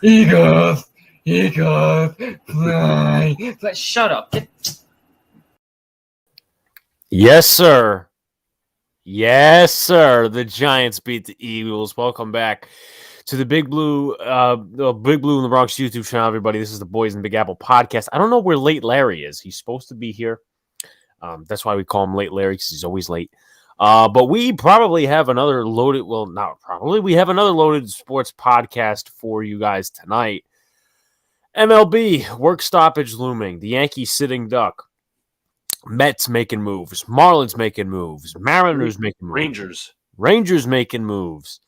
Eagles, fly. Shut up. Yes, sir. Yes, sir. The Giants beat the Eagles. Welcome back to the Big Blue in the Bronx YouTube channel, everybody. This is the Boys in the Big Apple podcast. I don't know where Late Larry is. He's supposed to be here. That's why we call him Late Larry, because he's always late. But we probably have another loaded, well, not probably, we have another loaded sports podcast for you guys tonight. MLB, work stoppage looming. The Yankees sitting duck. Mets making moves. Marlins making moves. Mariners making moves. Rangers making moves.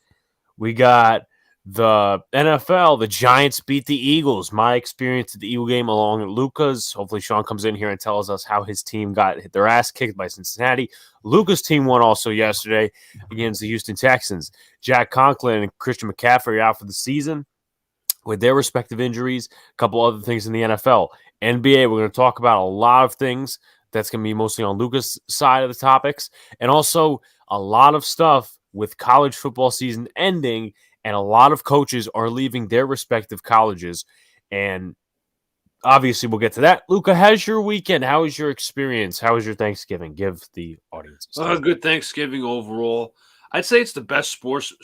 We got the NFL. The Giants beat the Eagles. My experience at the Eagle game along with Luca's. Hopefully Sean comes in here and tells us how his team got their ass kicked by Cincinnati. Luca's team won also yesterday against the Houston Texans. Jack Conklin and Christian McCaffrey out for the season with their respective injuries. A couple other things in the NFL. NBA, we're going to talk about a lot of things. That's going to be mostly on Luca's side of the topics. And also a lot of stuff with college football season ending, and a lot of coaches are leaving their respective colleges. And obviously we'll get to that. Luca, how's your weekend? How was your experience? How was your Thanksgiving? Give the audience a good Thanksgiving overall. I'd say it's the best sports.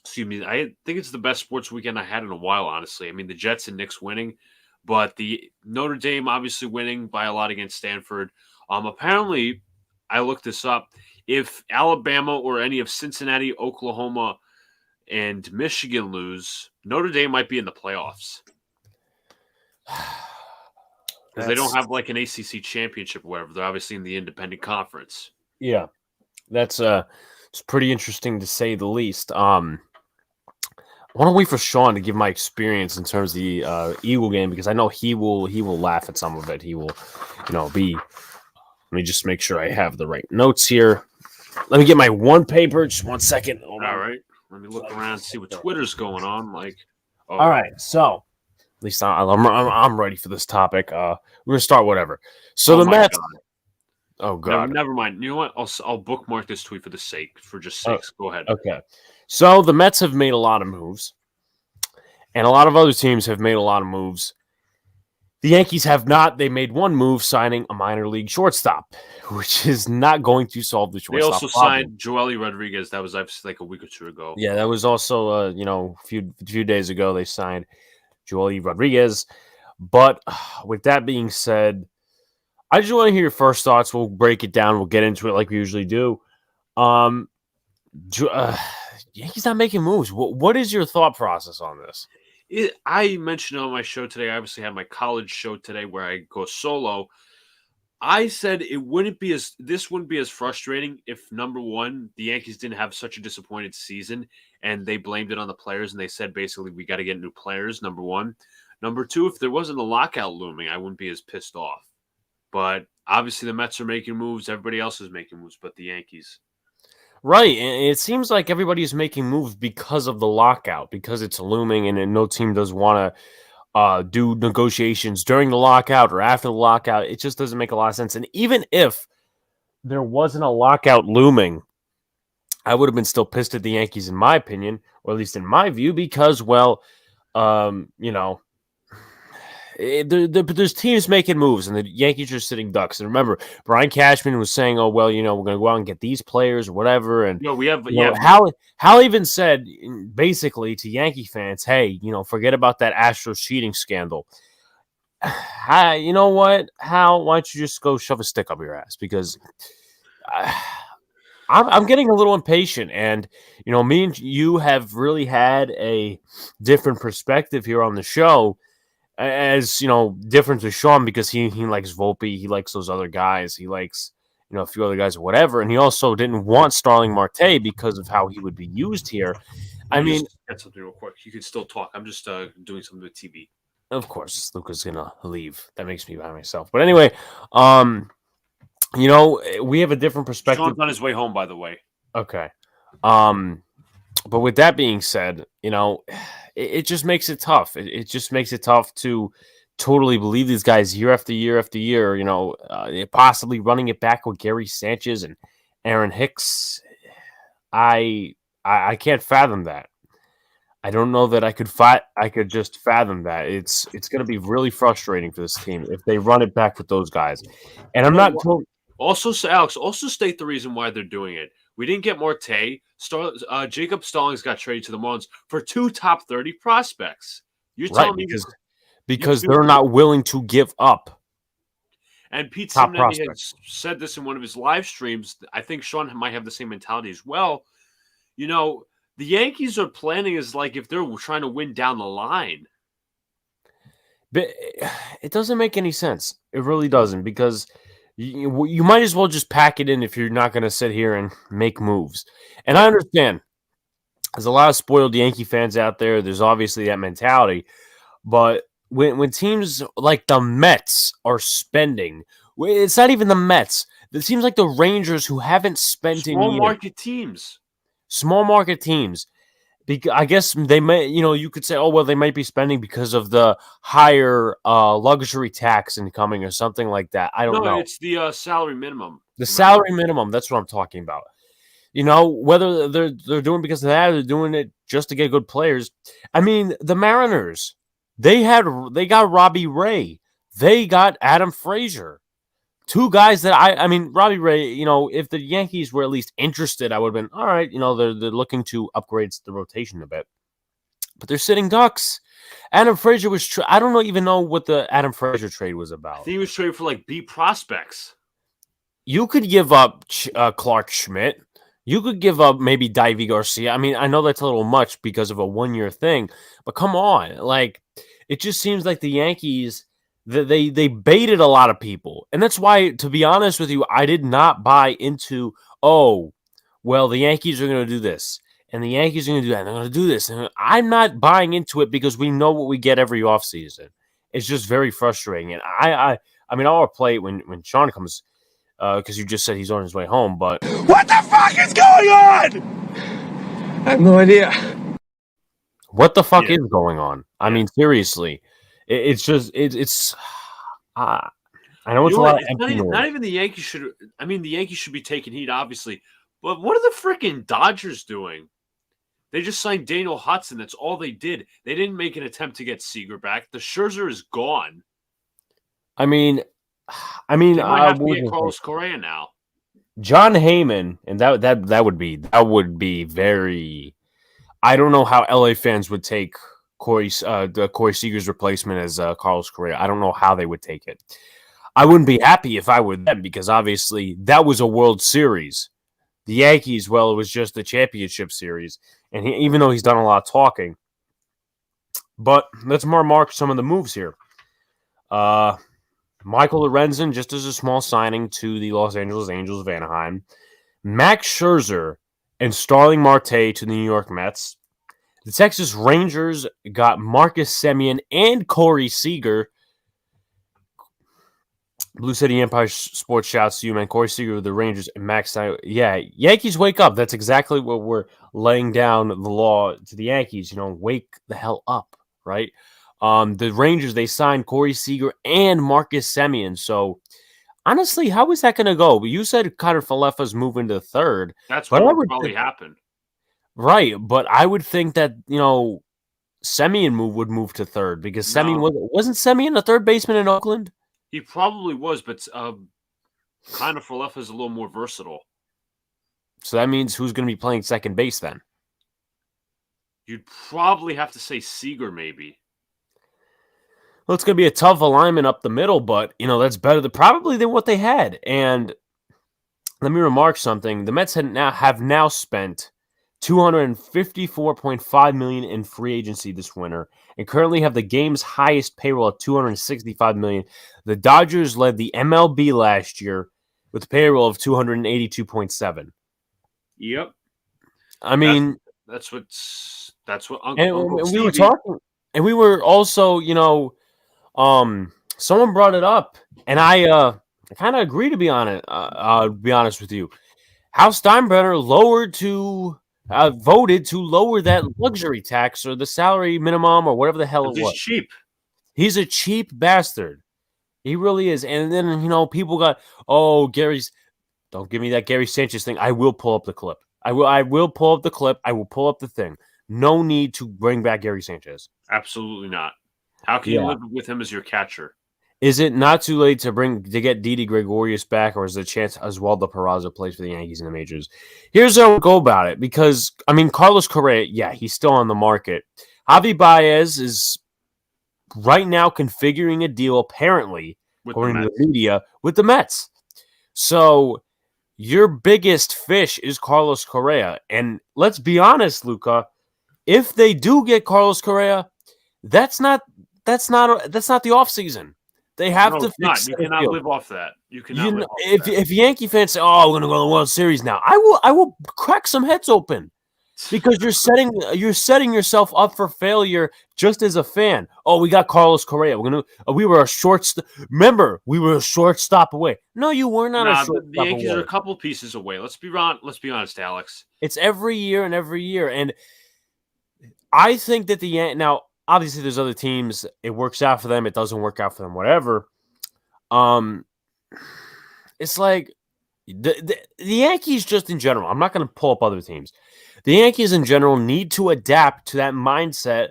Excuse me. I think it's the best sports weekend I had in a while, honestly. I mean, the Jets and Knicks winning. But the Notre Dame obviously winning by a lot against Stanford. Apparently, I looked this up. If Alabama or any of Cincinnati, Oklahoma, and Michigan lose, Notre Dame might be in the playoffs. Because they don't have like an ACC championship or whatever. They're obviously in the independent conference. Yeah, that's it's pretty interesting to say the least. I want to wait for Sean to give my experience in terms of the Eagle game, because I know he will laugh at some of it. He will, be. Let me just make sure I have the right notes here. Let me get my one paper. Just 1 second. All right. Let me look around and see what Twitter's going on. All right. So at least I'm ready for this topic. We're gonna start whatever. So the Mets. God. Oh God. Never mind. You know what? I'll bookmark this tweet for sakes. Go ahead. Okay. So the Mets have made a lot of moves, and a lot of other teams have made a lot of moves. The Yankees have not. They made one move, signing a minor league shortstop, which is not going to solve the shortstop problem. They also signed Joely Rodriguez. That was like a week or two ago. Yeah, that was also a few days ago they signed Joely Rodriguez. But with that being said, I just want to hear your first thoughts. We'll break it down. We'll get into it like we usually do. Yankees not making moves. What is your thought process on this? I mentioned on my show today, I obviously had my college show today where I go solo. I said this wouldn't be as frustrating if, number one, the Yankees didn't have such a disappointed season and they blamed it on the players, and they said basically we got to get new players, number one. Number two, if there wasn't a lockout looming, I wouldn't be as pissed off. But obviously the Mets are making moves, everybody else is making moves but the Yankees. Right, and it seems like everybody is making moves because of the lockout, because it's looming, and no team does want to do negotiations during the lockout or after the lockout. It just doesn't make a lot of sense. And even if there wasn't a lockout looming, I would have been still pissed at the Yankees, in my opinion, or at least in my view, because, there's teams making moves, and the Yankees are sitting ducks. And remember, Brian Cashman was saying, "Oh well, we're going to go out and get these players or whatever." And Hal even said basically to Yankee fans, "Hey, forget about that Astros cheating scandal. You know what, Hal? Why don't you just go shove a stick up your ass?" Because I'm getting a little impatient, and me and you have really had a different perspective here on the show. As different to Sean, because he likes Volpe, he likes those other guys, he likes a few other guys or whatever, and he also didn't want Starling Marte because of how he would be used here. Get something real quick. You can still talk. I'm just doing something with TV. Of course, Luca's gonna leave. That makes me by myself. But anyway, we have a different perspective. Sean's on his way home, by the way. Okay. But with that being said, it just makes it tough. It just makes it tough to totally believe these guys year after year after year, possibly running it back with Gary Sanchez and Aaron Hicks. I can't fathom that. I don't know that I could fight. I could just fathom that. It's going to be really frustrating for this team if they run it back with those guys. And I'm not told. Also, Alex, also state the reason why they're doing it. We didn't get Marte. Jacob Stallings got traded to the Marlins for 2 top 30 prospects. You're Right, telling me because they're not willing to give up. And Pete top Cincinnati prospects. has said this in one of his live streams. I think Sean might have the same mentality as well. You know, the Yankees are planning as like if they're trying to win down the line. But it doesn't make any sense. It really doesn't, because you might as well just pack it in if you're not going to sit here and make moves. And I understand there's a lot of spoiled Yankee fans out there. There's obviously that mentality. But when teams like the Mets are spending, it's not even the Mets. It seems like the Rangers, who haven't spent in years. Small market teams. I guess they may, you could say, oh, well, they might be spending because of the higher luxury tax incoming or something like that. I don't know. No, it's the salary minimum. The salary minimum, that's what I'm talking about. Whether they're doing it because of that or they're doing it just to get good players. I mean, the Mariners, they got Robbie Ray. They got Adam Frazier. 2 guys that I mean, Robbie Ray, if the Yankees were at least interested, I would have been, all right, they're looking to upgrade the rotation a bit. But they're sitting ducks. Adam Frazier was, I don't even know what the Adam Frazier trade was about. I think he was traded for like B prospects. You could give up Clark Schmidt. You could give up maybe Davy Garcia. I mean, I know that's a little much because of a 1-year thing, but come on. Like, it just seems like the Yankees, they baited a lot of people. And that's why, to be honest with you, I did not buy into, oh, well, the Yankees are going to do this, and the Yankees are going to do that, and they're going to do this. And I'm not buying into it because we know what we get every offseason. It's just very frustrating. And I mean, I'll play it when Sean comes, because you just said he's on his way home, but... What the fuck is going on? I have no idea. What the fuck is going on? I mean, seriously. It's just, I know it's a lot of empty noise. Not even the Yankees should, I mean, the Yankees should be taking heat, obviously, but what are the freaking Dodgers doing? They just signed Daniel Hudson. That's all they did. They didn't make an attempt to get Seager back. The Scherzer is gone. I mean, they might have to get Carlos Correa now. John Heyman, and that would be very. I don't know how LA fans would take Corey Seager's replacement as Carlos Correa. I don't know how they would take it. I wouldn't be happy if I were them, because obviously that was a World Series. The Yankees, well, it was just the championship series, and even though he's done a lot of talking, but let's mark some of the moves here. Michael Lorenzen, just as a small signing to the Los Angeles Angels of Anaheim. Max Scherzer and Starling Marte to the New York Mets. The Texas Rangers got Marcus Semien and Corey Seager. Blue City Empire Sports shouts to you, man. Corey Seager with the Rangers and Max. Yeah, Yankees, wake up. That's exactly what we're laying down the law to the Yankees. Wake the hell up, right? The Rangers, they signed Corey Seager and Marcus Semien. So, honestly, how is that going to go? You said Cutter Falefa's moving to third. That's what would probably happen. Right, but I would think that, Semien would move to third, because Semien wasn't Semien a third baseman in Oakland? He probably was, but Cutter Falefa is a little more versatile. So that means who's going to be playing second base then? You'd probably have to say Seager, maybe. Well, it's going to be a tough alignment up the middle, but, that's better probably than what they had. And let me remark something. The Mets have now spent $254.5 million in free agency this winter, and currently have the game's highest payroll at $265 million. The Dodgers led the MLB last year with a payroll of $282.7. Yep. I mean, that's what Uncle we were talking, and we were also, someone brought it up, and I kind of agree, to be honest. Be honest with you, Hal Steinbrenner voted to lower that luxury tax or the salary minimum or whatever the hell it was. He's cheap. He's a cheap bastard. He really is. And then, people got, don't give me that Gary Sanchez thing. I will pull up the clip. I will pull up the clip. I will pull up the thing. no need to bring back Gary Sanchez. Absolutely not. How can you live with him as your catcher? Is it not too late to get Didi Gregorius back, or is there a chance Oswaldo Peraza plays for the Yankees in the majors? Here's how I go about it, because Carlos Correa, he's still on the market. Javi Baez is right now configuring a deal, apparently, according to the media, with the Mets. So your biggest fish is Carlos Correa, and let's be honest, Luca. If they do get Carlos Correa, that's not the offseason. They have to fix. You cannot live off that. You cannot live off that. If Yankee fans say, "Oh, we're going to go to the World Series now," I will crack some heads open, because you're setting yourself up for failure just as a fan. Oh, we got Carlos Correa. We were a shortstop. Remember, we were a shortstop away. No, you were not a shortstop away. The Yankees are a couple pieces away. Let's be honest, Alex. It's every year, and I think that now. Obviously, there's other teams. It works out for them. It doesn't work out for them. Whatever. It's like the Yankees just in general. I'm not going to pull up other teams. The Yankees in general need to adapt to that mindset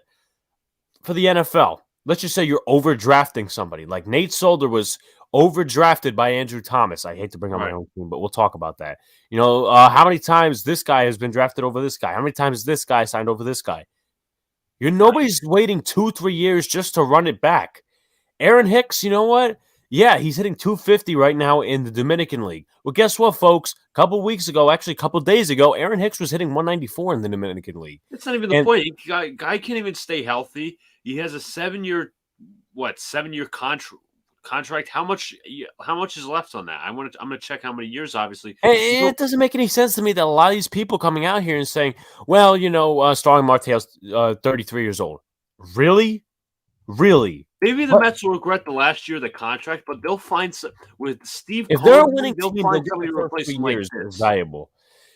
for the NFL. Let's just say you're overdrafting somebody. Like Nate Solder was overdrafted by Andrew Thomas. I hate to bring up my own team, but we'll talk about that. How many times this guy has been drafted over this guy? How many times this guy signed over this guy? Nobody's waiting 2-3 years just to run it back. Aaron Hicks, you know what? Yeah, he's hitting 250 right now in the Dominican League. Well, guess what, folks? A couple days ago, Aaron Hicks was hitting 194 in the Dominican League. That's not even the point. Guy can't even stay healthy. He has a 7-year contract. How much is left on that? I'm gonna check how many years. Obviously, it doesn't make any sense to me that a lot of these people coming out here and saying, "Well, Starling Marte is 33 years old." Really. Maybe the Mets will regret the last year of the contract, but they'll find some with Steve. If they're a winning team, the first 3 years is valuable.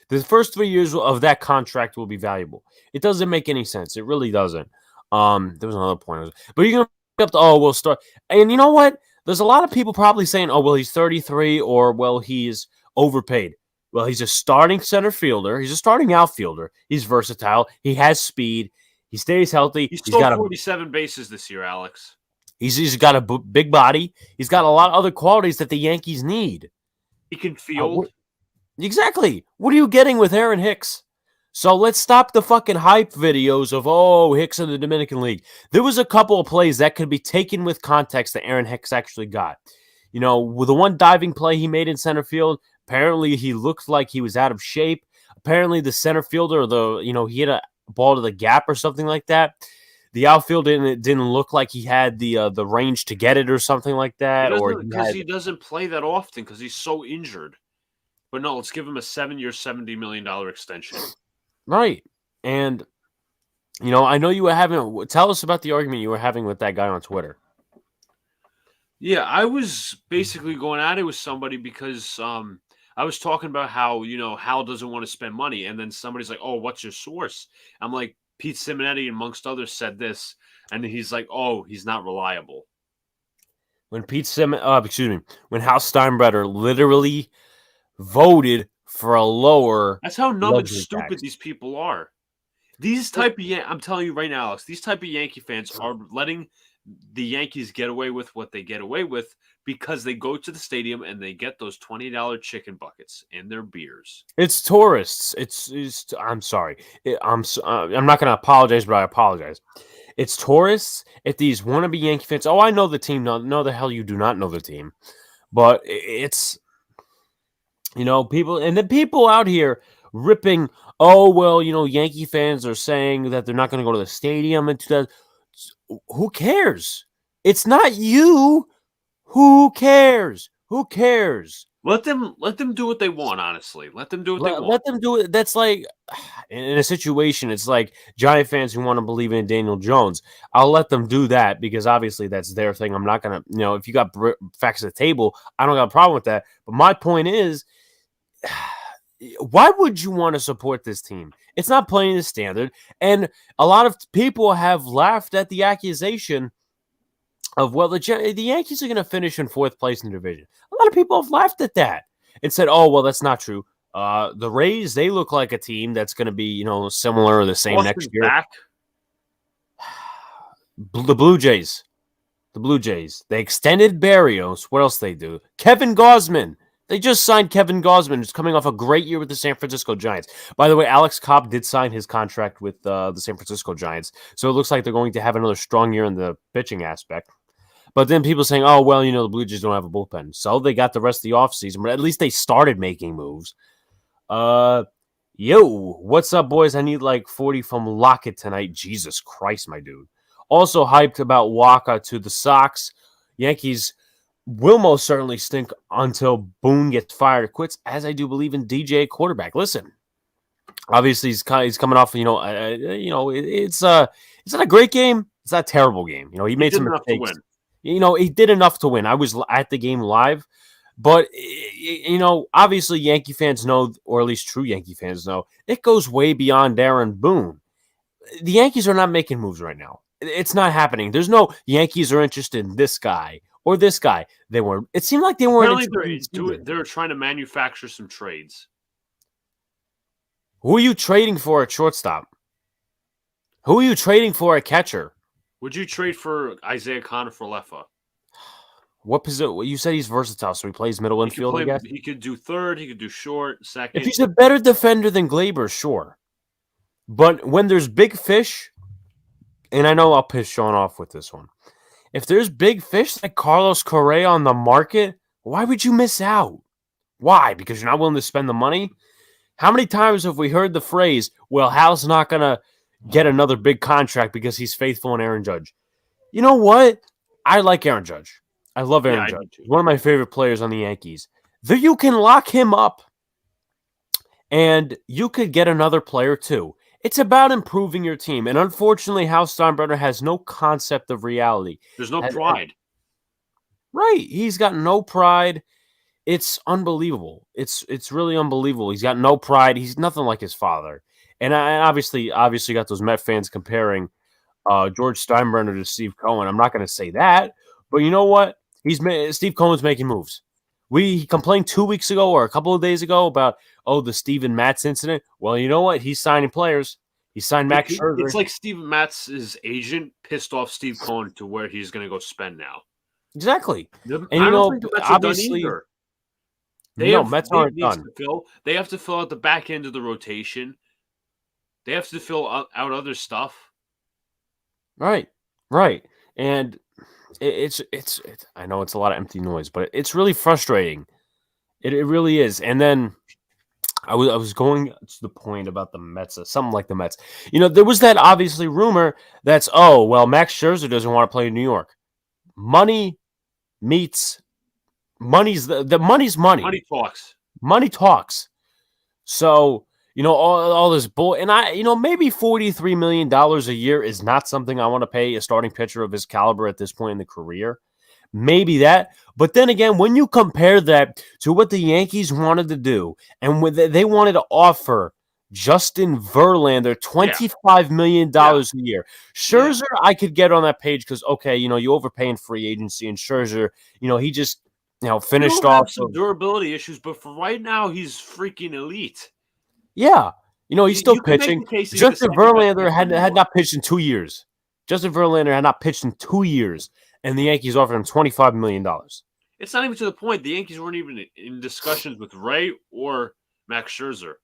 The first 3 years of that contract will be valuable. It doesn't make any sense. It really doesn't. There was another point, but you're gonna we'll start, and you know what? There's a lot of people probably saying, "Oh, well, he's 33," or "Well, he's overpaid." Well, he's a starting center fielder. He's a starting outfielder. He's versatile. He has speed. He stays healthy. He's got 47 bases this year, Alex. He's got a big body. He's got a lot of other qualities that the Yankees need. He can field. Exactly. What are you getting with Aaron Hicks? So let's stop the fucking hype videos of, Hicks in the Dominican League. There was a couple of plays that could be taken with context that Aaron Hicks actually got. With the one diving play he made in center field, apparently he looked like he was out of shape. Apparently the center fielder, he hit a ball to the gap or something like that. The outfield didn't look like he had the range to get it or something like that. Because he doesn't play that often because he's so injured. But no, let's give him a 7-year, $70 million extension. Right. And, I know you were tell us about the argument you were having with that guy on Twitter. Yeah, I was basically going at it with somebody because I was talking about how, Hal doesn't want to spend money. And then somebody's like, "Oh, what's your source?" I'm like, Pete Simonetti, amongst others, said this. And he's like, "Oh, he's not reliable." When Hal Steinbrenner literally voted for a lower. That's how numb and stupid these people are. I'm telling you right now, Alex, these type of Yankee fans are letting the Yankees get away with what they get away with because they go to the stadium and they get those $20 chicken buckets and their beers. It's tourists. I'm sorry. I'm not going to apologize, but I apologize. It's tourists. If these wannabe Yankee fans, I know the team. No, the hell you do not know the team. But it's, people, and the people out here ripping, Yankee fans are saying that they're not going to go to the stadium in 2000. Who cares? It's not you. Who cares? Let them do what they want, honestly. Let them do what they want. Let them do it. That's like, in a situation, it's like Giant fans who want to believe in Daniel Jones. I'll let them do that because obviously that's their thing. I'm not going to, if you got facts at the table, I don't got a problem with that. But my point is, why would you want to support this team? It's not playing the standard. And a lot of people have laughed at the accusation of, the Yankees are going to finish in fourth place in the division. A lot of people have laughed at that and said, that's not true. The Rays, they look like a team that's going to be, similar or the same next Austin's year. back. The Blue Jays. They extended Barrios. What else they do? Kevin Gausman. They just signed Kevin Gausman, who's coming off a great year with the San Francisco Giants. By the way, Alex Cobb did sign his contract with the San Francisco Giants, so it looks like they're going to have another strong year in the pitching aspect. But then people saying, oh, well, the Blue Jays don't have a bullpen. So they got the rest of the offseason, but at least they started making moves. What's up, boys? I need like 40 from Lockett tonight. Jesus Christ, my dude. Also hyped about Waka to the Sox. Yankees will most certainly stink until Boone gets fired or quits, as I do believe in DJ quarterback. Listen, obviously he's coming off, it's not a great game. It's not a terrible game. He made some mistakes. He did enough to win. I was at the game live, but obviously Yankee fans know, or at least true Yankee fans know, it goes way beyond Aaron Boone. The Yankees are not making moves right now. It's not happening. There's no Yankees are interested in this guy or this guy. They weren't. It seemed like they weren't. They're trying to manufacture some trades. Who are you trading for at shortstop? Who are you trading for at catcher? Would you trade for Isaiah Connor for Leffa? What position? You said he's versatile, so he plays middle infield, I guess? He could do third. He could do short, second. If he's a better defender than Glaber, sure. But when there's big fish, and I know I'll piss Sean off with this one. If there's big fish like Carlos Correa on the market, why would you miss out? Why? Because you're not willing to spend the money? How many times have we heard the phrase, well, Hal's not going to get another big contract because he's faithful in Aaron Judge? You know what? I like Aaron Judge. I love Aaron Judge. He's one of my favorite players on the Yankees. You can lock him up, and you could get another player too. It's about improving your team. And unfortunately, Hal Steinbrenner has no concept of reality. There's no pride. Right. He's got no pride. It's unbelievable. It's really unbelievable. He's got no pride. He's nothing like his father. And I obviously got those Met fans comparing George Steinbrenner to Steve Cohen. I'm not going to say that. But you know what? Steve Cohen's making moves. We complained 2 weeks ago or a couple of days ago about, the Steven Matz incident. Well, you know what? He's signing players. He signed Max Scherzer. It's like Steven Matz's agent pissed off Steve Cohen to where he's going to go spend now. Exactly. And obviously, Mets aren't done. They have to fill out the back end of the rotation. They have to fill out other stuff. Right. And it's I know it's a lot of empty noise, but it's really frustrating. It really is. And then I was going to the point about the Mets, something like the Mets. There was that obviously rumor that's, Max Scherzer doesn't want to play in New York. Money meets money's the money's money. Money talks. Money talks. So, all this bull, and maybe $43 million a year is not something I want to pay a starting pitcher of his caliber at this point in the career. Maybe that. But then again, when you compare that to what the Yankees wanted to do, and when they wanted to offer Justin Verlander $25 million a year. Scherzer, I could get on that page because, you overpay in free agency, and Scherzer, he just, finished off some durability issues, but for right now, he's freaking elite. Yeah. He's still pitching. Justin Verlander had not pitched in 2 years. Justin Verlander had not pitched in 2 years, and the Yankees offered him $25 million. It's not even to the point. The Yankees weren't even in discussions with Ray or Max Scherzer.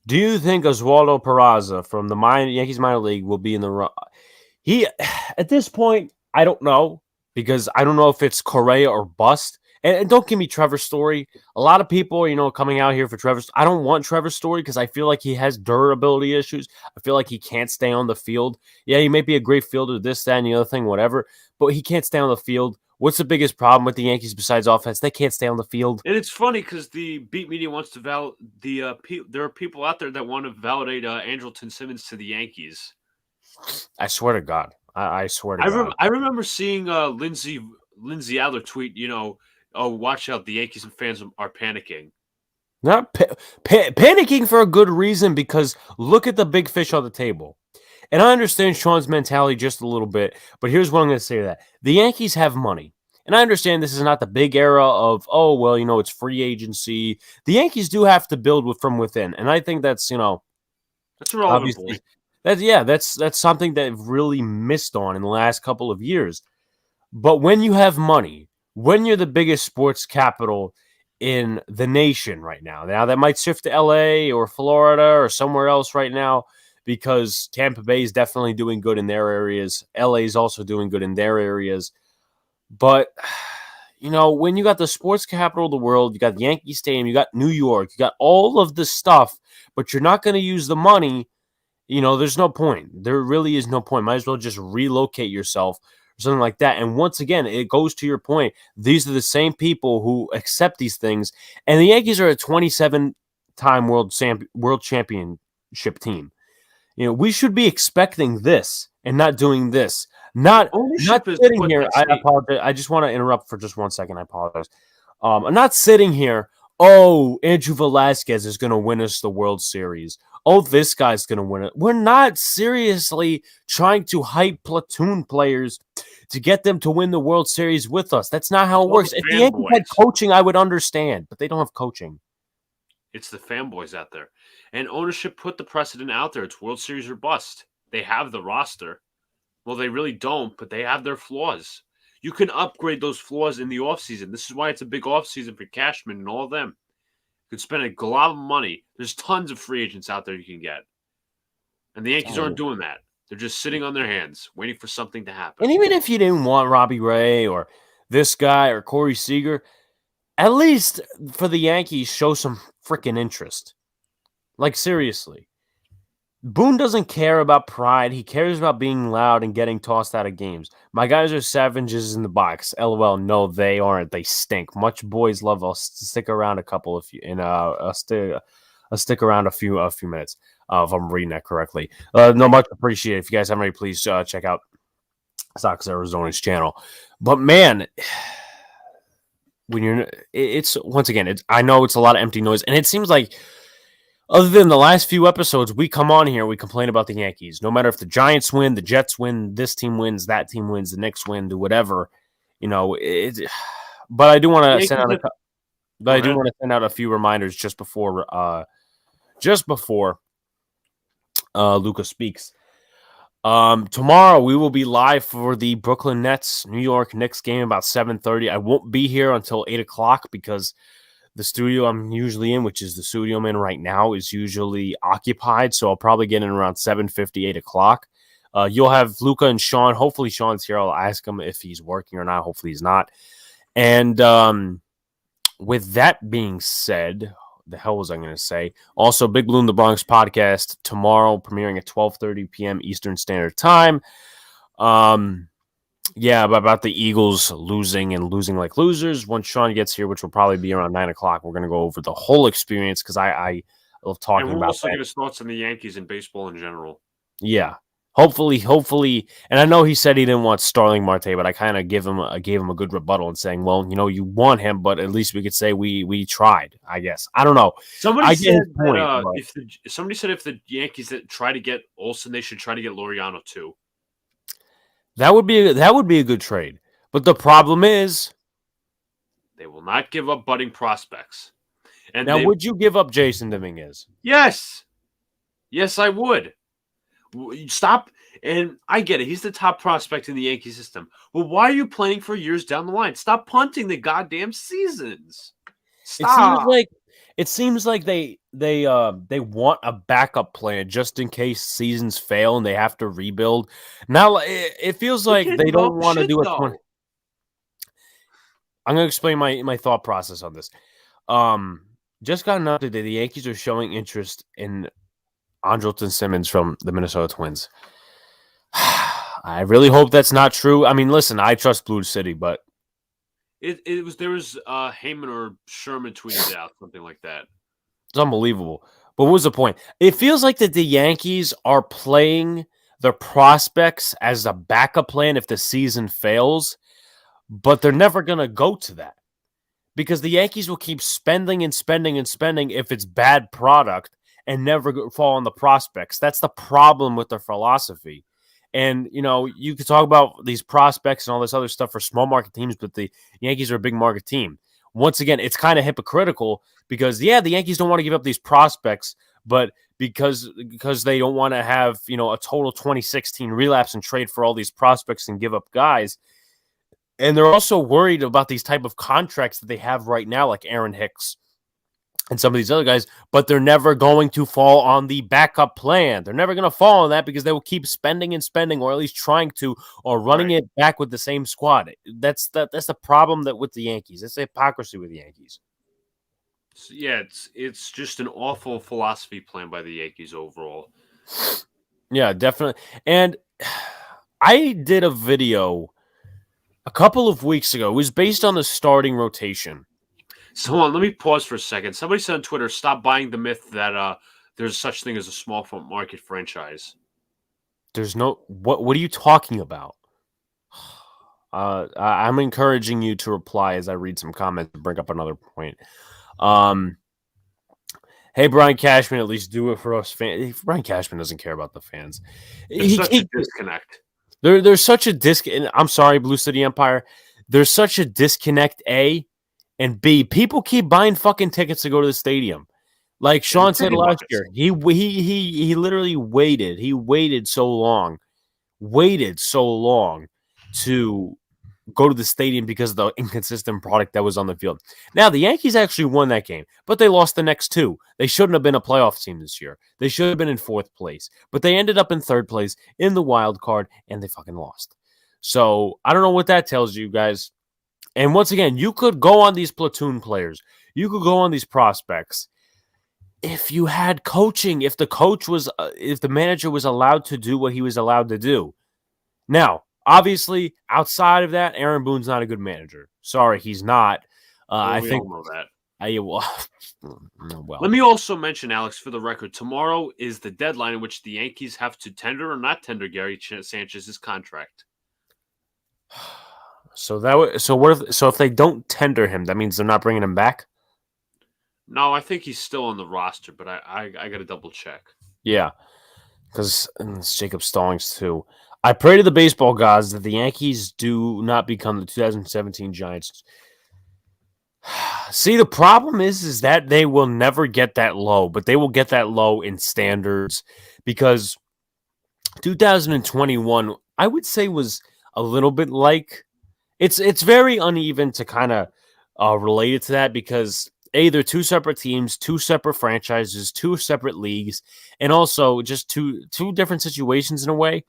Do you think Oswaldo Peraza from the Yankees minor league will be in the run? At this point, I don't know, because I don't know if it's Correa or bust. And don't give me Trevor Story. A lot of people, coming out here for Trevor. I don't want Trevor Story because I feel like he has durability issues. I feel like he can't stay on the field. Yeah, he may be a great fielder, this, that, and the other thing, whatever, but he can't stay on the field. What's the biggest problem with the Yankees besides offense? They can't stay on the field. And it's funny because the beat media wants to there are people out there that want to validate Andrelton Simmons to the Yankees. I swear to God. I swear to God. I remember seeing Lindsay Adler tweet, watch out, the Yankees fans are panicking. Not panicking for a good reason, because look at the big fish on the table. And I understand Sean's mentality just a little bit, but here's what I'm going to say to that. The Yankees have money. And I understand this is not the big era of, oh, well, it's free agency. The Yankees do have to build from within. And I think that's, That's a relevant obviously, point. that's something that I've really missed on in the last couple of years. But when you have money, when you're the biggest sports capital in the nation right now, that might shift to LA or Florida or somewhere else right now, because Tampa Bay is definitely doing good in their areas. LA is also doing good in their areas. But, when you got the sports capital of the world, you got the Yankee Stadium, you got New York, you got all of this stuff, but you're not going to use the money, there's no point. There really is no point. Might as well just relocate yourself or something like that. And once again, it goes to your point. These are the same people who accept these things. And the Yankees are a 27-time world championship team. We should be expecting this and not doing this. Not sitting here. I apologize. I just want to interrupt for just 1 second. I apologize. I'm not sitting here. Oh, Andrew Velazquez is going to win us the World Series. Oh, this guy's going to win it. We're not seriously trying to hype platoon players to get them to win the World Series with us. That's not how it works. If the Yankees had coaching, I would understand, but they don't have coaching. It's the fanboys out there. And ownership put the precedent out there. It's World Series or bust. They have the roster. Well, they really don't, but they have their flaws. You can upgrade those flaws in the offseason. This is why it's a big offseason for Cashman and all of them. You could spend a lot of money. There's tons of free agents out there you can get. And the Yankees aren't doing that. They're just sitting on their hands, waiting for something to happen. And even if you didn't want Robbie Ray or this guy or Corey Seager, at least for the Yankees, show some freaking interest. Like, seriously. Boone doesn't care about pride. He cares about being loud and getting tossed out of games. My guys are savages in the box. LOL. No, they aren't. They stink. Much boys love. I'll stick around a couple of I'll stick around a few minutes if I'm reading that correctly. No, much appreciated. If you guys haven't already, please check out Sox Arizona's channel. But man, when it's once again, I know it's a lot of empty noise, and it seems like, other than the last few episodes, we come on here, we complain about the Yankees. No matter if the Giants win, the Jets win, this team wins, that team wins, the Knicks win, do whatever, But I do want to send out a few reminders just before Luca speaks. Tomorrow we will be live for the Brooklyn Nets New York Knicks game about 7:30. I won't be here until 8:00 because the studio I'm usually in, which is the studio I'm in right now, is usually occupied. So I'll probably get in around 7:50, 8:00. You'll have Luca and Sean. Hopefully Sean's here. I'll ask him if he's working or not. Hopefully he's not. And with that being said, the hell was I going to say? Also, Big Blue in the Bronx podcast tomorrow, premiering at 12:30 p.m. Eastern Standard Time. Yeah, about the Eagles losing like losers. Once Sean gets here, which will probably be around 9:00, we're going to go over the whole experience because I love talking about that. Also give his thoughts on the Yankees and baseball in general. Yeah. Hopefully, and I know he said he didn't want Starling Marte, but I kind of gave him a good rebuttal and saying, well, you want him, but at least we could say we tried, I guess. I don't know. Somebody said if the Yankees try to get Olsen, they should try to get Laureano too. That would be a good trade. But the problem is they will not give up budding prospects. And now, would you give up Jason Dominguez? Yes. Yes, I would. Stop. And I get it. He's the top prospect in the Yankee system. Well, why are you playing for years down the line? Stop punting the goddamn seasons. Stop. It seems like they want a backup plan just in case seasons fail and they have to rebuild. Now it feels like they don't want to do it. I'm going to explain my thought process on this. Just got an update that the Yankees are showing interest in Andrelton Simmons from the Minnesota Twins. I really hope that's not true. I mean, listen, I trust Blue City, but there was Heyman or Sherman tweeted out something like that. It's unbelievable. But what was the point? It feels like that the Yankees are playing their prospects as a backup plan if the season fails, but they're never going to go to that because the Yankees will keep spending and spending and spending if it's bad product and never fall on the prospects. That's the problem with their philosophy. And, you could talk about these prospects and all this other stuff for small market teams, but the Yankees are a big market team. Once again, it's kind of hypocritical because, the Yankees don't want to give up these prospects, but because they don't want to have, a total 2016 relapse and trade for all these prospects and give up guys. And they're also worried about these type of contracts that they have right now, like Aaron Hicks and some of these other guys, but they're never going to fall on the backup plan. They're never going to fall on that because they will keep spending and spending, or at least trying to, or running it back with the same squad. That's the problem with the Yankees. It's the hypocrisy with the Yankees. Yeah, it's just an awful philosophy plan by the Yankees overall. Yeah, definitely. And I did a video a couple of weeks ago. It was based on the starting rotation. So hold on, let me pause for a second. Somebody said on Twitter, stop buying the myth that there's such thing as a small market franchise. There's no what are you talking about? I'm encouraging you to reply as I read some comments to bring up another point. Hey, Brian Cashman, at least do it for us fans. Brian Cashman doesn't care about the fans. There's such a disconnect. There's such a disconnect. I'm sorry, Blue City Empire. There's such a disconnect, A. And B, people keep buying fucking tickets to go to the stadium. Like Sean said last year, he literally waited. He waited so long to go to the stadium because of the inconsistent product that was on the field. Now, the Yankees actually won that game, but they lost the next two. They shouldn't have been a playoff team this year. They should have been in fourth place, but they ended up in third place in the wild card, and they fucking lost. So I don't know what that tells you guys. And once again, you could go on these platoon players. You could go on these prospects. If you had coaching, if the manager was allowed to do what he was allowed to do. Now, obviously, outside of that, Aaron Boone's not a good manager. Sorry, he's not. I think all know that. Well, let me also mention, Alex, for the record, tomorrow is the deadline in which the Yankees have to tender or not tender Gary Sanchez's contract. So if they don't tender him, that means they're not bringing him back? No, I think he's still on the roster, but I got to double check. Yeah, because it's Jacob Stallings too. I pray to the baseball gods that the Yankees do not become the 2017 Giants. See, the problem is that they will never get that low, but they will get that low in standards because 2021, I would say, was a little bit like it's very uneven to kind of relate it to that because they're two separate teams, two separate franchises, two separate leagues, and also just two different situations in a way.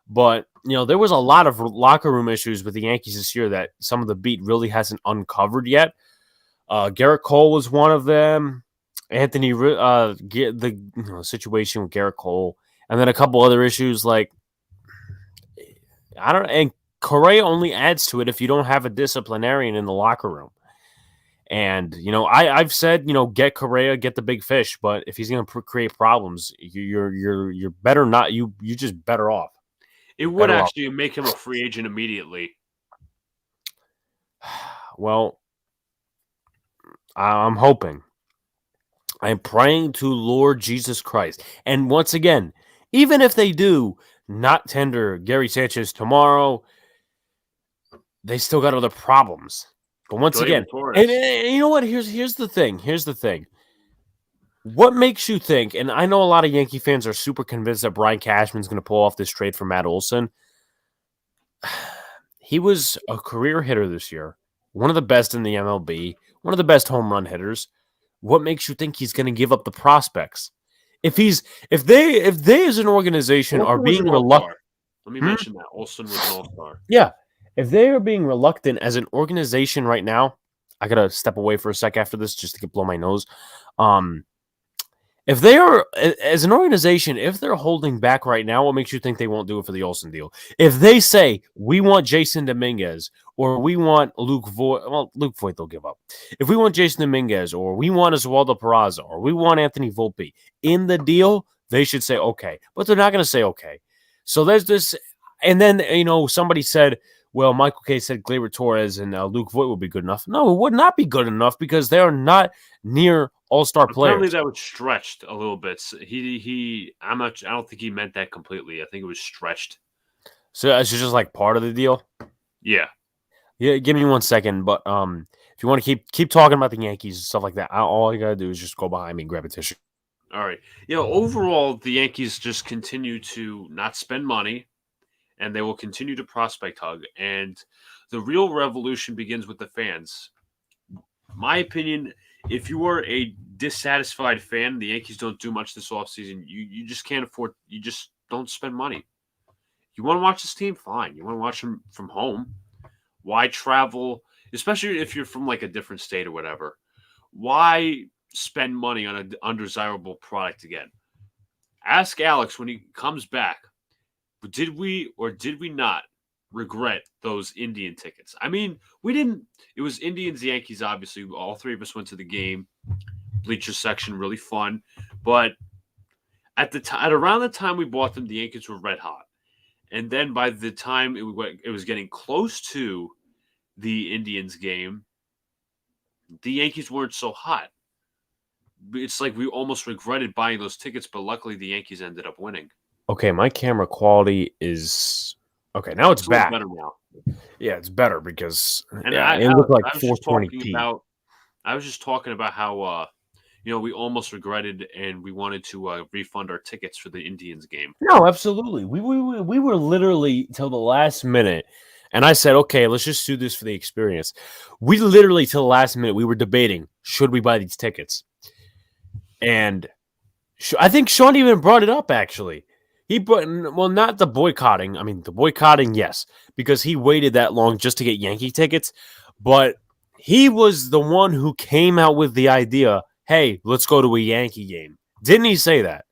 But, there was a lot of locker room issues with the Yankees this year that some of the beat really hasn't uncovered yet. Garrett Cole was one of them. Anthony, the situation with Garrett Cole, and then a couple other issues like and Correa only adds to it if you don't have a disciplinarian in the locker room. And, I've said, get Correa, get the big fish, but if he's going to create problems, you're better not. You're just better off. It would actually make him a free agent immediately. Well, I'm hoping. I'm praying to Lord Jesus Christ. And once again, even if they do not tender Gary Sanchez tomorrow, they still got other problems. But once again, and you know what? Here's the thing. What makes you think, and I know a lot of Yankee fans are super convinced that Brian Cashman's going to pull off this trade for Matt Olson. He was a career hitter this year, one of the best in the MLB, one of the best home run hitters. What makes you think he's going to give up the prospects? If they as an organization are being reluctant, let me mention that Olson was an all-star. Yeah, if they are being reluctant as an organization right now, I gotta step away for a sec after this just to blow my nose. If they are, as an organization, if they're holding back right now, what makes you think they won't do it for the Olsen deal? If they say, we want Jason Dominguez, or we want Luke Voigt, well, Luke Voigt they'll give up. If we want Jason Dominguez, or we want Oswaldo Peraza, or we want Anthony Volpe in the deal, they should say okay. But they're not going to say okay. So there's this, and then, somebody said, well, Michael Kay said Gleyber Torres and Luke Voigt would be good enough. No, it would not be good enough because they are not near all-star players. Apparently that was stretched a little bit. I don't think he meant that completely. I think it was stretched. So it's just like part of the deal. Yeah. Yeah, give me 1 second. But if you want to keep talking about the Yankees and stuff like that, all you gotta do is just go behind me and grab a tissue. All right. Overall, the Yankees just continue to not spend money, and they will continue to prospect hug. And the real revolution begins with the fans. My opinion, if you are a dissatisfied fan, the Yankees don't do much this offseason. You just can't afford. You just don't spend money. You want to watch this team? Fine. You want to watch them from home? Why travel? Especially if you're from like a different state or whatever. Why spend money on an undesirable product again? Ask Alex when he comes back. Did we or did we not regret those Indian tickets? I mean, we didn't. It was Indians, Yankees, obviously. All three of us went to the game. Bleacher section, really fun. But at around the time we bought them, the Yankees were red hot. And then by the time it was getting close to the Indians game, the Yankees weren't so hot. It's like we almost regretted buying those tickets, but luckily the Yankees ended up winning. Okay, my camera quality is okay. Now it's back. Better now. Yeah, it's better because And it looked like I was 420p. I was just talking about how we almost regretted and we wanted to refund our tickets for the Indians game. No, absolutely. We were literally till the last minute, and I said, okay, let's just do this for the experience. We literally till the last minute we were debating should we buy these tickets, and I think Sean even brought it up actually. He brought not the boycotting. I mean, the boycotting, yes, because he waited that long just to get Yankee tickets, but he was the one who came out with the idea. Hey, let's go to a Yankee game. Didn't he say that?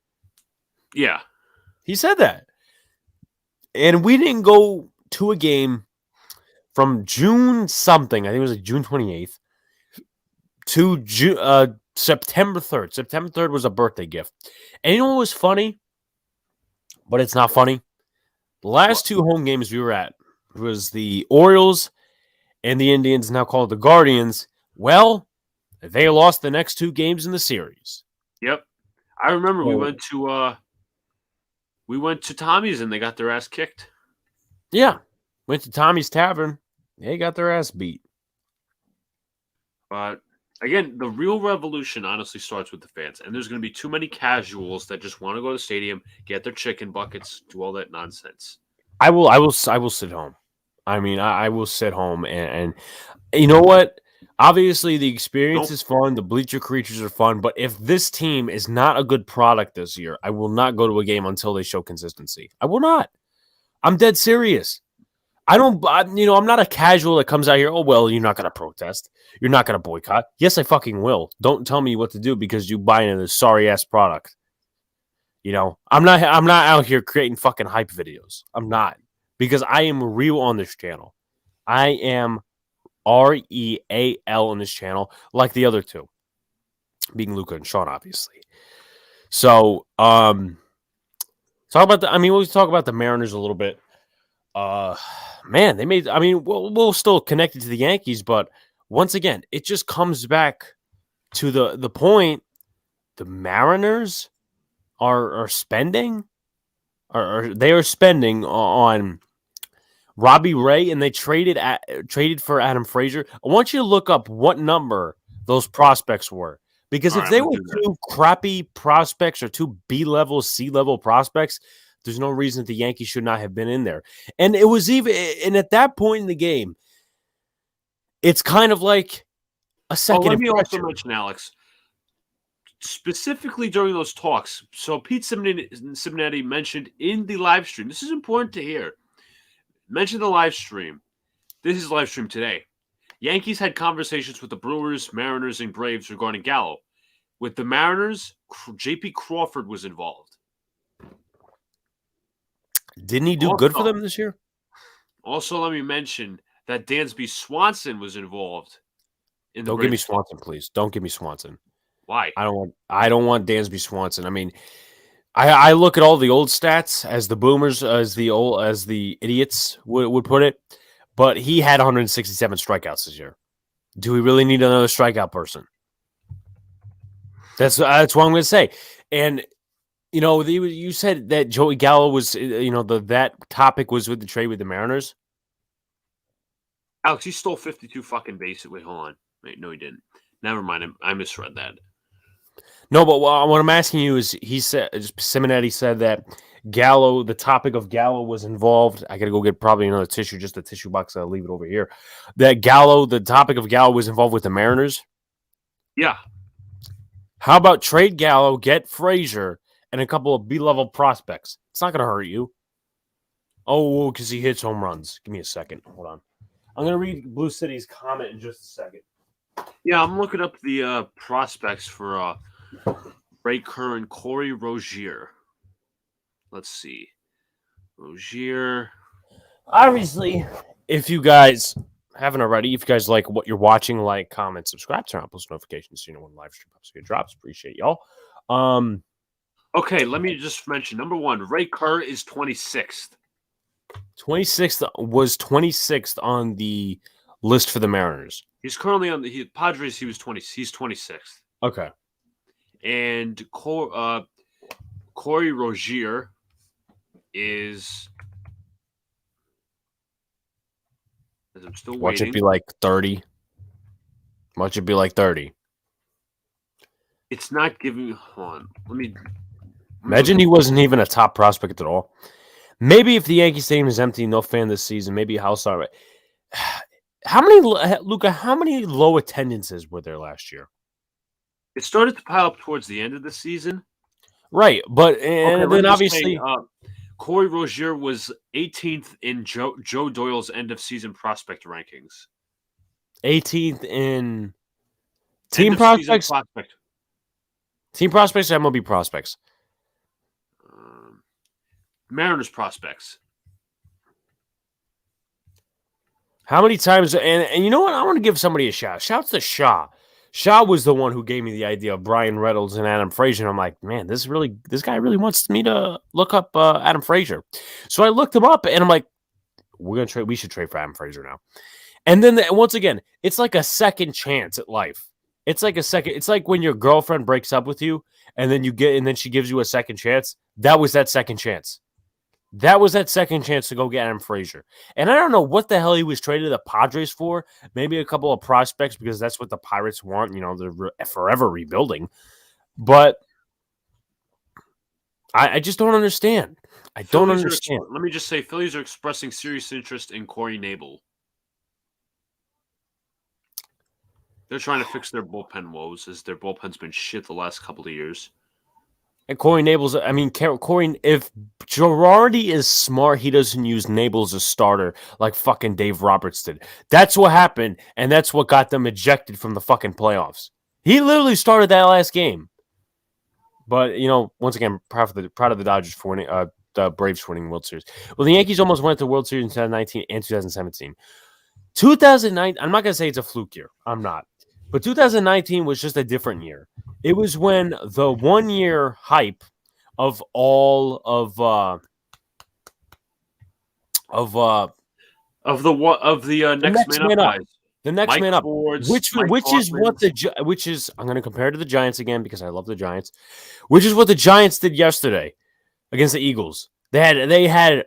Yeah. He said that. And we didn't go to a game from June something. I think it was like June 28th to September 3rd. September 3rd was a birthday gift. And you know what was funny? But it's not funny. The last two home games we were at was the Orioles and the Indians, now called the Guardians. Well, they lost the next two games in the series. Yep. I remember we went to Tommy's and they got their ass kicked. Yeah. Went to Tommy's Tavern. They got their ass beat. But again, the real revolution honestly starts with the fans. And there's going to be too many casuals that just want to go to the stadium, get their chicken buckets, do all that nonsense. I will sit home. I mean, I will sit home and you know what? Obviously, the experience is fun. The bleacher creatures are fun. But if this team is not a good product this year, I will not go to a game until they show consistency. I will not. I'm dead serious. I'm not a casual that comes out here. Oh, well, you're not going to protest. You're not going to boycott. Yes, I fucking will. Don't tell me what to do because you buy into this sorry ass product. You know, I'm not out here creating fucking hype videos. I'm not, because I am real on this channel. I am REAL on this channel, like the other two, being Luca and Sean, obviously. So, we'll talk about the Mariners a little bit. Man, they made. I mean, we'll still connected to the Yankees, but once again, it just comes back to the point. The Mariners are spending, or they are spending on Robbie Ray, and they traded for Adam Frazier. I want you to look up what number those prospects were, because if they were two crappy prospects or two B-level, C-level prospects, there's no reason that the Yankees should not have been in there. And it was and at that point in the game, it's kind of like a second. Let me also mention, Alex, specifically during those talks. So Pete Cincinnati mentioned in the live stream. This is important to hear. Mention the live stream. This is live stream today. Yankees had conversations with the Brewers, Mariners, and Braves regarding Gallo. With the Mariners, J.P. Crawford was involved. Didn't he do good for them this year? Also, let me mention that Dansby Swanson was involved. Don't give me Swanson, please. Don't give me Swanson. Why? I don't want Dansby Swanson. I mean, I look at all the old stats as the boomers, as the idiots would put it, but he had 167 strikeouts this year. Do we really need another strikeout person? That's what I'm going to say. And You said that Joey Gallo was, that topic was with the trade with the Mariners. Alex, he stole 52 fucking bases. Wait, hold on. Wait, no, he didn't. Never mind. I misread that. No, but what I'm asking you is, Simonetti said that Gallo, the topic of Gallo was involved. I got to go get probably another tissue, just a tissue box. I'll leave it over here. That the topic of Gallo was involved with the Mariners. Yeah. How about trade Gallo, get Frazier, and a couple of B-level prospects? It's not going to hurt you. Oh, because he hits home runs. Give me a second. Hold on. I'm going to read Blue City's comment in just a second. Yeah, I'm looking up the prospects for Ray Kerr and Corey Rozier. Let's see. Rozier. Obviously, if you guys haven't already, if you guys like what you're watching, like, comment, subscribe, turn on post notifications so you know when live stream episode drops. Appreciate y'all. Okay, let me just mention, number one, Ray Kerr is 26th. 26th on the list for the Mariners. He's currently on the Padres. He's 26th. Okay. And Corey Rozier is. As I'm still Watch waiting. it be like 30. Watch it be like 30. It's not giving. Hold on. Let me. Imagine he wasn't even a top prospect at all. Maybe if the Yankee Stadium is empty, no fan this season, maybe house all right. How many low attendances were there last year? It started to pile up towards the end of the season. Right, but then obviously Corey Rozier was 18th in Joe Doyle's end of season prospect rankings. 18th in team prospects. Team prospects or MLB prospects? Mariners prospects. How many times? And you know what? I want to give somebody a shout. Shouts to Shaw. Shaw was the one who gave me the idea of Brian Reynolds and Adam Frazier. And I'm like, man, this guy really wants me to look up Adam Frazier. So I looked him up, and I'm like, we should trade for Adam Frazier now. And then once again, it's like a second chance at life. It's like when your girlfriend breaks up with you, and then she gives you a second chance. That was that second chance. That was that second chance to go get Adam Frazier. And I don't know what the hell he was traded to the Padres for. Maybe a couple of prospects because that's what the Pirates want. They're forever rebuilding. But I just don't understand. I don't understand. Let me just say, Phillies are expressing serious interest in Corey Knebel. They're trying to fix their bullpen woes, as their bullpen's been shit the last couple of years. And Corey Knebel's, if Girardi is smart, he doesn't use Knebel as a starter like fucking Dave Roberts did. That's what happened, and that's what got them ejected from the fucking playoffs. He literally started that last game. But, once again, proud of the Dodgers for winning, the Braves for winning World Series. Well, the Yankees almost went to the World Series in 2019 and 2017. 2009, I'm not going to say it's a fluke year. I'm not. But 2019 was just a different year. It was when the 1 year hype of all of the next man up guys. The next Mike man up, Fords, which is I'm going to compare to the Giants again because I love the Giants, which is what the Giants did yesterday against the Eagles. They had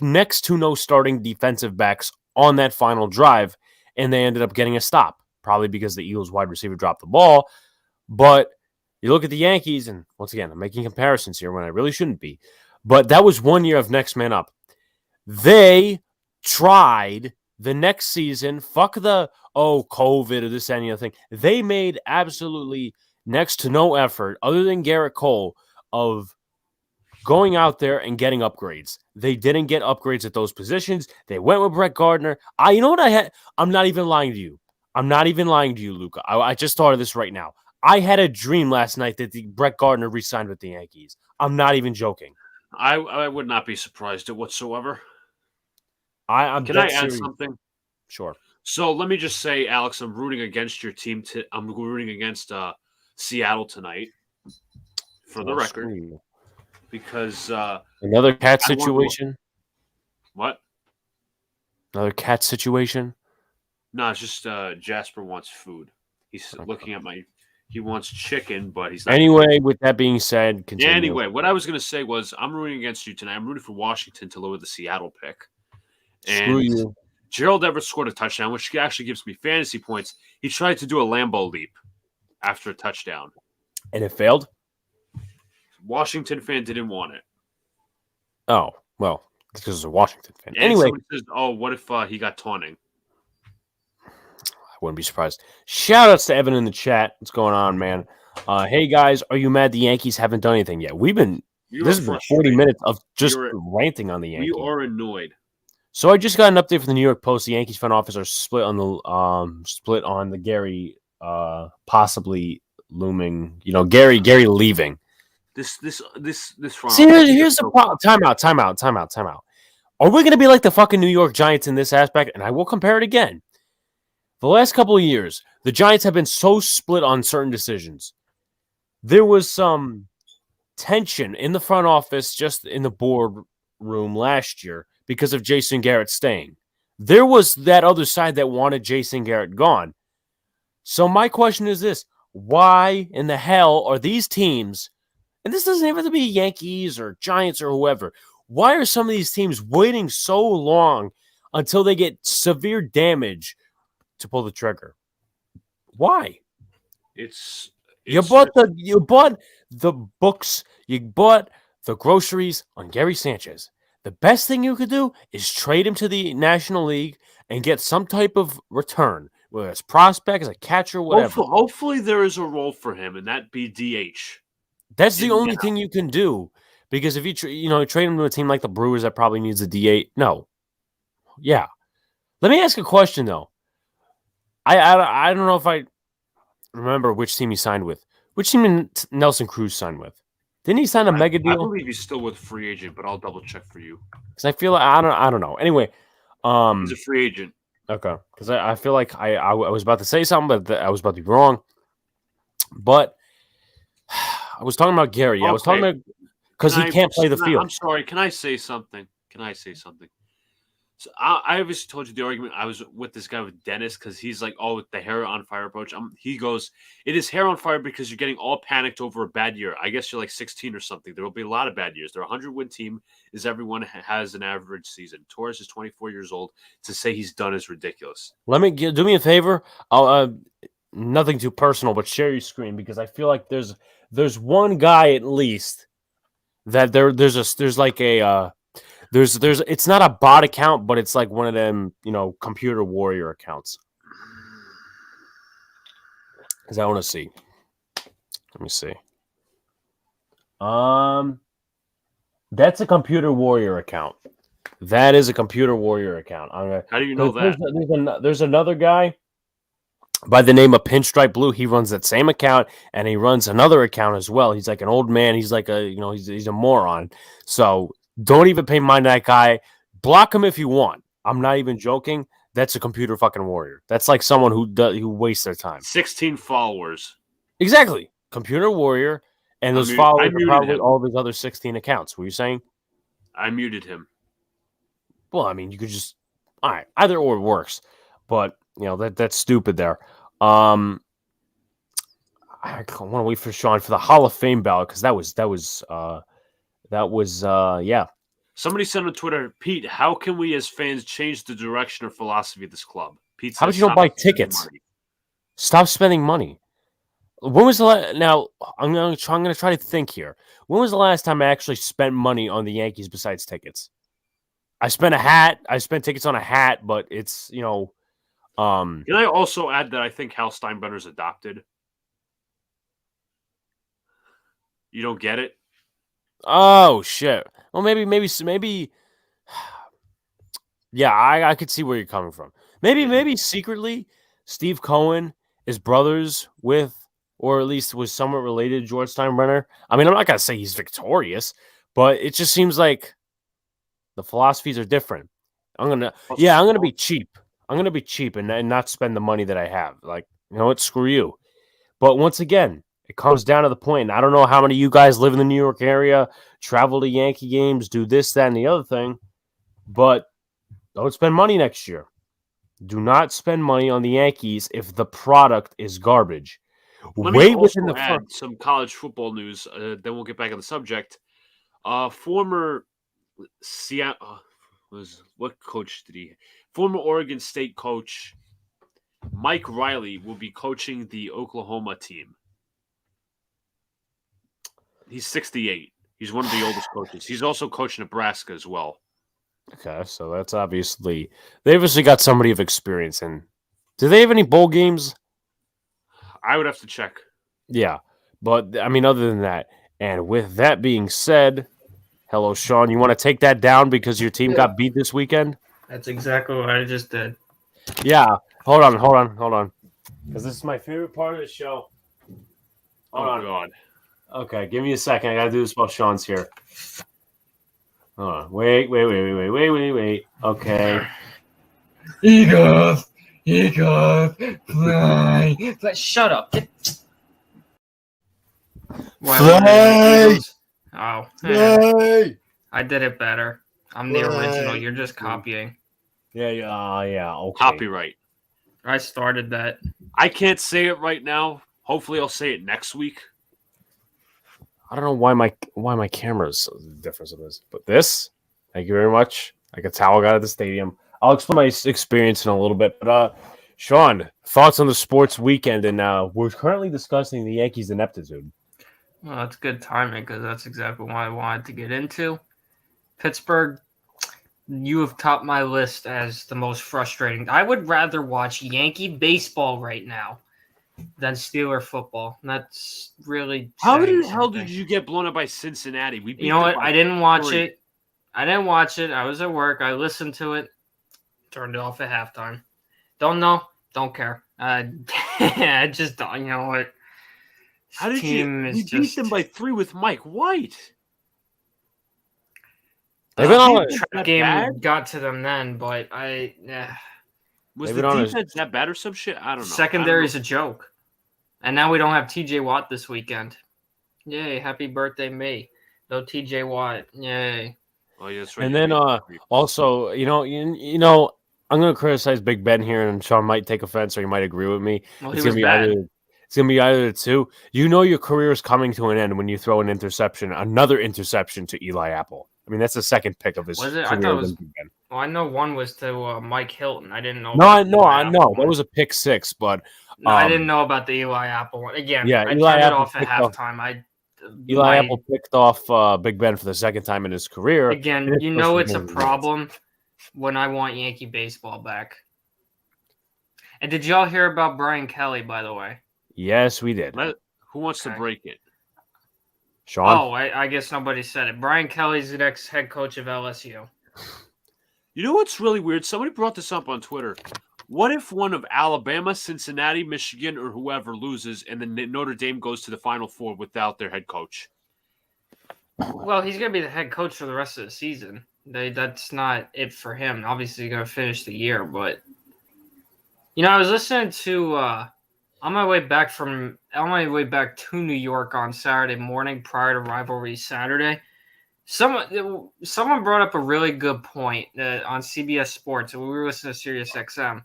next to no starting defensive backs on that final drive, and they ended up getting a stop, probably because the Eagles wide receiver dropped the ball. But you look at the Yankees, and once again, I'm making comparisons here when I really shouldn't be. But that was 1 year of next man up. They tried the next season, fuck the, COVID or this, any other thing. They made absolutely next to no effort, other than Garrett Cole, of going out there and getting upgrades. They didn't get upgrades at those positions. They went with Brett Gardner. You know what I had? I'm not even lying to you. Luca. I just thought of this right now. I had a dream last night that Brett Gardner re-signed with the Yankees. I'm not even joking. I would not be surprised at whatsoever. Can I add something? Sure. So let me just say, Alex, I'm rooting against your team. I'm rooting against Seattle tonight, for the record. Screw. Because another cat situation. What? Another cat situation? No, it's just Jasper wants food. He's looking at my He wants chicken, but he's not. Anyway, with that being said, continue. Anyway, what I was going to say was I'm rooting against you tonight. I'm rooting for Washington to lower the Seattle pick. Screw you. Gerald Everett scored a touchdown, which actually gives me fantasy points. He tried to do a Lambeau leap after a touchdown. And it failed? Washington fan didn't want it. Oh, well, because it's a Washington fan. And anyway. Somebody says, oh, what if he got taunting? I wouldn't be surprised. Shout outs to Evan in the chat. What's going on, man? Hey, guys, are you mad the Yankees haven't done anything yet? This has been 40 minutes of just ranting on the Yankees. We are annoyed. So I just got an update from the New York Post. The Yankees front office are split on the Gary possibly looming. Gary leaving. This front. See, here's the problem. Time out. Are we going to be like the fucking New York Giants in this aspect? And I will compare it again. The last couple of years, the Giants have been so split on certain decisions. There was some tension in the front office, just in the boardroom last year, because of Jason Garrett staying. There was that other side that wanted Jason Garrett gone. So my question is this. Why in the hell are these teams, and this doesn't even have to be Yankees or Giants or whoever, why are some of these teams waiting so long until they get severe damage to pull the trigger? Why? You bought the books, you bought the groceries on Gary Sanchez. The best thing you could do is trade him to the National League and get some type of return, whether it's prospect, as a catcher, whatever. Hopefully there is a role for him, and that be DH. That's the only thing you can do, because if you trade him to a team like the Brewers that probably needs a DH, no. Yeah. Let me ask a question though. I don't know if I remember which team he signed with. Which team did Nelson Cruz sign with? Didn't he sign a mega deal? I believe he's still with free agent, but I'll double check for you. Because I feel like I don't know. Anyway, he's a free agent. Okay, because I feel like I was about to say something, but I was about to be wrong. But I was talking about Gary. Okay. I was talking about because he can't play the field. I'm sorry. Can I say something? So I obviously told you the argument. I was with this guy with Dennis because he's like, oh, with the hair on fire approach. He goes, it is hair on fire because you're getting all panicked over a bad year. I guess you're like 16 or something. There will be a lot of bad years. They're a 100-win team. Everyone has an average season. Torres is 24 years old. To say he's done is ridiculous. Do me a favor. I'll nothing too personal, but share your screen because I feel like there's one guy at least that there's it's not a bot account, but it's like one of them, computer warrior accounts. Because I want to see. Let me see. That's a computer warrior account. That is a computer warrior account. How do you know that? There's another guy by the name of Pinstripe Blue. He runs that same account, and he runs another account as well. He's like an old man. He's like he's a moron. So don't even pay mind to that guy. Block him if you want. I'm not even joking. That's a computer fucking warrior. That's like someone who wastes their time. 16 followers. Exactly. Computer warrior. And those followers are probably all of his other 16 accounts. What are you saying? I muted him. Well, I mean, you could just... All right. Either or works. But, that's stupid there. I want to wait for Sean for the Hall of Fame ballot because that was yeah. Somebody said on Twitter, Pete, how can we as fans change the direction or philosophy of this club? Pete says, how about you don't buy tickets? Stop spending money. When was the last? Now I'm going to try to think here. When was the last time I actually spent money on the Yankees besides tickets? I spent tickets on a hat, but it's Can I also add that I think Hal Steinbrenner's adopted? You don't get it? Oh shit. Well, maybe. Yeah, I could see where you're coming from. Maybe secretly, Steve Cohen is brothers with, or at least was somewhat related to George Steinbrenner. I mean, I'm not gonna say he's victorious, but it just seems like the philosophies are different. I'm gonna be cheap. I'm gonna be cheap and not spend the money that I have. Like, what? Screw you. But once again, it comes down to the point. I don't know how many of you guys live in the New York area, travel to Yankee games, do this, that, and the other thing, but don't spend money next year. Do not spend money on the Yankees if the product is garbage. Let me Way also within the add first. some college football news. Then we'll get back on the subject. Former Seattle what coach did he? Former Oregon State coach Mike Riley will be coaching the Oklahoma team. He's 68. He's one of the oldest coaches. He's also coached Nebraska as well. Okay, so that's they obviously got somebody of experience in. Do they have any bowl games? I would have to check. Yeah, but I mean, other than that, and with that being said, hello, Sean. You want to take that down because your team got beat this weekend? That's exactly what I just did. Yeah. Hold on. Because this is my favorite part of the show. Hold on. God. Okay, give me a second. I gotta do this while Sean's here. Hold on. Wait. Okay. Eagles, fly. Shut up. Fly. Oh, Yay! I did it better. I'm the original. You're just copying. Yeah. Okay. Copyright. I started that. I can't say it right now. Hopefully, I'll say it next week. I don't know why my camera is so different than this, but this. Thank you very much. I could towel got at the stadium. I'll explain my experience in a little bit, but Sean, thoughts on the sports weekend, and we're currently discussing the Yankees' ineptitude. Well, that's good timing because that's exactly what I wanted to get into. Pittsburgh, you have topped my list as the most frustrating. I would rather watch Yankee baseball right now than Steeler football. That's really How saying the hell something. did you get blown up by Cincinnati? We beat You know them what? by I didn't watch 3. it. I was at work. I listened to it. Turned it off at halftime. Don't know. Don't care. I just don't. You know what? How did team you? is We beat just them by 3 with Mike White. They've been on Defense that that game bad? got to them then, but Was They've the been on a- defense that bad or some shit? I don't know. secondary's a joke. And now we don't have TJ Watt this weekend. Yay, happy birthday, me. No TJ Watt. Yay. Oh, yeah, that's right. And you then made that creep. also, you know, I'm going to criticize Big Ben here, and Sean might take offense or he might agree with me. Well, he It's was gonna be bad. it's gonna be either the two. You know, your career is coming to an end when you throw another interception to Eli Apple. I mean, that's the second pick of his Was it? career. I thought it was. Big Ben. Well, I know one was to Mike Hilton. I didn't know. No, about I the know. Eli Apple That one. was a pick 6, but No, I didn't know about the Eli Apple one. Again, Yeah, I Eli turned it Apple off at picked off- halftime. Eli Apple picked off Big Ben for the second time in his career. Again, And you his know first it's a one was problem when I want Yankee baseball back. And did y'all hear about Brian Kelly, by the way? Yes, we did. Who wants to Okay. break it? Sean? Oh, I guess nobody said it. Brian Kelly's the next head coach of LSU. You know what's really weird? Somebody brought this up on Twitter. What if one of Alabama, Cincinnati, Michigan, or whoever loses, and then Notre Dame goes to the Final Four without their head coach? Well, he's going to be the head coach for the rest of the season. That's not it for him. Obviously, he's going to finish the year, but I was listening to on my way back to New York on Saturday morning prior to Rivalry Saturday. Someone brought up a really good point on CBS Sports, and we were listening to Sirius XM.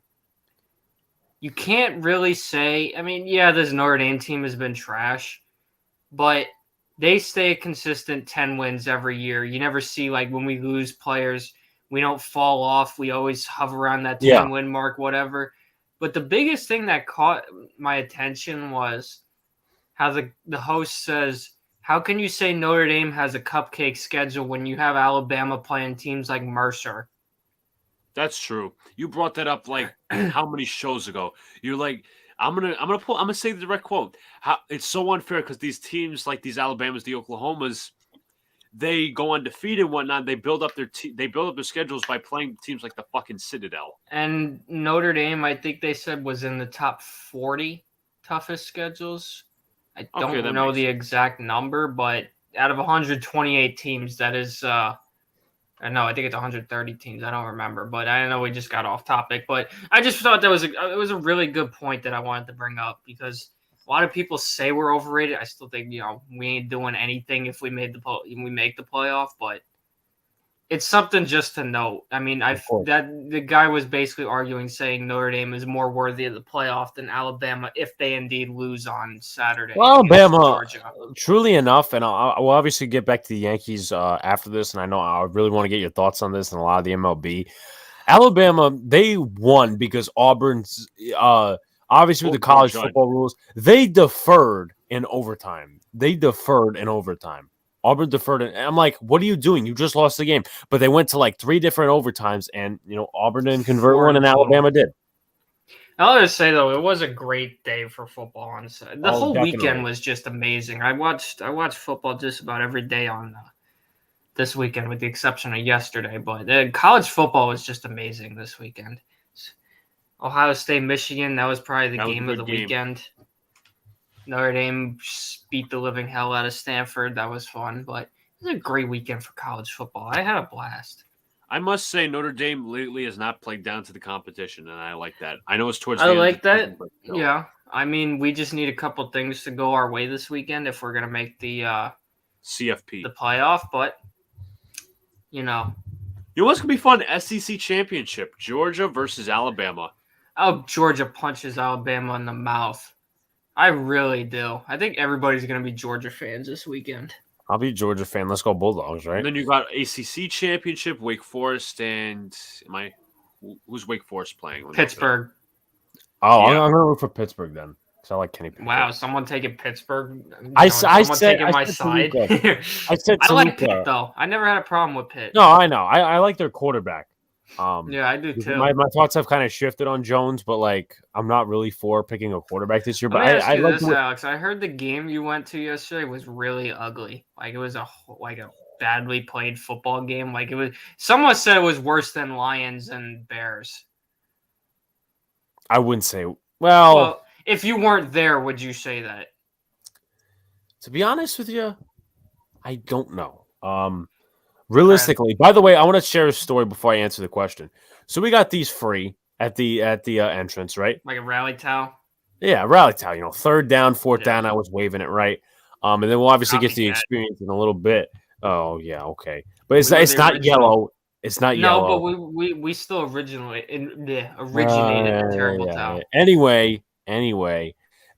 You can't really say. I mean, yeah, this Notre Dame team has been trash, but they stay consistent 10 wins every year. You never see, like, when we lose players, we don't fall off. We always hover around that 10-win mark, whatever. But the biggest thing that caught my attention was how the host says, how can you say Notre Dame has a cupcake schedule when you have Alabama playing teams like Mercer? That's true. You brought that up like how many shows ago? You're like, I'm gonna say the direct quote. How it's so unfair because these teams like these Alabamas, the Oklahomas, they go undefeated and whatnot. They build up their schedules by playing teams like the fucking Citadel. And Notre Dame, I think they said, was in the top 40 toughest schedules. I don't know the exact number, but out of 128 teams, that is I think it's 130 teams. I don't remember, but I know we just got off topic. But I just thought it was a really good point that I wanted to bring up because a lot of people say we're overrated. I still think we ain't doing anything if we make the playoff. But it's something just to note. I mean, the guy was basically arguing, saying Notre Dame is more worthy of the playoff than Alabama if they indeed lose on Saturday. Well, against Alabama, Georgia. truly enough, and we'll obviously get back to the Yankees after this, and I know I really want to get your thoughts on this and a lot of the MLB. Alabama, they won because Auburn's obviously with the college football rules, they deferred in overtime. Auburn deferred, and I'm like, what are you doing? You just lost the game. But they went to like 3 different overtimes, and Auburn didn't convert one, and Alabama did. I'll just say though, it was a great day for football on Saturday. The whole definitely. weekend was just amazing. I watched football just about every day on this weekend, with the exception of yesterday. But college football was just amazing this weekend. Ohio State, Michigan, that was probably the game of the weekend. Notre Dame beat the living hell out of Stanford. That was fun, but it was a great weekend for college football. I had a blast. I must say Notre Dame lately has not played down to the competition, and I like that. I know it's towards the end like of the that. season, but Yeah. I mean, we just need a couple things to go our way this weekend if we're going to make the CFP. The playoff, but you know what's going to be fun? SEC Championship, Georgia versus Alabama. Oh, Georgia punches Alabama in the mouth. I really do. I think everybody's going to be Georgia fans this weekend. I'll be a Georgia fan. Let's go Bulldogs, right? And then you got ACC Championship, Wake Forest, and who's Wake Forest playing? Pittsburgh. Oh, yeah. I'm going to root for Pittsburgh then. So I like Kenny Pickett. Wow, someone taking Pittsburgh. I said taking my side. I said I like Pitt though. I never had a problem with Pitt. No, I know. I like their quarterback. Yeah, I do too. My thoughts have kind of shifted on Jones, but like I'm not really for picking a quarterback this year. But I like this, Alex. I heard the game you went to yesterday was really ugly. Like it was a badly played football game. Like it was. Someone said it was worse than Lions and Bears. I wouldn't say. Well, if you weren't there, would you say that? To be honest with you, I don't know. Realistically, by the way, I want to share a story before I answer the question. So we got these free at the entrance, right? Like a rally towel? Yeah, rally towel. 3rd down, 4th down. I was waving it, right? And then we'll obviously get the experience in a little bit. Oh yeah, okay, but it's not yellow. It's not yellow. No, but we still originated a terrible towel. Anyway,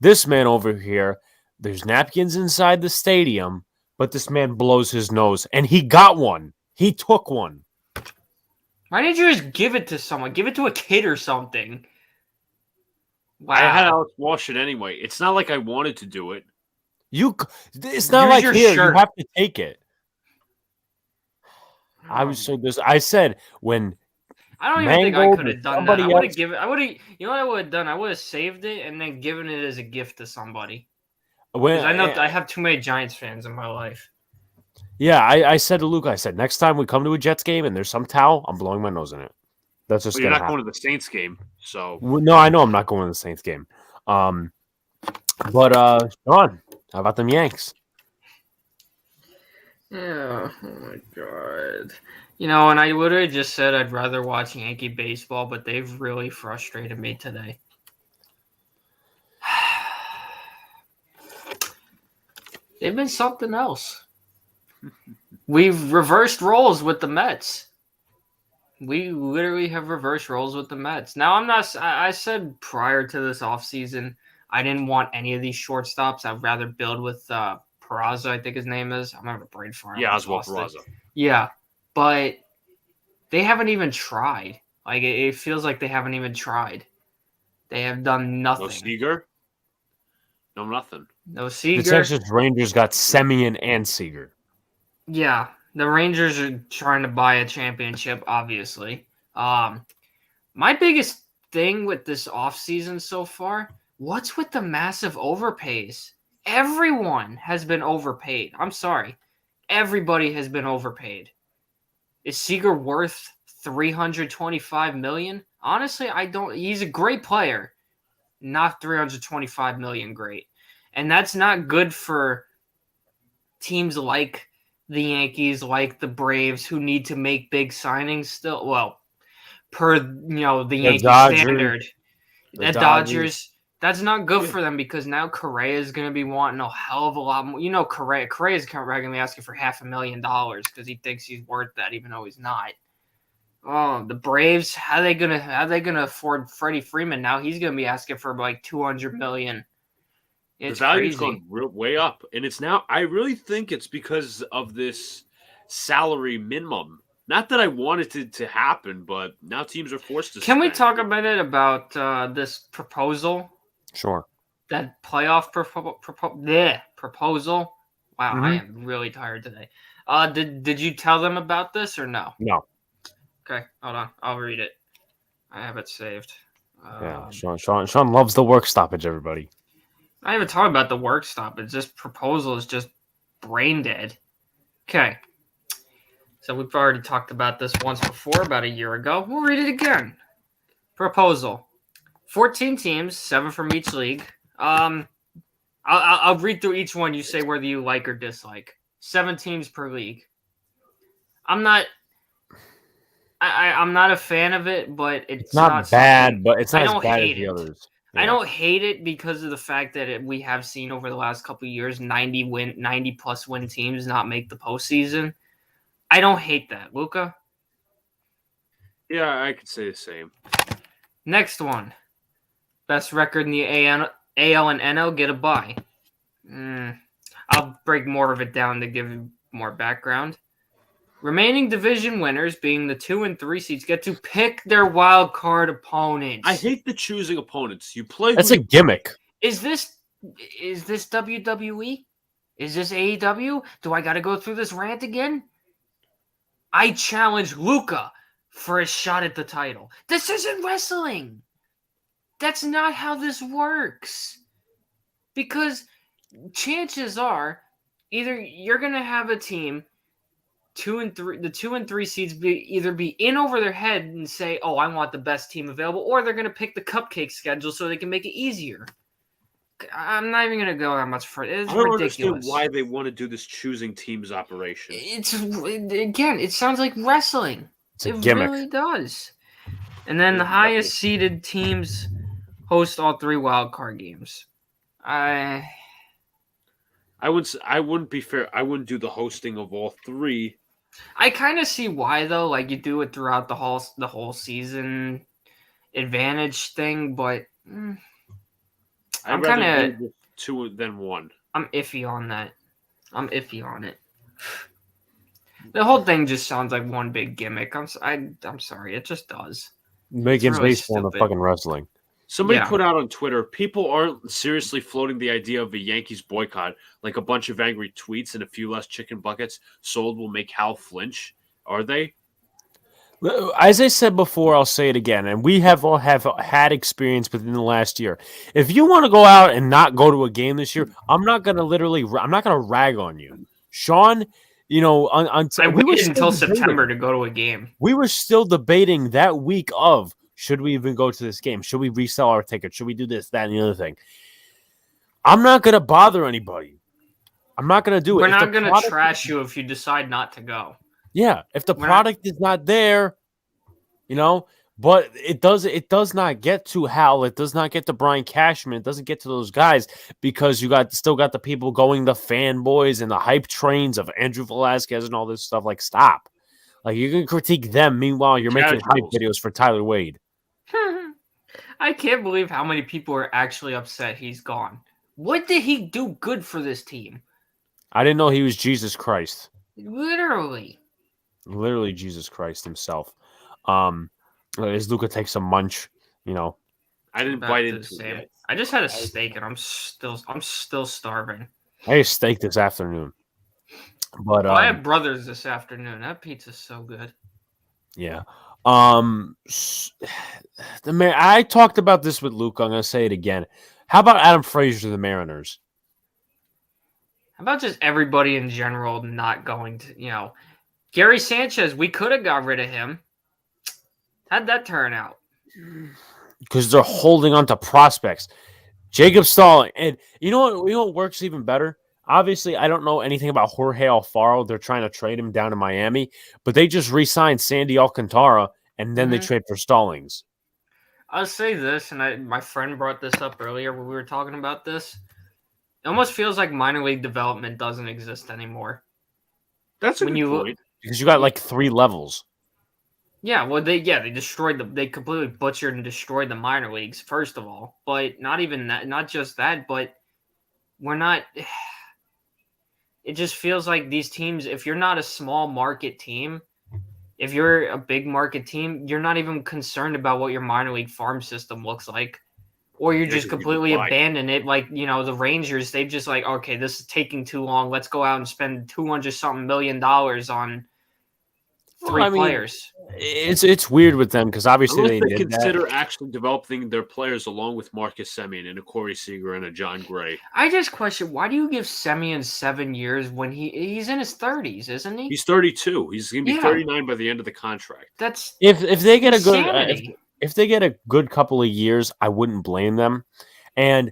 this man over here, there's napkins inside the stadium. But this man blows his nose, and he got one. He took one. Why didn't you just give it to someone? Give it to a kid or something. Wow. I had Alex wash it anyway. It's not like I wanted to do it. It's not like here. You have to take it. I said when. I don't even think I could have done that. I would have given. I would have. You know what I would have done? I would have saved it and then given it as a gift to somebody. I know I have too many Giants fans in my life. Yeah, I said to Luke, next time we come to a Jets game and there's some towel, I'm blowing my nose in it. That's just. You're not going to the Saints game, so. No, I know I'm not going to the Saints game. But Sean, how about them Yanks? Yeah. Oh my God. And I literally just said I'd rather watch Yankee baseball, but they've really frustrated me today. They've been something else. We've reversed roles with the Mets. We literally have reversed roles with the Mets. Now, I said prior to this offseason, I didn't want any of these shortstops. I'd rather build with Peraza, I think his name is. I'm having a brain fart. Yeah, Oswald Peraza. Yeah, but they haven't even tried. Like, it feels like they haven't even tried. They have done nothing. No Seager? No, nothing. No Seager. The Texas Rangers got Semien and Seager. Yeah, the Rangers are trying to buy a championship, obviously. My biggest thing with this offseason so far, what's with the massive overpays? Everyone has been overpaid. I'm sorry. Everybody has been overpaid. Is Seager worth $325 million? Honestly, I don't. He's a great player. Not $325 million great. And that's not good for teams like the Yankees, like the Braves, who need to make big signings still. Well, per the Yankee standard. The Dodgers, That's not good for them because now Correa is going to be wanting a hell of a lot more. You know, Correa's regularly asking for $500,000 because he thinks he's worth that, even though he's not. Oh, the Braves, how they gonna afford Freddie Freeman now? He's gonna be asking for like $200 million. It's the value's crazy. gone way up, and it's now. I really think it's because of this salary minimum. Not that I wanted it to happen, but now teams are forced to. Can we spend. talk a minute about this proposal? Sure. That playoff proposal. Wow, I am really tired today. Did you tell them about this or no? No. Okay, hold on. I'll read it. I have it saved. Yeah, Sean loves the work stoppage, everybody. I haven't talked about the work stoppage. This proposal is just brain dead. Okay. So we've already talked about this once before, about a year ago. We'll read it again. Proposal. 14 teams, 7 from each league. I'll read through each one. You say whether you like or dislike. 7 teams per league. I'm not a fan of it, but it's not bad, but it's not as bad as the others. Yeah. I don't hate it because of the fact that we have seen over the last couple of years 90 plus win teams not make the postseason. I don't hate that, Luca. Yeah, I could say the same. Next one, best record in the AL and NL get a bye. I'll break more of it down to give you more background. Remaining division winners, being the 2 and 3 seeds, get to pick their wild card opponents. I hate the choosing opponents. You play. That's a gimmick. Is this WWE? Is this AEW? Do I got to go through this rant again? I challenge Luca for a shot at the title. This isn't wrestling. That's not how this works. Because chances are, either you're gonna have a team. 2 and 3, the 2 and 3 seeds either be in over their head and say, "Oh, I want the best team available," or they're going to pick the cupcake schedule so they can make it easier. I'm not even going to go that much further. It's I don't ridiculous. understand why they want to do this choosing teams operation. It sounds like wrestling. It's a gimmick. It really does. And then the highest seeded teams host all 3 wild card games. I wouldn't be fair. I wouldn't do the hosting of all 3. I kind of see why though. Like you do it throughout the whole season advantage thing, but I'm kind of 2 than 1. I'm iffy on that. I'm iffy on it. The whole thing just sounds like one big gimmick. I'm sorry, it just does. Making really baseball and the fucking wrestling. Somebody put out on Twitter, people aren't seriously floating the idea of a Yankees boycott, like a bunch of angry tweets and a few less chicken buckets sold will make Hal flinch. Are they? As I said before, I'll say it again, and we have all had experience within the last year. If you want to go out and not go to a game this year, I'm not going to rag on you. Sean, you know, I waited until September to go to a game. We were still debating that week of, should we even go to this game? Should we resell our ticket? Should we do this, that, and the other thing? I'm not going to bother anybody. I'm not going to do it. We're not going to trash you if you decide not to go. Yeah, if the product is not there, you know, but it does not get to Hal. It does not get to Brian Cashman. It doesn't get to those guys because you still got the people going, the fanboys and the hype trains of Andrew Velasquez and all this stuff. Like, stop. Like, you can critique them. Meanwhile, you're making hype videos for Tyler Wade. I can't believe how many people are actually upset he's gone. What did he do good for this team? I didn't know he was Jesus Christ. Literally Jesus Christ himself. As Luca takes a munch, you know. I didn't bite into it yet. I just had a steak and I'm still starving. I ate steak this afternoon. But I had Brothers this afternoon. That pizza's so good. Yeah. I talked about this with Luke. I'm going to say it again. How about Adam Frazier to the Mariners? How about just everybody in general not going to, you know, Gary Sanchez, we could have got rid of him. How'd that turn out? Because they're holding on to prospects. Jacob Starling. And you know what works even better? Obviously, I don't know anything about Jorge Alfaro. They're trying to trade him down to Miami, but they just re-signed Sandy Alcantara, and then they trade for Stallings. I'll say this, and my friend brought this up earlier when we were talking about this. It almost feels like minor league development doesn't exist anymore. That's a When good you- point. Because you got like 3 levels. Yeah, well, they destroyed they completely butchered and destroyed the minor leagues, first of all. But not even that, not just that, but we're not. It just feels like these teams, if you're not a small market team, if you're a big market team, you're not even concerned about what your minor league farm system looks like. Or you Yeah, just 'cause you completely buy it. abandon it. Like, the Rangers, they've just like, okay, this is taking too long. Let's go out and spend $200-something million on three players. It's weird with them because obviously Unless they they did consider actually developing their players along with Marcus Semien and a Corey Seager and a John Gray. I just question, why do you give Semien 7 years when he's in his 30s, isn't he? He's 32. He's going to be Yeah. 39 by the end of the contract. That's If they get a good insanity. if they get a good couple of years, I wouldn't blame them. And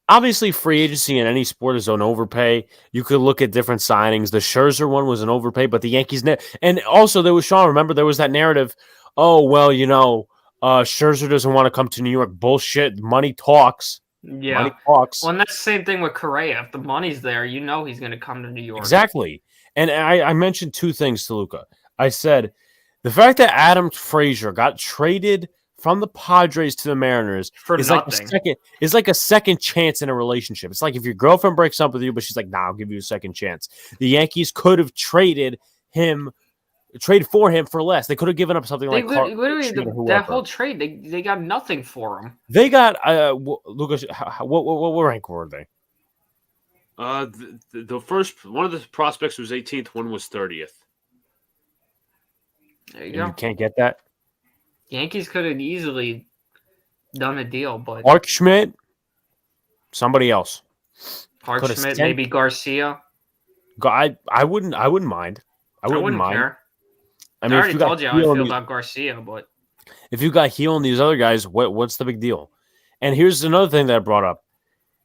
obviously free agency in any sport is an overpay. You could look at different signings. The Scherzer one was an overpay, but the Yankees and also there was Sean. Remember there was that narrative. Oh well, Scherzer doesn't want to come to New York. Bullshit. Money talks. Yeah. Money talks. Well, and that's the same thing with Correa. If the money's there, he's going to come to New York. Exactly. And I mentioned 2 things to Luca. I said the fact that Adam Frazier got traded from the Padres to the Mariners For is nothing. like a second chance in a relationship. It's like if your girlfriend breaks up with you, but she's like, "Nah, I'll give you a second chance." The Yankees could have traded for him for less. They could have given up something They like literally Schmidt or that whoever. whole trade, they got nothing for him. They got Lucas. What rank were they? The first one of the prospects was 18th, one was 30th. There you And go. you can't get that. Yankees could have easily done a deal, but Mark Schmidt, somebody else. Hart could've Schmidt, sent- maybe Garcia. I wouldn't mind. I wouldn't mind. care. I I mean, already told you how I Heel and feel these- about Garcia, but if you got Heel and these other guys, what's the big deal? And here's another thing that I brought up.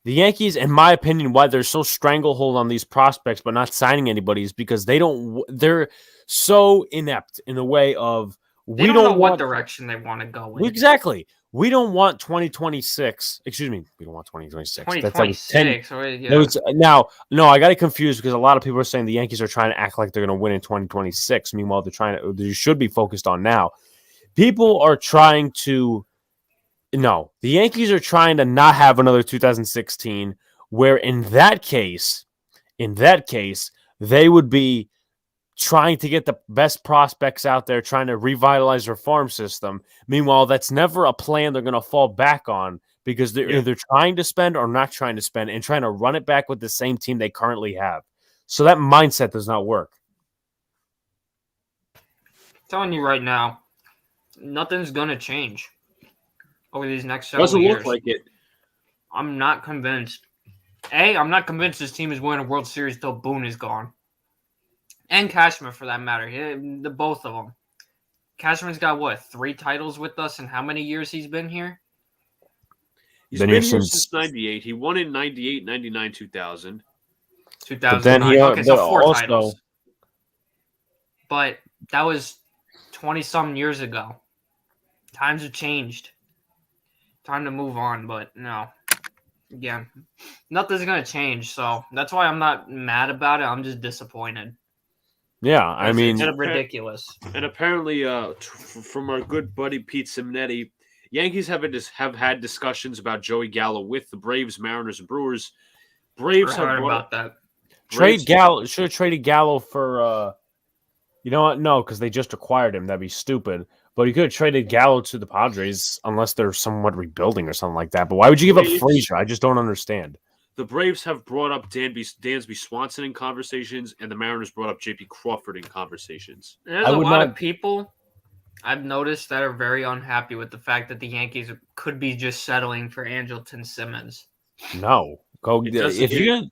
The Yankees, in my opinion, why they're so stranglehold on these prospects but not signing anybody is because they're so inept in the way of they don't know what direction they want to go in. Exactly. We don't want 2026. Excuse me. We don't want 2026. That was 10. 2026. No, I got it confused because a lot of people are saying the Yankees are trying to act like they're going to win in 2026. Meanwhile, they should be focused on now. People are trying to. No, the Yankees are trying to not have another 2016, where in that case, they would be trying to get the best prospects out there, trying to revitalize their farm system. Meanwhile, that's never a plan they're going to fall back on because they're either trying to spend or not trying to spend and trying to run it back with the same team they currently have. So that mindset does not work. Telling you right now, nothing's going to change over these next several Doesn't years. look like it. I'm not convinced. I'm not convinced this team is winning a World Series till Boone is gone. And Cashman, for that matter. The both of them. Cashman's got, 3 titles with us and how many years he's been here? He's Been been here here since- since 98. He won in 98, 99, 2000. 2009. then Okay, so 4 also- titles. But that was 20-some years ago. Times have changed. Time to move on, but no. Again, nothing's going to change, so that's why I'm not mad about it. I'm just disappointed. Yeah, I mean, It's ridiculous. And apparently, from our good buddy Pete Simonetti, Yankees have had discussions about Joey Gallo with the Braves, Mariners, and Brewers. Braves I have heard brought about that. Braves- should have traded Gallo for you know what? No, because they just acquired him. That'd be stupid. But you could have traded Gallo to the Padres unless they're somewhat rebuilding or something like that. But why would you give up Braves- Frazier? I just don't understand. The Braves have brought up Dansby Swanson in conversations, and the Mariners brought up J.P. Crawford in conversations. There's I a would lot not- of people I've noticed that are very unhappy with the fact that the Yankees could be just settling for Andrelton Simmons. No, go It doesn't if you get-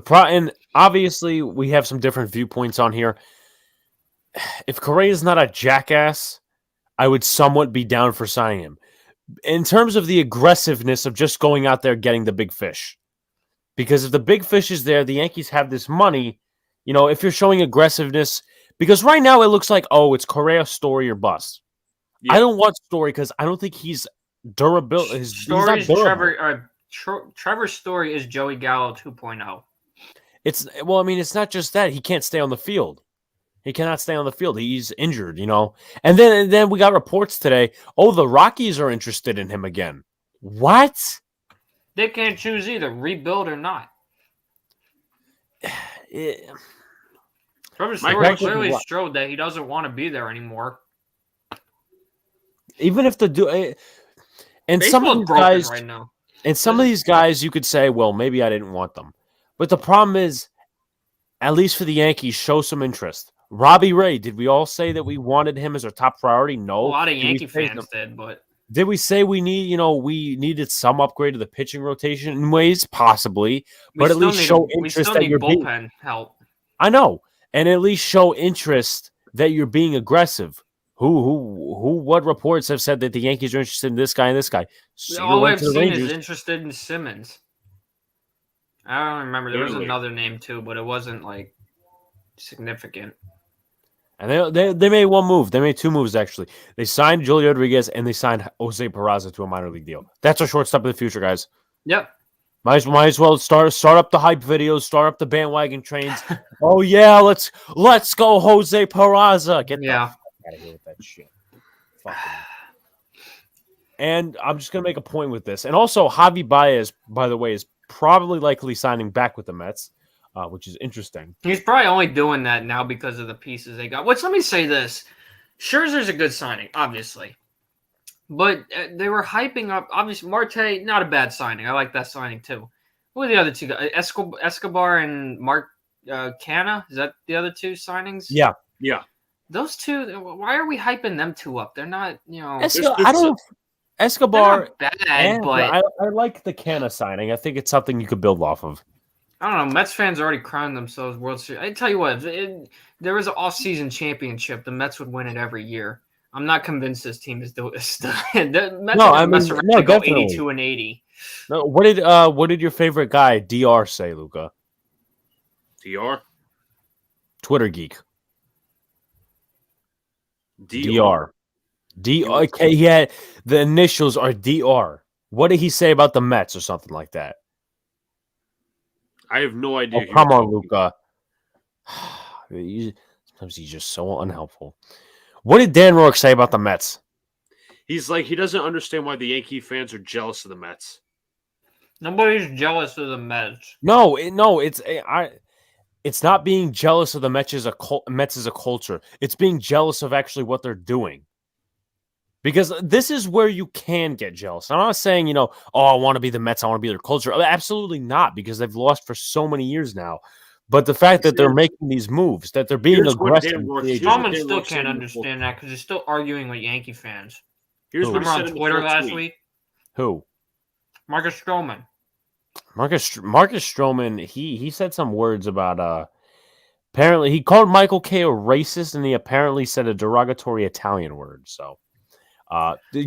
get and obviously we have some different viewpoints on here. If Correa is not a jackass, I would somewhat be down for signing him. In terms of the aggressiveness of just going out there getting the big fish. Because if the big fish is there, the Yankees have this money. If you're showing aggressiveness, because right now it looks like, it's Correa story or bust. Yeah. I don't want Story because I don't think he's durable. He's not Story's durable. Trevor's Story is Joey Gallo 2.0. It's not just that he can't stay on the field. He cannot stay on the field. He's injured, And then we got reports today. Oh, the Rockies are interested in him again. What? They can't choose either, rebuild or not. Trevor Story clearly showed that he doesn't want to be there anymore. Even if and some of these guys right now. And some of these guys, you could say, well, maybe I didn't want them. But the problem is, at least for the Yankees, show some interest. Robbie Ray, did we all say that we wanted him as our top priority? No. A lot of Yankee fans did, but... Did we say we needed some upgrade to the pitching rotation in ways? Possibly. But at least show interest that you're bullpen help. I know. And at least show interest that you're being aggressive. What reports have said that the Yankees are interested in this guy and this guy? All I've seen is interested in Simmons. I don't remember. There was another name too, but it wasn't like significant. And they made one move. They made two moves actually. They signed Julio Rodriguez and they signed Jose Peraza to a minor league deal. That's our shortstop of the future, guys. Yep. Might as well start up the hype videos, start up the bandwagon trains. Oh yeah, let's go Jose Peraza. Get the fuck out of here with that shit. And I'm just gonna make a point with this. And also Javi Baez, by the way, is probably likely signing back with the Mets. Which is interesting. He's probably only doing that now because of the pieces they got. Let me say this. Scherzer's a good signing, obviously. But they were hyping up, obviously, Marte, not a bad signing. I like that signing, too. Who are the other two guys? Escobar and Mark Canna? Is that the other two signings? Yeah. Those two, why are we hyping them two up? They're not, Escobar, they're not bad, but... I like the Canna signing. I think it's something you could build off of. I don't know. Mets fans already crowned themselves World Series. I tell you what, there was an off-season championship. The Mets would win it every year. I'm not convinced this team is doing this. The Mets go 82 and 80. No, what did your favorite guy DR say, Luca? DR? Twitter geek. DR. Okay, yeah. The initials are DR. What did he say about the Mets or something like that? I have no idea. Oh, come on, Luca. Sometimes he's just so unhelpful. What did Dan Rourke say about the Mets? He's like, he doesn't understand why the Yankee fans are jealous of the Mets. Nobody's jealous of the Mets. No, it's not being jealous of the Mets as a culture. It's being jealous of actually what they're doing. Because this is where you can get jealous. I'm not saying, I want to be the Mets. I want to be their culture. Absolutely not, because they've lost for so many years now. But the fact that they're making these moves, that they're being aggressive. Stroman still can't understand that because he's still arguing with Yankee fans. Remember on Twitter last week? Who? Marcus Stroman. Marcus Stroman, he said some words about apparently he called Michael Kay a racist, and he apparently said a derogatory Italian word. So do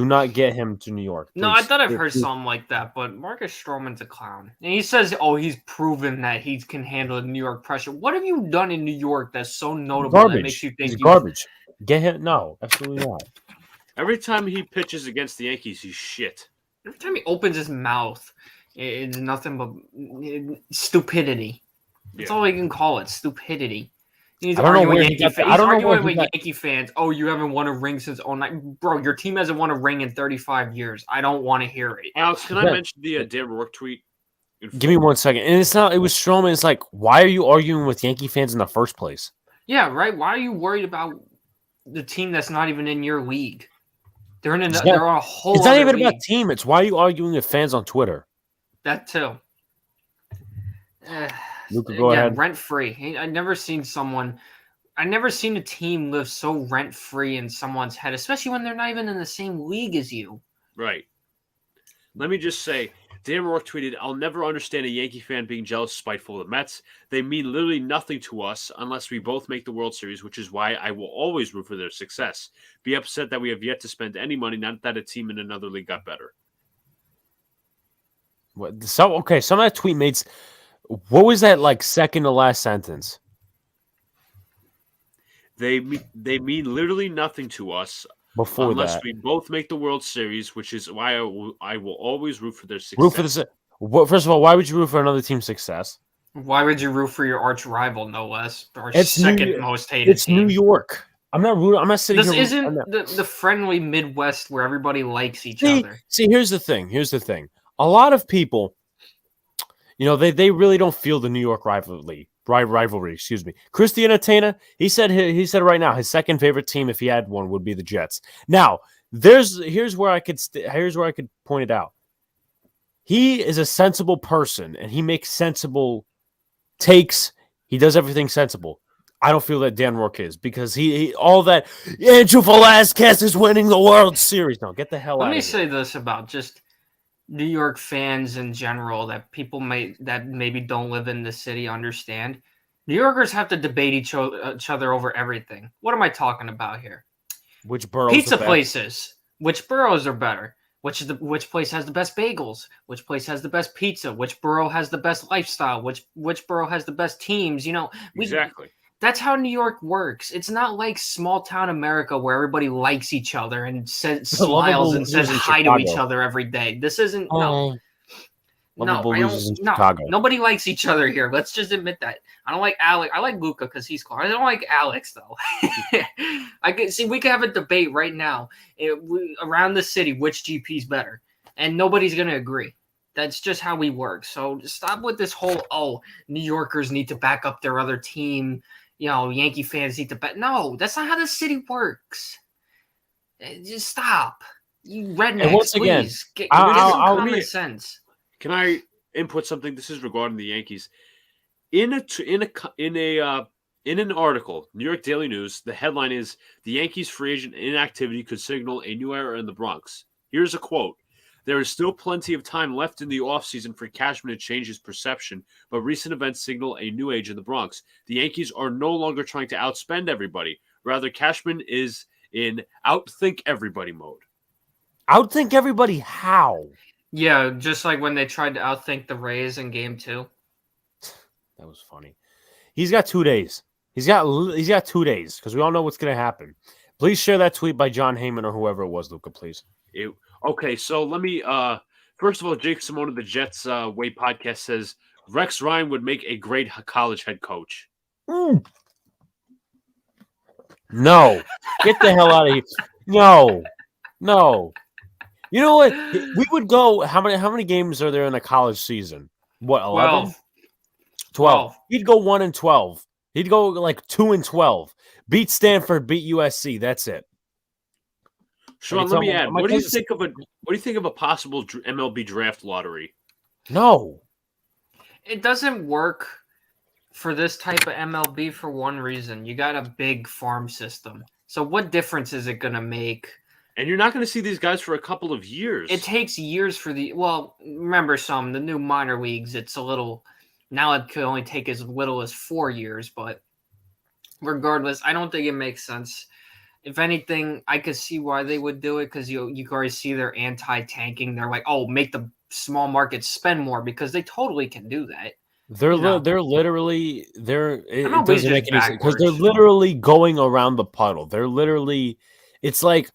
not get him to New York. Please. No, I thought I've heard something like that, but Marcus Stroman's a clown. And he says, he's proven that he can handle the New York pressure. What have you done in New York that's so notable that makes you think he's garbage? Get him? No, absolutely not. Every time he pitches against the Yankees, he's shit. Every time he opens his mouth, it's nothing but stupidity. That's all we can call it, stupidity. He's arguing with Yankee fans. Oh, you haven't won a ring since 2009. Bro, your team hasn't won a ring in 35 years. I don't want to hear it. Alex, can I mention the Dan Rourke tweet? Give me 1 second. And it was Stroman. It's like, why are you arguing with Yankee fans in the first place? Yeah, right. Why are you worried about the team that's not even in your league? They're on a whole It's not even league. about team. It's why are you arguing with fans on Twitter? That too. Luca, go ahead. Rent free. I've never seen a team live so rent free in someone's head, especially when they're not even in the same league as you. Right. Let me just say, Dan Rourke tweeted, "I'll never understand a Yankee fan being jealous, spiteful of the Mets. They mean literally nothing to us unless we both make the World Series, which is why I will always root for their success. Be upset that we have yet to spend any money, not that a team in another league got better." Some of that tweet made. What was that like second to last sentence? They mean literally nothing to us Before unless that, we both make the World Series, which is why I will always root for their success. root for the. First of all, why would you root for another team's success? Why would you root for your arch rival, no less? Our It's second most hated It's team. New York. I'm not rooting. I'm not sitting This here. isn't the friendly Midwest where everybody likes each other. See, here's the thing. A lot of people, they really don't feel the New York rivalry. Excuse me. Christian Atena, he said right now his second favorite team, if he had one, would be the Jets. Now, here's where I could point it out. He is a sensible person, and he makes sensible takes. He does everything sensible. I don't feel that Dan Rourke is, because he all that Andrew Velasquez is winning the World Series. No, get the hell out of here. Let me say this about just New York fans in general that people that maybe don't live in the city understand. New Yorkers have to debate each other over everything. What am I talking about here? Which boroughs Pizza are better? Places. Which boroughs are better? Which place has the best bagels? Which place has the best pizza? Which borough has the best lifestyle? Which borough has the best teams? Exactly. That's how New York works. It's not like small town America where everybody likes each other and smiles and says hi to each other every day. This isn't no. Lovable I losers in don't. Chicago. Nobody likes each other here. Let's just admit that. I don't like Alex. I like Luca because he's cool. I don't like Alex though. I can see we can have a debate right now around the city which GP's better, and nobody's gonna agree. That's just how we work. So stop with this whole New Yorkers need to back up their other team. Yankee fans need to bet. No, that's not how the city works. Just stop. You rednecks, and once again, please. Get I'll some common sense. Can I input something? This is regarding the Yankees. In an article, New York Daily News, the headline is "The Yankees' free agent inactivity could signal a new era in the Bronx." Here's a quote. There is still plenty of time left in the offseason for Cashman to change his perception, but recent events signal a new age in the Bronx. The Yankees are no longer trying to outspend everybody. Rather, Cashman is in outthink everybody mode. Outthink everybody? How? Yeah, just like when they tried to outthink the Rays in Game 2. That was funny. He's got 2 days. He's got 2 days because we all know what's going to happen. Please share that tweet by John Heyman or whoever it was, Luca, please. Okay, so let me first of all, Jake Simone of the Jets Way podcast says Rex Ryan would make a great college head coach. No. Get the hell out of here. No. You know what? We would go. How many games are there in a college season? What, 11? 12. He'd go 1-12. He'd go like 2-12. Beat Stanford, beat USC. That's it. Sean, let me add. What do you think of a possible MLB draft lottery? No. It doesn't work for this type of MLB for one reason. You got a big farm system. So what difference is it going to make? And you're not going to see these guys for a couple of years. It takes years for remember the new minor leagues, it's a little, now it could only take as little as 4 years, but regardless, I don't think it makes sense. If anything, I could see why they would do it because you already see they're anti-tanking. They're like, make the small markets spend more because they totally can do that. They're literally it doesn't make any sense because they're backwards. literally going around the puddle. They're literally it's like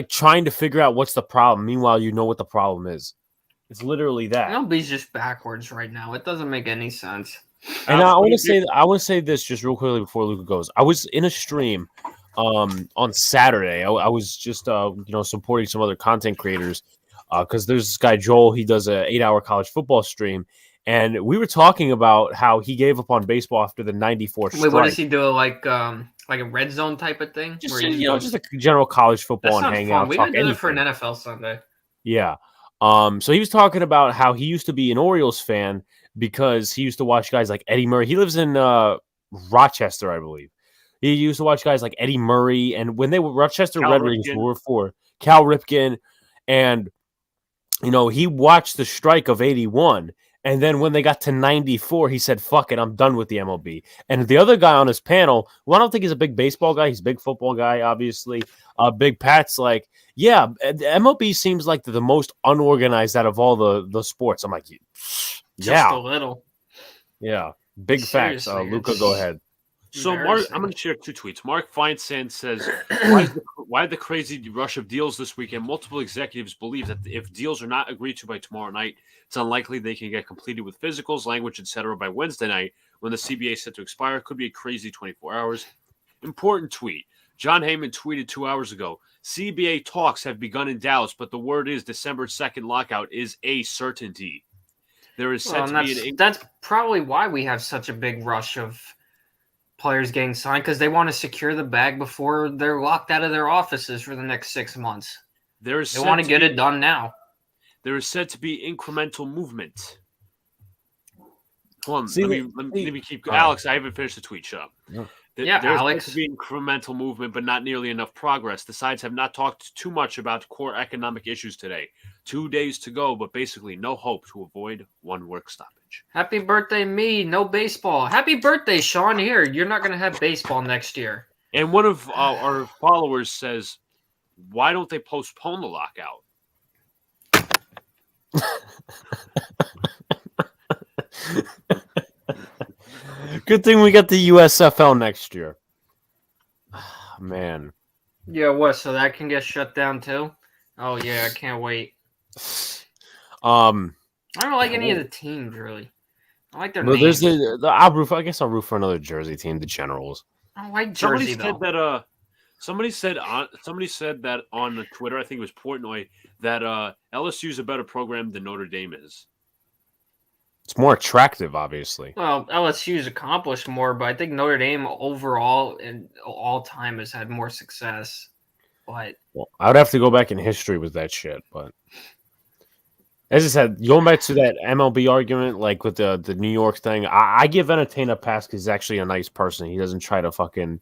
trying to figure out what's the problem. Meanwhile, you know what the problem is. It's literally that. MLB's just backwards right now. It doesn't make any sense. And I want to say this just real quickly before Luca goes. I was in a stream on Saturday. I was just supporting some other content creators because there's this guy Joel. He does a 8-hour college football stream, and we were talking about how he gave up on baseball after the '94 strike. Wait, what does he do? Like a red zone type of thing? Just just a general college football and hang out. We didn't do it for an NFL Sunday. Yeah. So he was talking about how he used to be an Orioles fan because he used to watch guys like Eddie Murray. He lives in Rochester, I believe. He used to watch guys like Eddie Murray, and when they were Rochester Red Wings were for Cal Ripken, and he watched the strike of '81, and then when they got to '94, he said, "Fuck it, I'm done with the MLB." And the other guy on his panel, well, I don't think he's a big baseball guy. He's a big football guy, obviously. Big Pat's like, yeah, the MLB seems like the most unorganized out of all the sports. I'm like, just a little. Yeah, big facts. Luca, go ahead. So Mark, Embarrassing. I'm going to share 2 tweets. Mark Feinsand says, why the crazy rush of deals this weekend? Multiple executives believe that if deals are not agreed to by tomorrow night, it's unlikely they can get completed with physicals, language, etc. by Wednesday night when the CBA is set to expire. Could be a crazy 24 hours. Important tweet. John Heyman tweeted 2 hours ago, CBA talks have begun in Dallas, but the word is December 2nd lockout is a certainty. There is set to be that's probably why we have such a big rush of players getting signed, because they want to secure the bag before they're locked out of their offices for the next 6 months. They want to get it done now. There is said to be incremental movement. Hold on, let me keep going. Alex, I haven't finished the tweet. Shut up. Yeah, There's Alex. to be incremental movement, but not nearly enough progress. The sides have not talked too much about core economic issues today. 2 days to go, but basically no hope to avoid one work stoppage. Happy birthday, me. No baseball. Happy birthday, Sean. Here, you're not going to have baseball next year. And one of our followers says, why don't they postpone the lockout? Good thing we got the USFL next year. Man. Yeah, what? So that can get shut down too? Oh yeah, I can't wait. I don't like any of the teams really. I like their names. There's I'll root for another Jersey team, the Generals. I don't like Jersey though. Somebody said that on Twitter. I think it was Portnoy that LSU is a better program than Notre Dame is. It's more attractive, obviously. Well, LSU's accomplished more, but I think Notre Dame overall and all time has had more success. But I would have to go back in history with that shit. But as I said, going back to that MLB argument, like with the New York thing, I give Entertain a pass because he's actually a nice person. He doesn't try to fucking.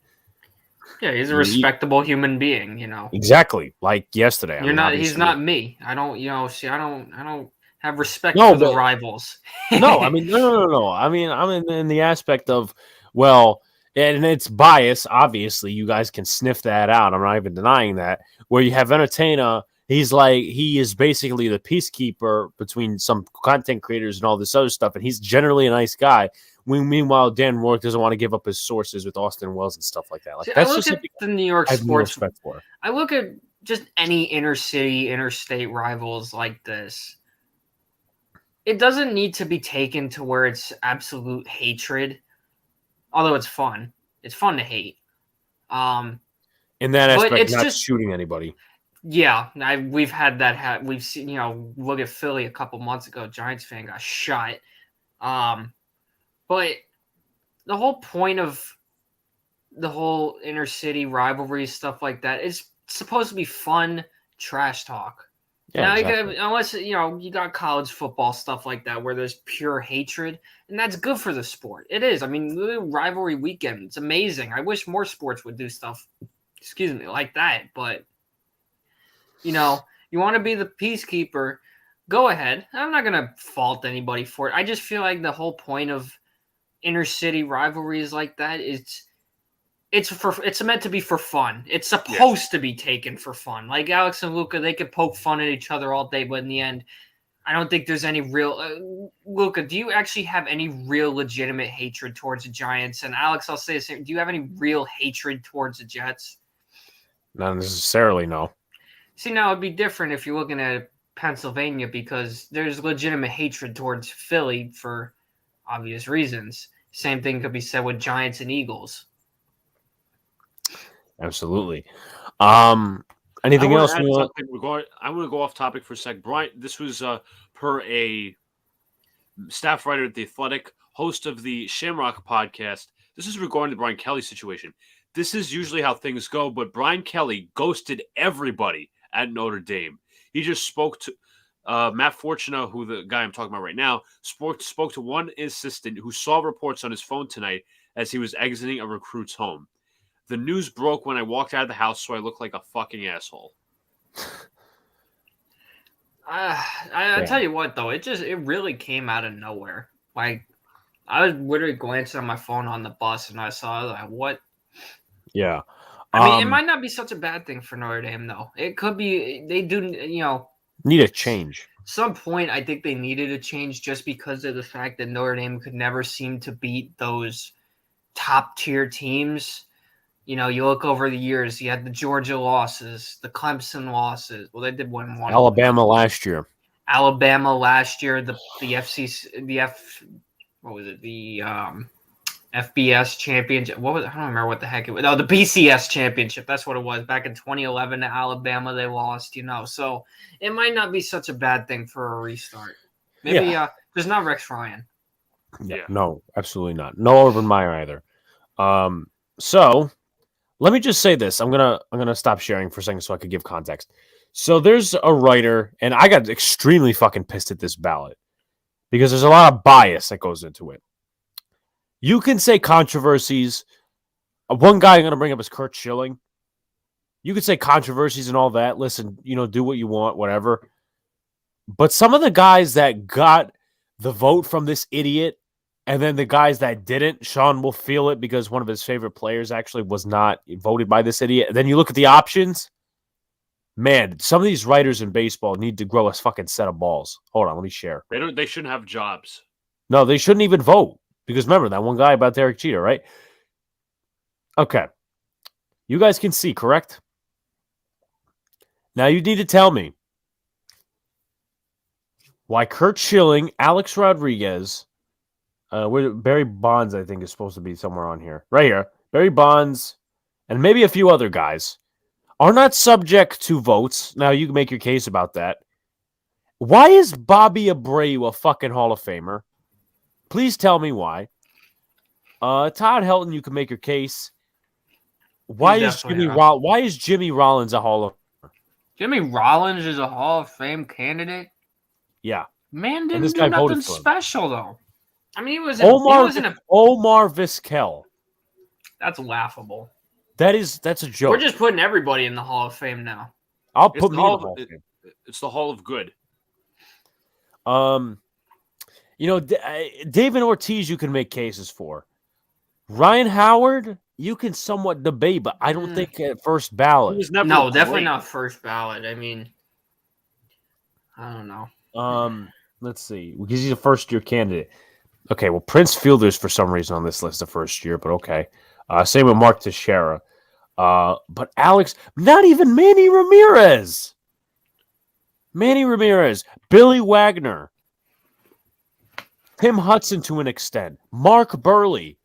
Yeah, he's a respectable human being, you know. Exactly, like yesterday. He's not me. I don't have respect for the rivals. No. I mean, I'm in the aspect of, well, and it's bias. Obviously, you guys can sniff that out. I'm not even denying that. Where you have Entertainer, he is basically the peacekeeper between some content creators and all this other stuff, and he's generally a nice guy. Meanwhile, Dan Rourke doesn't want to give up his sources with Austin Wells and stuff like that. Like, that's I look at the New York sports. I look at just any interstate rivals like this. It doesn't need to be taken to where it's absolute hatred, although it's fun. It's fun to hate. In that aspect, not shooting anybody. Yeah, we've had that. We've seen, look at Philly a couple months ago. Giants fan got shot. But the whole point of the whole inner city rivalry stuff like that is supposed to be fun trash talk. Yeah, now, exactly. Unless you got college football stuff like that where there's pure hatred, and that's good for the sport. It is. I mean, rivalry weekend, it's amazing. I wish more sports would do stuff, like that. But you want to be the peacekeeper, go ahead. I'm not gonna fault anybody for it. I just feel like the whole point of inner city rivalries like that it's meant to be for fun. It's supposed to be taken for fun. Like Alex and Luca, they could poke fun at each other all day, but in the end, I don't think there's any real. Luca, do you actually have any real legitimate hatred towards the Giants? And Alex, I'll say the same. Do you have any real hatred towards the Jets? Not necessarily, no. See, now it'd be different if you're looking at Pennsylvania because there's legitimate hatred towards Philly for obvious reasons. Same thing could be said with Giants and Eagles. Absolutely. Anything else? I want to go off topic for a sec. Brian, this was per a staff writer at The Athletic, host of the Shamrock podcast. This is regarding the Brian Kelly situation. This is usually how things go, but Brian Kelly ghosted everybody at Notre Dame. He just spoke to Matt Fortuna, who the guy I'm talking about right now, spoke to one assistant who saw reports on his phone tonight as he was exiting a recruit's home. The news broke when I walked out of the house, so I looked like a fucking asshole. I tell you what, though, it really came out of nowhere. Like, I was literally glancing at my phone on the bus, and I saw like, what? Yeah. I mean, it might not be such a bad thing for Notre Dame, though. It could be they do, need a change. Some point, I think they needed a change just because of the fact that Notre Dame could never seem to beat those top tier teams. You look over the years, you had the Georgia losses, the Clemson losses. Well, they did win one. Alabama last year. Alabama last year, the what was it? The FBS championship. What was it? I don't remember what the heck it was. No, the BCS championship. That's what it was. Back in 2011 to Alabama, they lost, So it might not be such a bad thing for a restart. Maybe there's not Rex Ryan. Yeah. No, absolutely not. No Urban Meyer either. So let me just say this. I'm gonna stop sharing for a second so I could give context. So there's a writer, and I got extremely fucking pissed at this ballot because there's a lot of bias that goes into it. You can say controversies. One guy I'm going to bring up is Curt Schilling. You could say controversies and all that. Listen, do what you want, whatever. But some of the guys that got the vote from this idiot, and then the guys that didn't, Sean will feel it because one of his favorite players actually was not voted by this idiot. And then you look at the options. Man, some of these writers in baseball need to grow a fucking set of balls. Hold on, let me share. They shouldn't have jobs. No, they shouldn't even vote. Because remember, that one guy about Derek Jeter, right? Okay. You guys can see, correct? Now you need to tell me why Curt Schilling, Alex Rodriguez, Barry Bonds, I think, is supposed to be somewhere on here. Right here. Barry Bonds, and maybe a few other guys, are not subject to votes. Now, you can make your case about that. Why is Bobby Abreu a fucking Hall of Famer? Please tell me why. Todd Helton, you can make your case. Why is Jimmy Rollins a Hall of Famer? Jimmy Rollins is a Hall of Fame candidate? Yeah. Man didn't do nothing special, though. I mean, he was Omar Vizquel. That's laughable. That's a joke. We're just putting everybody in the Hall of Fame now. I'll put me in the Hall of Fame. It's the Hall of Good. David Ortiz, you can make cases for. Ryan Howard, you can somewhat debate, but I don't think at first ballot. Definitely not first ballot. I mean, I don't know. Let's see, because he's a first-year candidate. Okay, well, Prince Fielder's for some reason on this list the first year, but okay. Same with Mark Teixeira. But Alex, not even Manny Ramirez. Billy Wagner. Tim Hudson to an extent. Mark Burley.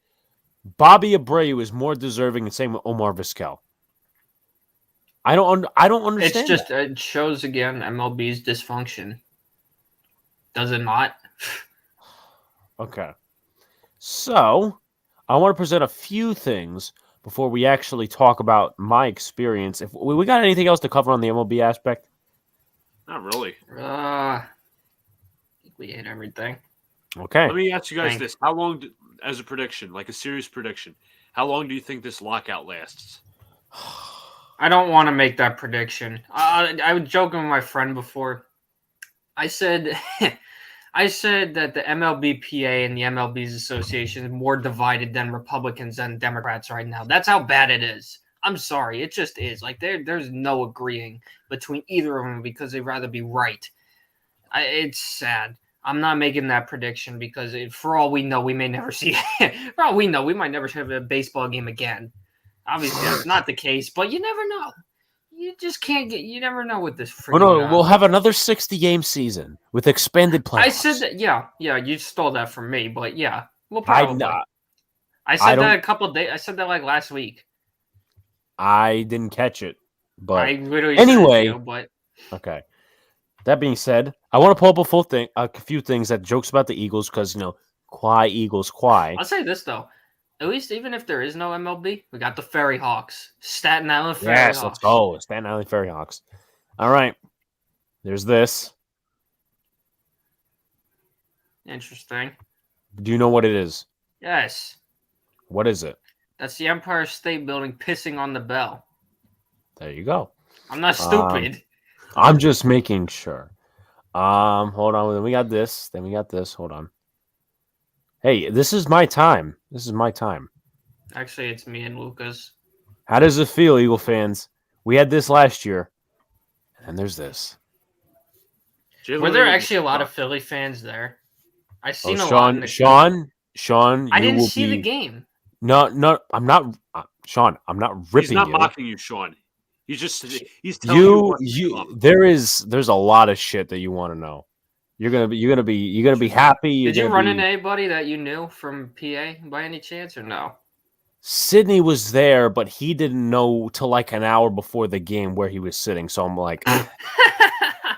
Bobby Abreu is more deserving, and same with Omar Vizquel. I don't understand. It's just it shows again MLB's dysfunction. Does it not? Okay. So, I want to present a few things before we actually talk about my experience. If we got anything else to cover on the MLB aspect? Not really. I think we hit everything. Okay. Let me ask you guys this. How long, as a prediction, like a serious prediction, how long do you think this lockout lasts? I don't want to make that prediction. I was joking with my friend before. I said that the MLBPA and the MLB's association is more divided than Republicans and Democrats right now. That's how bad it is. I'm sorry. It just is. Like, there's no agreeing between either of them because they'd rather be right. It's sad. I'm not making that prediction because for all we know, we may never see it. For all we know, we might never have a baseball game again. Obviously, that's not the case, but you never know. You just can't get. You never know with this. We'll have another 60-game season with expanded playoffs. I said that. Yeah. You stole that from me, but yeah, we'll probably. I said that a couple of days. I said that like last week. I didn't catch it, but I literally anyway. said it, but okay. That being said, I want to pull up a few things that jokes about the Eagles because Quai Eagles Quai. I'll say this though. At least even if there is no MLB, we got the Ferry Hawks. Staten Island Ferry Hawks. Yes, let's go. Staten Island Ferry Hawks. All right. There's this. Interesting. Do you know what it is? Yes. What is it? That's the Empire State Building pissing on the bell. There you go. I'm not stupid. I'm just making sure. Hold on. Then we got this. Hold on. Hey, this is my time. Actually, it's me and Lucas. How does it feel, Eagle fans? We had this last year, and there's this. Were there actually a lot of Philly fans there? I seen a lot. Sean, I didn't see the game. No, I'm not, Sean. I'm not ripping He's not you. mocking you, Sean. He's telling you what's up. There's a lot of shit that you want to know. You're gonna be happy. Did you run into anybody that you knew from PA by any chance or no? Sydney was there, but he didn't know till like an hour before the game where he was sitting. So I'm like,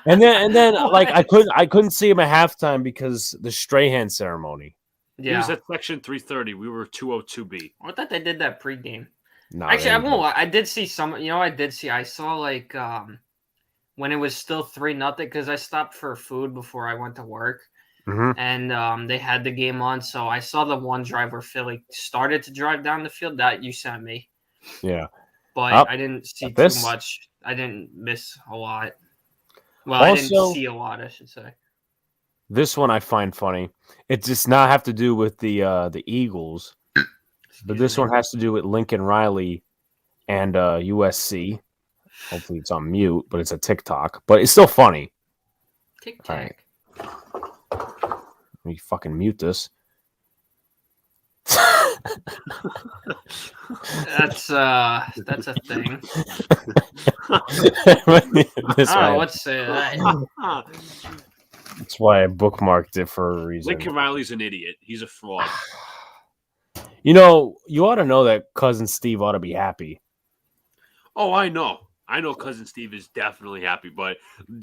and then like I couldn't see him at halftime because the Strahan ceremony. He was at section 330. We were 202B. I thought they did that pregame. No, actually, I won't lie. I did see some. I saw like when it was still 3-0 because I stopped for food before I went to work. Mm-hmm. And they had the game on, so I saw the one drive where Philly started to drive down the field that you sent me. Yeah, but I didn't see too much. I didn't miss a lot. Well, I didn't see a lot, I should say. This one I find funny. It does not have to do with the Eagles, but this one has to do with Lincoln Riley and USC. Hopefully it's on mute, but it's a TikTok. But it's still funny. TikTok. Right. Let me fucking mute this. That's a thing. This I don't know what to say to that. That's why I bookmarked it for a reason. Lincoln Riley's an idiot. He's a fraud. You ought to know that Cousin Steve ought to be happy. Oh, I know. I know Cousin Steve is definitely happy, but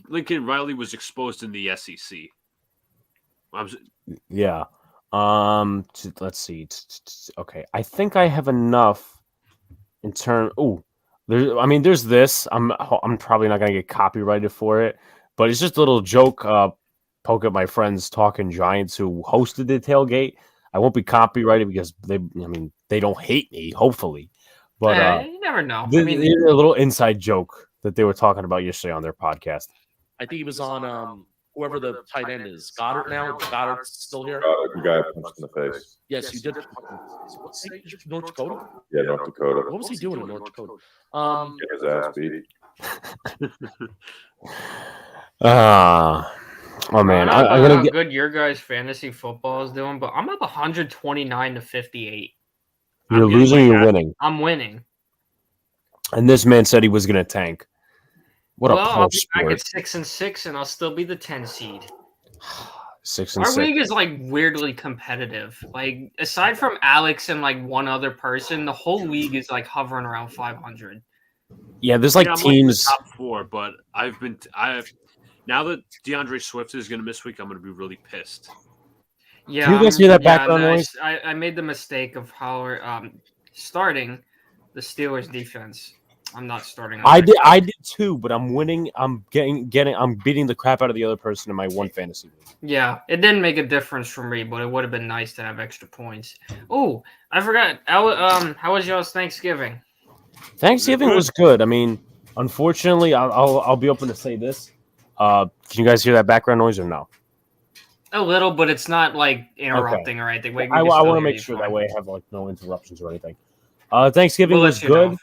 Lincoln Riley was exposed in the SEC. Yeah. Let's see. Okay, I think I have enough in turn. Oh, there's this. I'm probably not gonna get copyrighted for it, but it's just a little joke. Poke at my friends talking Giants who hosted the tailgate. I won't be copyrighted because they don't hate me. Hopefully, but you never know. A little inside joke that they were talking about yesterday on their podcast. I think he was on whoever the tight end is. Goddard now? Goddard's still here? The guy punched in the face. Yes, you did. What state? North Dakota? Yeah, North Dakota. What was he doing in North Dakota? His ass beat. Oh man, I I'm don't know gonna how get good your guys' fantasy football is doing, but I'm up 129-58. You're losing, you're winning. I'm winning. And this man said he was gonna tank. What a I'll poor be back sport. at 6-6, and I'll still be the 10 seed. 6 and Our 6. league is like weirdly competitive. Like aside from Alex and like one other person, the whole league is like hovering around 500. Yeah, there's like teams. Like top 4, but now that DeAndre Swift is going to miss week, I'm going to be really pissed. Yeah, can you guys hear that background noise? I made the mistake of starting the Steelers defense. I'm not starting. I did too, but I'm winning. I'm beating the crap out of the other person in my one fantasy league. Yeah, it didn't make a difference for me, but it would have been nice to have extra points. Oh, I forgot. How was y'all's Thanksgiving? Thanksgiving was good. I mean, unfortunately, I'll be open to say this. Can you guys hear that background noise or no? A little, but it's not like interrupting or anything. I want to make sure that way I have like no interruptions or anything. Thanksgiving was good.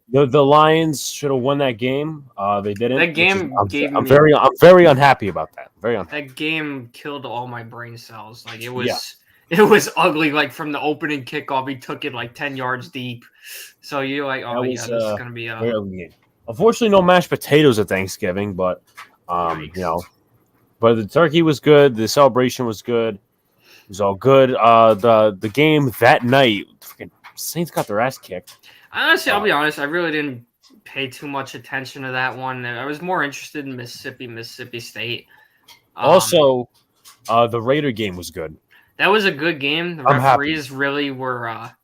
The Lions should have won that game. They didn't. That game I'm very unhappy about that. Very unhappy. That game killed all my brain cells. Like it was ugly. Like from the opening kickoff, he took it like 10 yards deep. So you're like, this is gonna be a very game. Unfortunately, no mashed potatoes at Thanksgiving, but but the turkey was good. The celebration was good. It was all good. The game that night, freaking Saints got their ass kicked. Honestly, I'll be honest. I really didn't pay too much attention to that one. I was more interested in Mississippi State. Also, the Raider game was good. That was a good game. The referees really were. A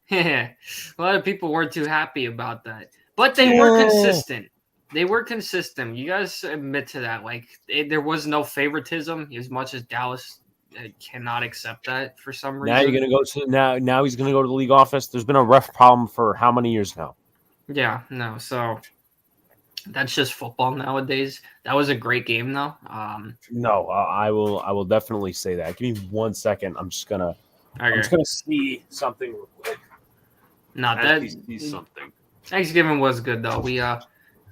lot of people weren't too happy about that, but they were consistent. They were consistent. You guys admit to that. Like there was no favoritism, as much as Dallas cannot accept that for some reason. Now you're gonna go to now he's gonna go to the league office. There's been a ref problem for how many years now? Yeah, no. So that's just football nowadays. That was a great game, though. No, I will definitely say that. Give me 1 second. I'm just gonna see something real quick. Not that something. Thanksgiving was good though.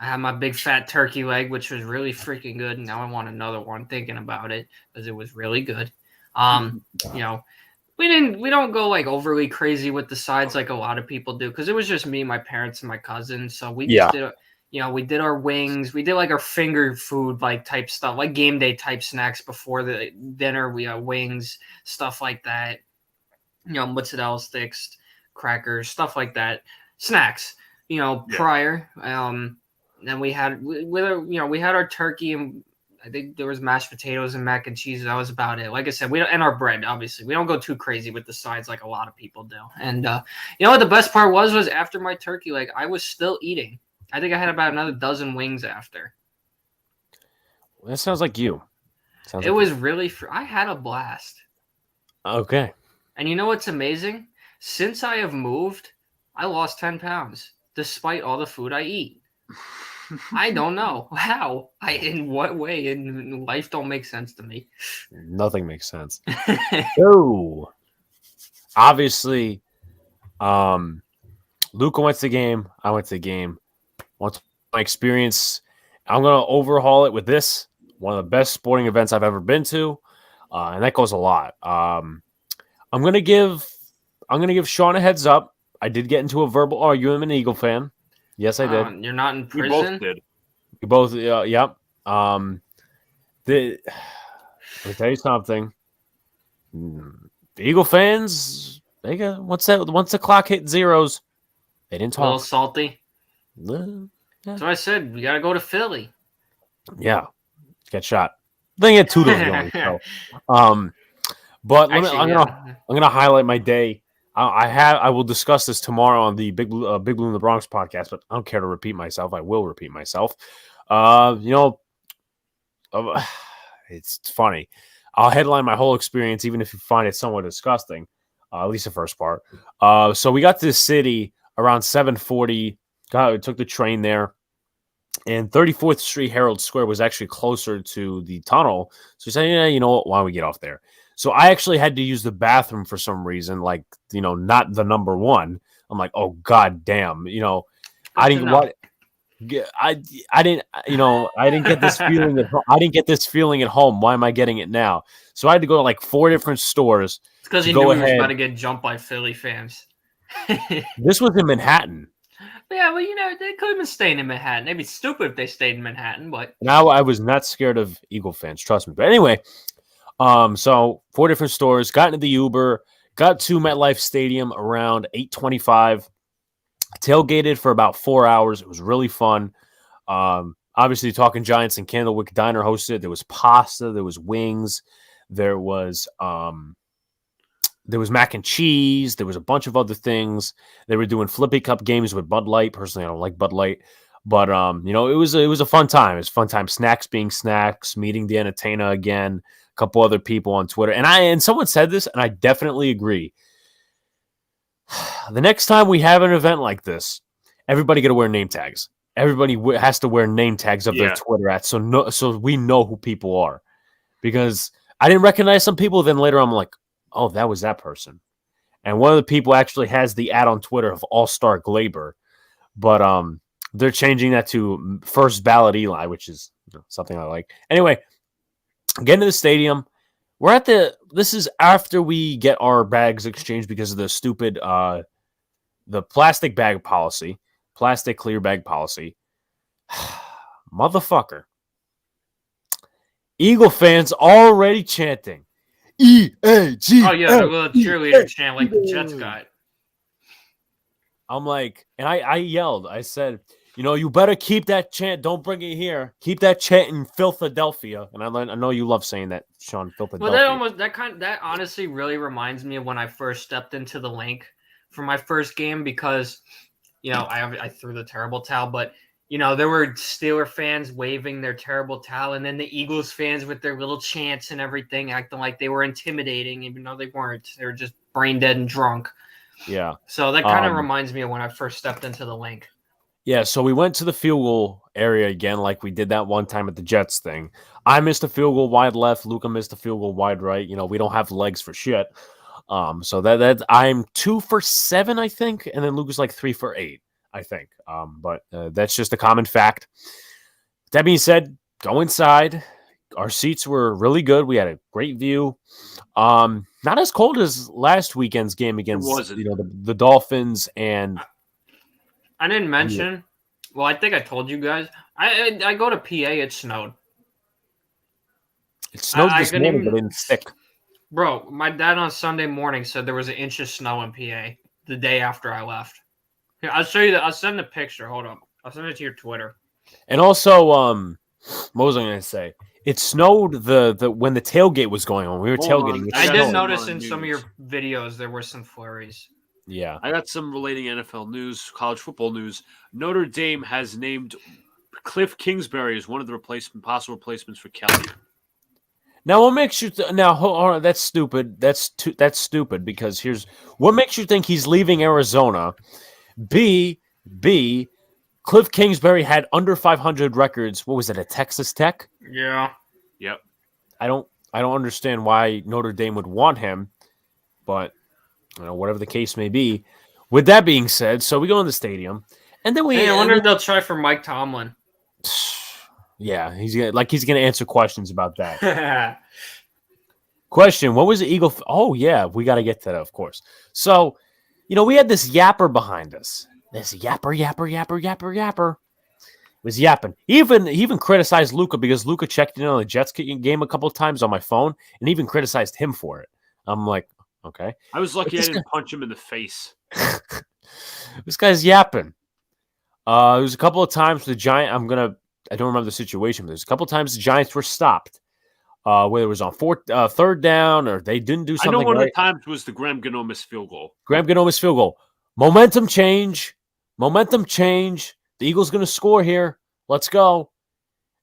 I had my big fat turkey leg, which was really freaking good. Now I want another one thinking about it because it was really good. We don't go like overly crazy with the sides like a lot of people do because it was just me, my parents, and my cousin. So we just did, we did our wings. We did like our finger food like type stuff, like game day type snacks before the dinner. We had wings, stuff like that. Mozzarella sticks, crackers, stuff like that. Snacks, prior. Then we had we had our turkey and I think there was mashed potatoes and mac and cheese. That was about it. Like I said, we don't, and our bread, obviously. We don't go too crazy with the sides like a lot of people do. And you know what the best part was after my turkey, like I was still eating. I think I had about another dozen wings after. That sounds like you. It was really I had a blast. Okay. And you know what's amazing? Since I have moved, I lost 10 pounds despite all the food I eat. I don't know how. In what way? In life don't make sense to me. Nothing makes sense. So, obviously, Luca went to the game. I went to the game. What's my experience? I'm gonna overhaul it with this. One of the best sporting events I've ever been to, and that goes a lot. I'm gonna give Sean a heads up. I did get into a verbal argument. I'm an Eagle fan. Yes, I did. You're not in We prison? both did. We both, yep. Let me tell you something. The Eagle fans, they got once the clock hit zeros, they didn't A little talk. salty. Yeah. So I said we gotta go to Philly. Yeah, get shot. They get two to so. But Actually, I'm gonna highlight my day. I will discuss this tomorrow on the Big Blue in the Bronx podcast, but I don't care to repeat myself. I will repeat myself. It's funny. I'll headline my whole experience, even if you find it somewhat disgusting. At least the first part. So we got to the city around 7:40. We took the train there, and 34th Street Herald Square was actually closer to the tunnel. So we said, yeah, you know what? Why don't we get off there? So I actually had to use the bathroom for some reason, like, not the number one. I'm like, oh god damn, I didn't what I didn't I didn't get this feeling I didn't get this feeling at home. Why am I getting it now? So I had to go to like 4 different stores. It's because you knew he was about to get jumped by Philly fans. This was in Manhattan. Yeah, well, they could have been staying in Manhattan. They'd be stupid if they stayed in Manhattan, but Now I was not scared of Eagle fans, trust me. But anyway, so 4 different stores, got into the Uber, got to MetLife Stadium around 8:25, tailgated for about 4 hours. It was really fun. Obviously, Talking Giants and Candlewick Diner hosted. There was pasta, there was wings, there was mac and cheese, there was a bunch of other things. They were doing Flippy Cup games with Bud Light. Personally, I don't like Bud Light. But it was a fun time. It was a fun time. Snacks being snacks, meeting the entertainer again, a couple other people on Twitter. And someone said this, and I definitely agree. The next time we have an event like this, everybody got to wear name tags. Everybody has to wear name tags of their Twitter at so we know who people are. Because I didn't recognize some people. Then later I'm like, oh, that was that person. And one of the people actually has the ad on Twitter of All-Star Glaber. But they're changing that to First Ballot Eli, which is something I like. Anyway, getting to the stadium. This is after we get our bags exchanged because of the stupid, the plastic bag policy, plastic clear bag policy. Motherfucker. Eagle fans already chanting. E-A-G. oh yeah, the little cheerleader chant like the Jets got. I'm like, and I yelled. I said, you better keep that chant. Don't bring it here. Keep that chant in Philadelphia. And I know you love saying that, Sean. Philadelphia. Well, that honestly really reminds me of when I first stepped into the link for my first game because, I threw the terrible towel, but there were Steeler fans waving their terrible towel, and then the Eagles fans with their little chants and everything, acting like they were intimidating, even though they weren't. They were just brain dead and drunk. Yeah. So that kind of reminds me of when I first stepped into the link. Yeah, so we went to the field goal area again, like we did that one time at the Jets thing. I missed a field goal wide left. Luca missed a field goal wide right. We don't have legs for shit. So that I'm 2 for 7, I think, and then Luca's like 3 for 8, I think. But that's just a common fact. That being said, go inside. Our seats were really good. We had a great view. not as cold as last weekend's game against wasn't. the Dolphins and. I didn't mention. Well, I think I told you guys. I go to PA. It snowed. It snowed I this couldn't morning, even- but it didn't stick. Bro, my dad on Sunday morning said there was an inch of snow in PA the day after I left. Here, I'll show you that. I'll send a picture. Hold up. I'll send it to your Twitter. And also, what was I going to say? It snowed the when the tailgate was going on. We were Hold tailgating. on. It I snowed. did notice on in some of your news. videos there were some flurries. Yeah. I got some relating NFL news, college football news. Notre Dame has named Cliff Kingsbury as one of the possible replacements for Kelly. Now, what makes you now? Hold on, that's stupid. That's stupid because here's what makes you think he's leaving Arizona. B. Cliff Kingsbury had under 500 records. What was it, at Texas Tech? Yeah. Yep. I don't understand why Notre Dame would want him, but whatever the case may be. With that being said, so we go in the stadium, and then we. Hey, I wonder if they'll try for Mike Tomlin. Yeah, he's gonna answer questions about that. Question: what was the Eagle? Oh yeah, we got to get to that, of course. So, we had this yapper behind us. This yapper. Was yapping. He even criticized Luca because Luca checked in on the Jets game a couple of times on my phone and even criticized him for it. I'm like, okay. I was lucky I this didn't punch him in the face. This guy's yapping. There was a couple of times the Giant. I don't remember the situation, but there's a couple of times the Giants were stopped. Whether it was on third down or they didn't do something. I know one right. of the times was the Graham Ganomis field goal. Graham Ganomis field goal. Momentum change. The Eagles going to score here. Let's go.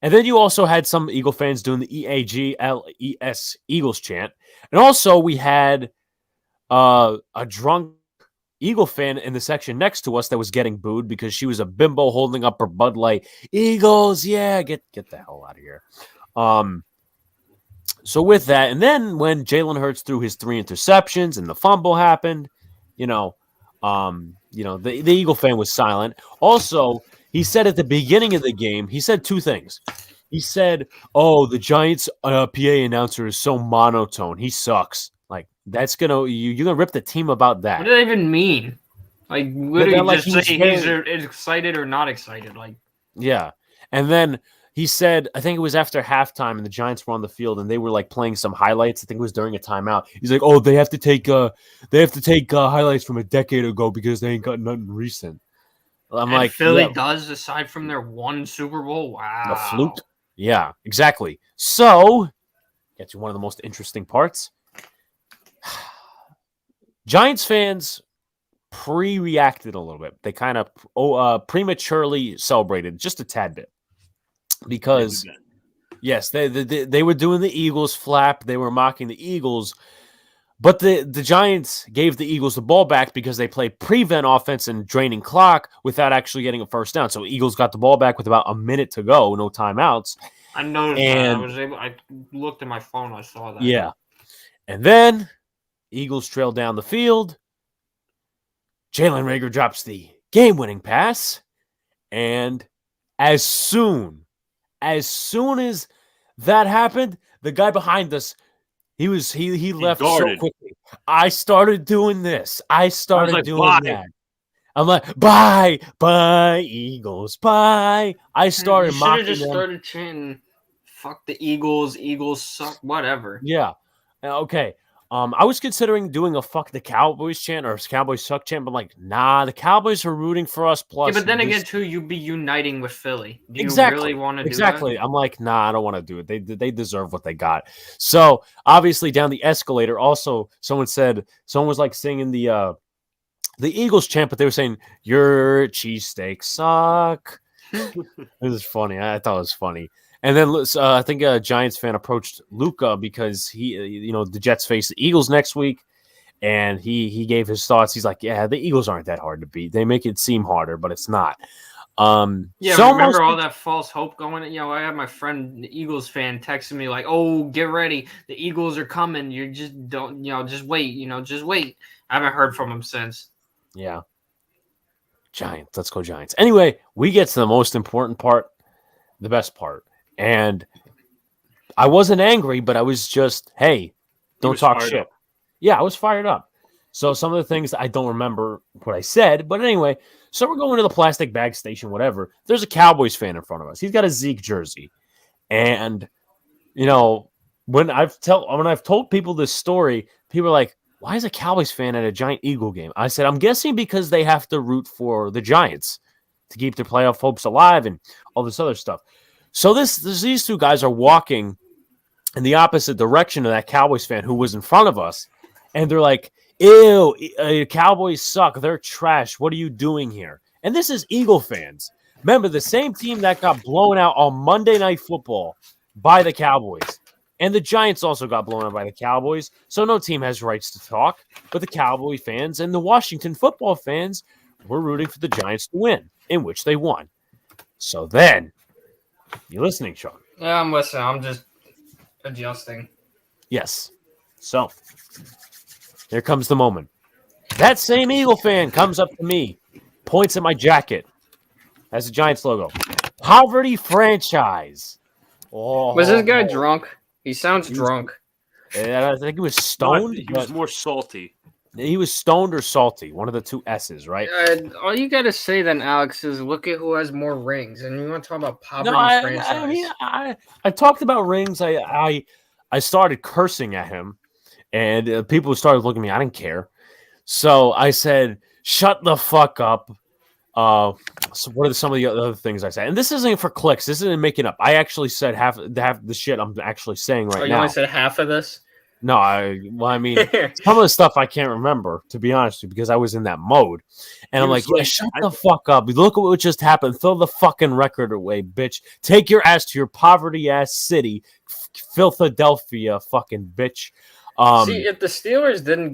And then you also had some Eagle fans doing the EAGLES Eagles chant. And also we had a drunk Eagle fan in the section next to us that was getting booed because she was a bimbo holding up her Bud Light. Eagles, yeah, get the hell out of here. So with that, and then when Jalen Hurts threw his 3 interceptions and the fumble happened, the Eagle fan was silent. Also, he said at the beginning of the game, he said 2 things. He said, "Oh, the Giants PA announcer is so monotone. He sucks." Like that's you're gonna rip the team about that. What do they even mean? Like, what do you like just say? he's He's excited or not excited? Like, yeah. And then he said, I think it was after halftime, and the Giants were on the field, and they were like playing some highlights. I think it was during a timeout. He's like, "Oh, they have to take highlights from a decade ago because they ain't got nothing recent." I'm and like, Philly yeah, does aside from their one Super Bowl. Wow, the fluke. Yeah, exactly. So, get to one of the most interesting parts. Giants fans pre-reacted a little bit. They kind of prematurely celebrated just a tad bit because, yes, they were doing the Eagles flap. They were mocking the Eagles, but the Giants gave the Eagles the ball back because they played prevent offense and draining clock without actually getting a first down. So Eagles got the ball back with about a minute to go, no timeouts. I noticed And- that. I looked at my phone. I saw that. Yeah. And then Eagles trail down the field. Jalen Reagor drops the game-winning pass. And as soon as that happened, the guy behind us, he left so darted. quickly. I started doing this. I started like, doing "Bye." that. I'm like, bye, Eagles, bye. I started You should mocking have just them. started chanting, "Fuck the Eagles. Eagles suck." Whatever. Yeah. Okay. I was considering doing a "fuck the Cowboys" chant or Cowboys suck chant, but like, nah, the Cowboys are rooting for us. Plus, Yeah, but then this- again, too, you'd be uniting with Philly. Do you exactly, really want to do exactly. I'm like, nah, I don't want to do it. They deserve what they got. So obviously, down the escalator, also someone was like singing the Eagles chant, but they were saying your cheesesteaks suck. It was funny. I thought it was funny. And then I think a Giants fan approached Luca because the Jets face the Eagles next week, and he gave his thoughts. He's like, "Yeah, the Eagles aren't that hard to beat. They make it seem harder, but it's not." Yeah, so remember most all that false hope going? I had my friend, the Eagles fan, texting me like, "Oh, get ready, the Eagles are coming. You just don't, just wait. Just wait." I haven't heard from him since. Yeah, Giants. Let's go Giants. Anyway, we get to the most important part, the best part. And I wasn't angry, but I was just, hey, don't was talk fired shit. up. Yeah, I was fired up. So some of the things I don't remember what I said, but anyway, so we're going to the plastic bag station, whatever. There's a Cowboys fan in front of us. He's got a Zeke jersey. And when I've told people this story, people are like, why is a Cowboys fan at a Giant Eagle game? I said, I'm guessing because they have to root for the Giants to keep their playoff hopes alive and all this other stuff. So these two guys are walking in the opposite direction of that Cowboys fan who was in front of us. And they're like, ew, Cowboys suck. They're trash. What are you doing here? And this is Eagle fans. Remember, the same team that got blown out on Monday Night Football by the Cowboys. And the Giants also got blown out by the Cowboys. So no team has rights to talk. But the Cowboy fans and the Washington football fans were rooting for the Giants to win, in which they won. So then, you listening, Sean? Yeah, I'm listening. I'm just adjusting. Yes. So, here comes the moment. That same Eagle fan comes up to me, points at my jacket, has the Giants logo. Poverty franchise. Oh, Was this guy drunk? He sounds drunk. I think he was stoned. He was more salty. He was stoned or salty. One of the two S's, right? All you got to say then, Alex, is look at who has more rings. And you want to talk about poverty franchise. I mean, I talked about rings. I started cursing at him, and people started looking at me. I didn't care. So I said, shut the fuck up. So what are some of the other things I said? And this isn't for clicks. This isn't making up. I actually said half the shit I'm actually saying right now. You only said half of this? No, I mean, some of the stuff I can't remember, to be honest with you, because I was in that mode. And I'm like, yeah, shut the fuck up. Look at what just happened. Throw the fucking record away, bitch. Take your ass to your poverty-ass city, Philadelphia, fucking bitch. See, if the Steelers didn't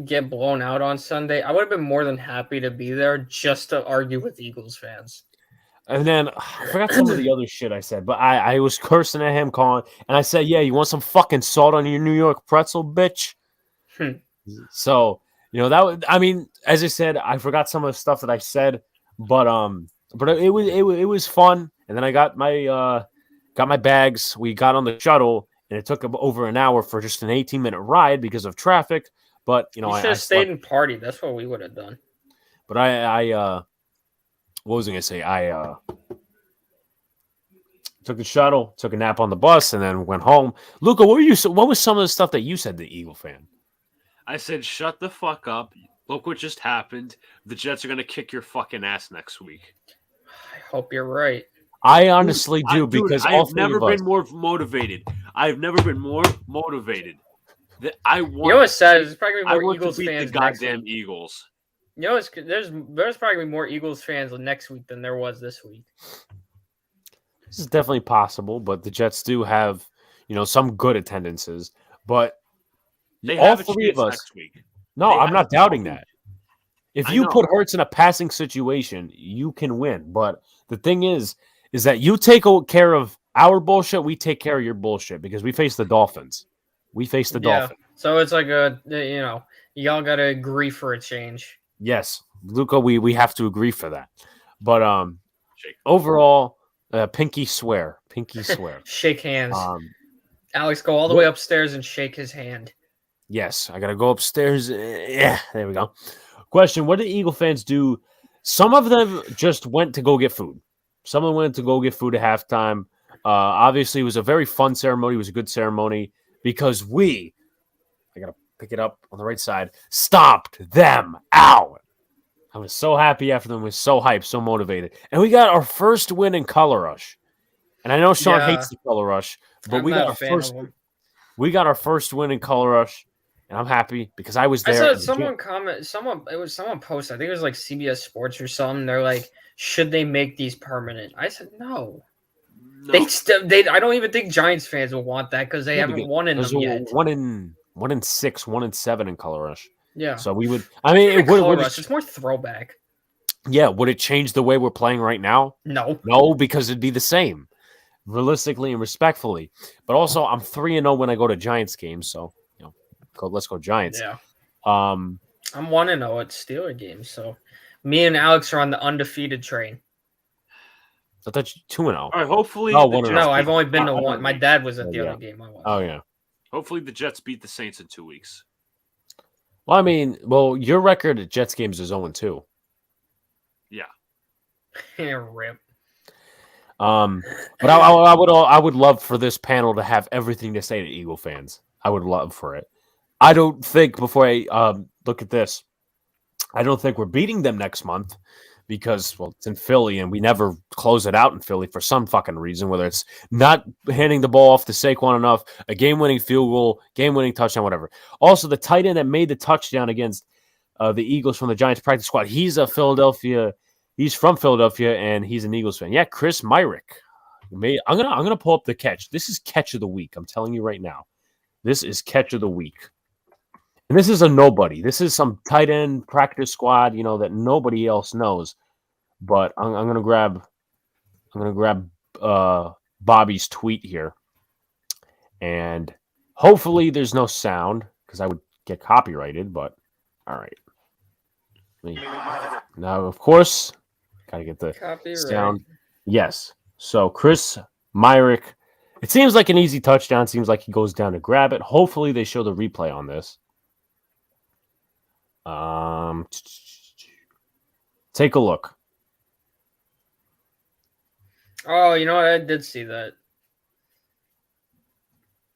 get blown out on Sunday, I would have been more than happy to be there just to argue with Eagles fans. And then I forgot some of the other shit I said, but I was cursing at him, calling, and I said, yeah, you want some fucking salt on your New York pretzel, bitch? So, that was, I mean, as I said, I forgot some of the stuff that I said, but it was fun. And then I got my bags. We got on the shuttle, and it took over an hour for just an 18-minute ride because of traffic. But you should have stayed and partied. That's what we would have done. But I what was I gonna say? I took the shuttle, took a nap on the bus, and then went home. Luca, what was some of the stuff that you said to the Eagle fan? I said, shut the fuck up. Look what just happened. The Jets are gonna kick your fucking ass next week. I hope you're right. I honestly do, because I've never been more motivated. I've never been more motivated. I want. You know what's sad? There's probably more Eagles to beat fans. The goddamn Eagles. You know, there's probably more Eagles fans next week than there was this week. This is definitely possible, but the Jets do have, some good attendances. But they all have three of us. Next week. No, I'm not doubting that. If you put Hurts in a passing situation, you can win. But the thing is that you take care of our bullshit, we take care of your bullshit, because we face the Dolphins. Dolphins. So it's like y'all got to agree for a change. Yes, Luca, we have to agree for that. But overall, pinky swear. Shake hands. Alex, go all the way upstairs and shake his hand. Yes, I got to go upstairs. Yeah, there we go. Question, what did Eagle fans do? Some of them just went to go get food. Some of them went to go get food at halftime. Obviously, it was a very fun ceremony. It was a good ceremony because I got to pick it up on the right side, stomped them out. I was so happy after them. I was so hyped, so motivated. And we got our first win in Color Rush. And I know Sean hates the Color Rush, but we got our first win in Color Rush. And I'm happy because I was there. I saw someone post, I think it was like CBS Sports or something. They're like, should they make these permanent? I said, no. I don't even think Giants fans will want that because they haven't won in them yet. 1-6, 1-7 in Color Rush. Yeah. So we would. I mean, it's more throwback. Yeah. Would it change the way we're playing right now? No, because it'd be the same, realistically and respectfully. But also, I'm 3-0 when I go to Giants games. So let's go Giants. Yeah. I'm 1-0 at Steeler games. So me and Alex are on the undefeated train. I thought you 2-0. All right, hopefully. No, I've only been to one. My dad was at the other game. I was. Oh yeah. Hopefully the Jets beat the Saints in 2 weeks. Well, I mean, your record at Jets games is 0-2. Yeah, rip. But I would love for this panel to have everything to say to Eagle fans. I would love for it. I don't think before I look at this, I don't think we're beating them next month because it's in Philly and we never close it out in Philly for some fucking reason. Whether it's not handing the ball off to Saquon enough, a game-winning field goal, game-winning touchdown, whatever. Also, the tight end that made the touchdown against the Eagles from the Giants practice squad, he's from Philadelphia, and he's an Eagles fan. Yeah, Chris Myrick. I'm gonna pull up the catch. This is catch of the week. I'm telling you right now. This is catch of the week. And this is a nobody. This is some tight end practice squad, that nobody else knows. But I'm gonna grab Bobby's tweet here, and hopefully there's no sound because I would get copyrighted. But all right. Now, of course, gotta get the sound. Yes. So Chris Myrick, it seems like an easy touchdown. Seems like he goes down to grab it. Hopefully they show the replay on this. Take a look. Oh, you know what? I did see that.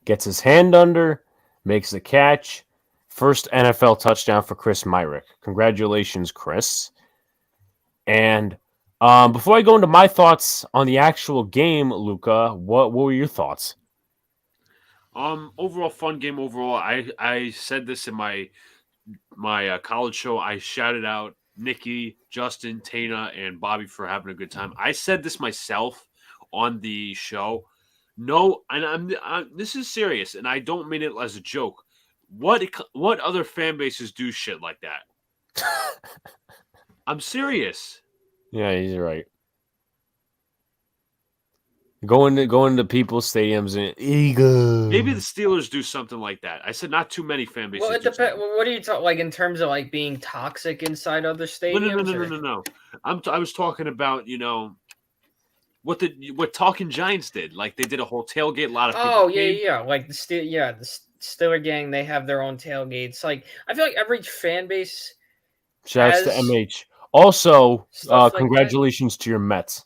Gets his hand under, makes the catch. First NFL touchdown for Chris Myrick. Congratulations, Chris. And before I go into my thoughts on the actual game, Luca, what were your thoughts? Overall fun game. Overall, I said this in my college show. I shouted out Nikki, Justin, Tana, and Bobby for having a good time. I said this myself on the show. No, and this is serious, and I don't mean it as a joke. What other fan bases do shit like that? I'm serious. Yeah, he's right. Going to people's stadiums and Eagles. Maybe the Steelers do something like that. I said not too many fan bases. Well, it depends. What do you talk like in terms of like being toxic inside other stadiums? No. I was talking about what Talking Giants did. Like they did a whole tailgate. A lot of people. Oh yeah. Like the Steeler gang, they have their own tailgates. Like I feel like every fan base. Shouts to MH. Also, like congratulations to your Mets.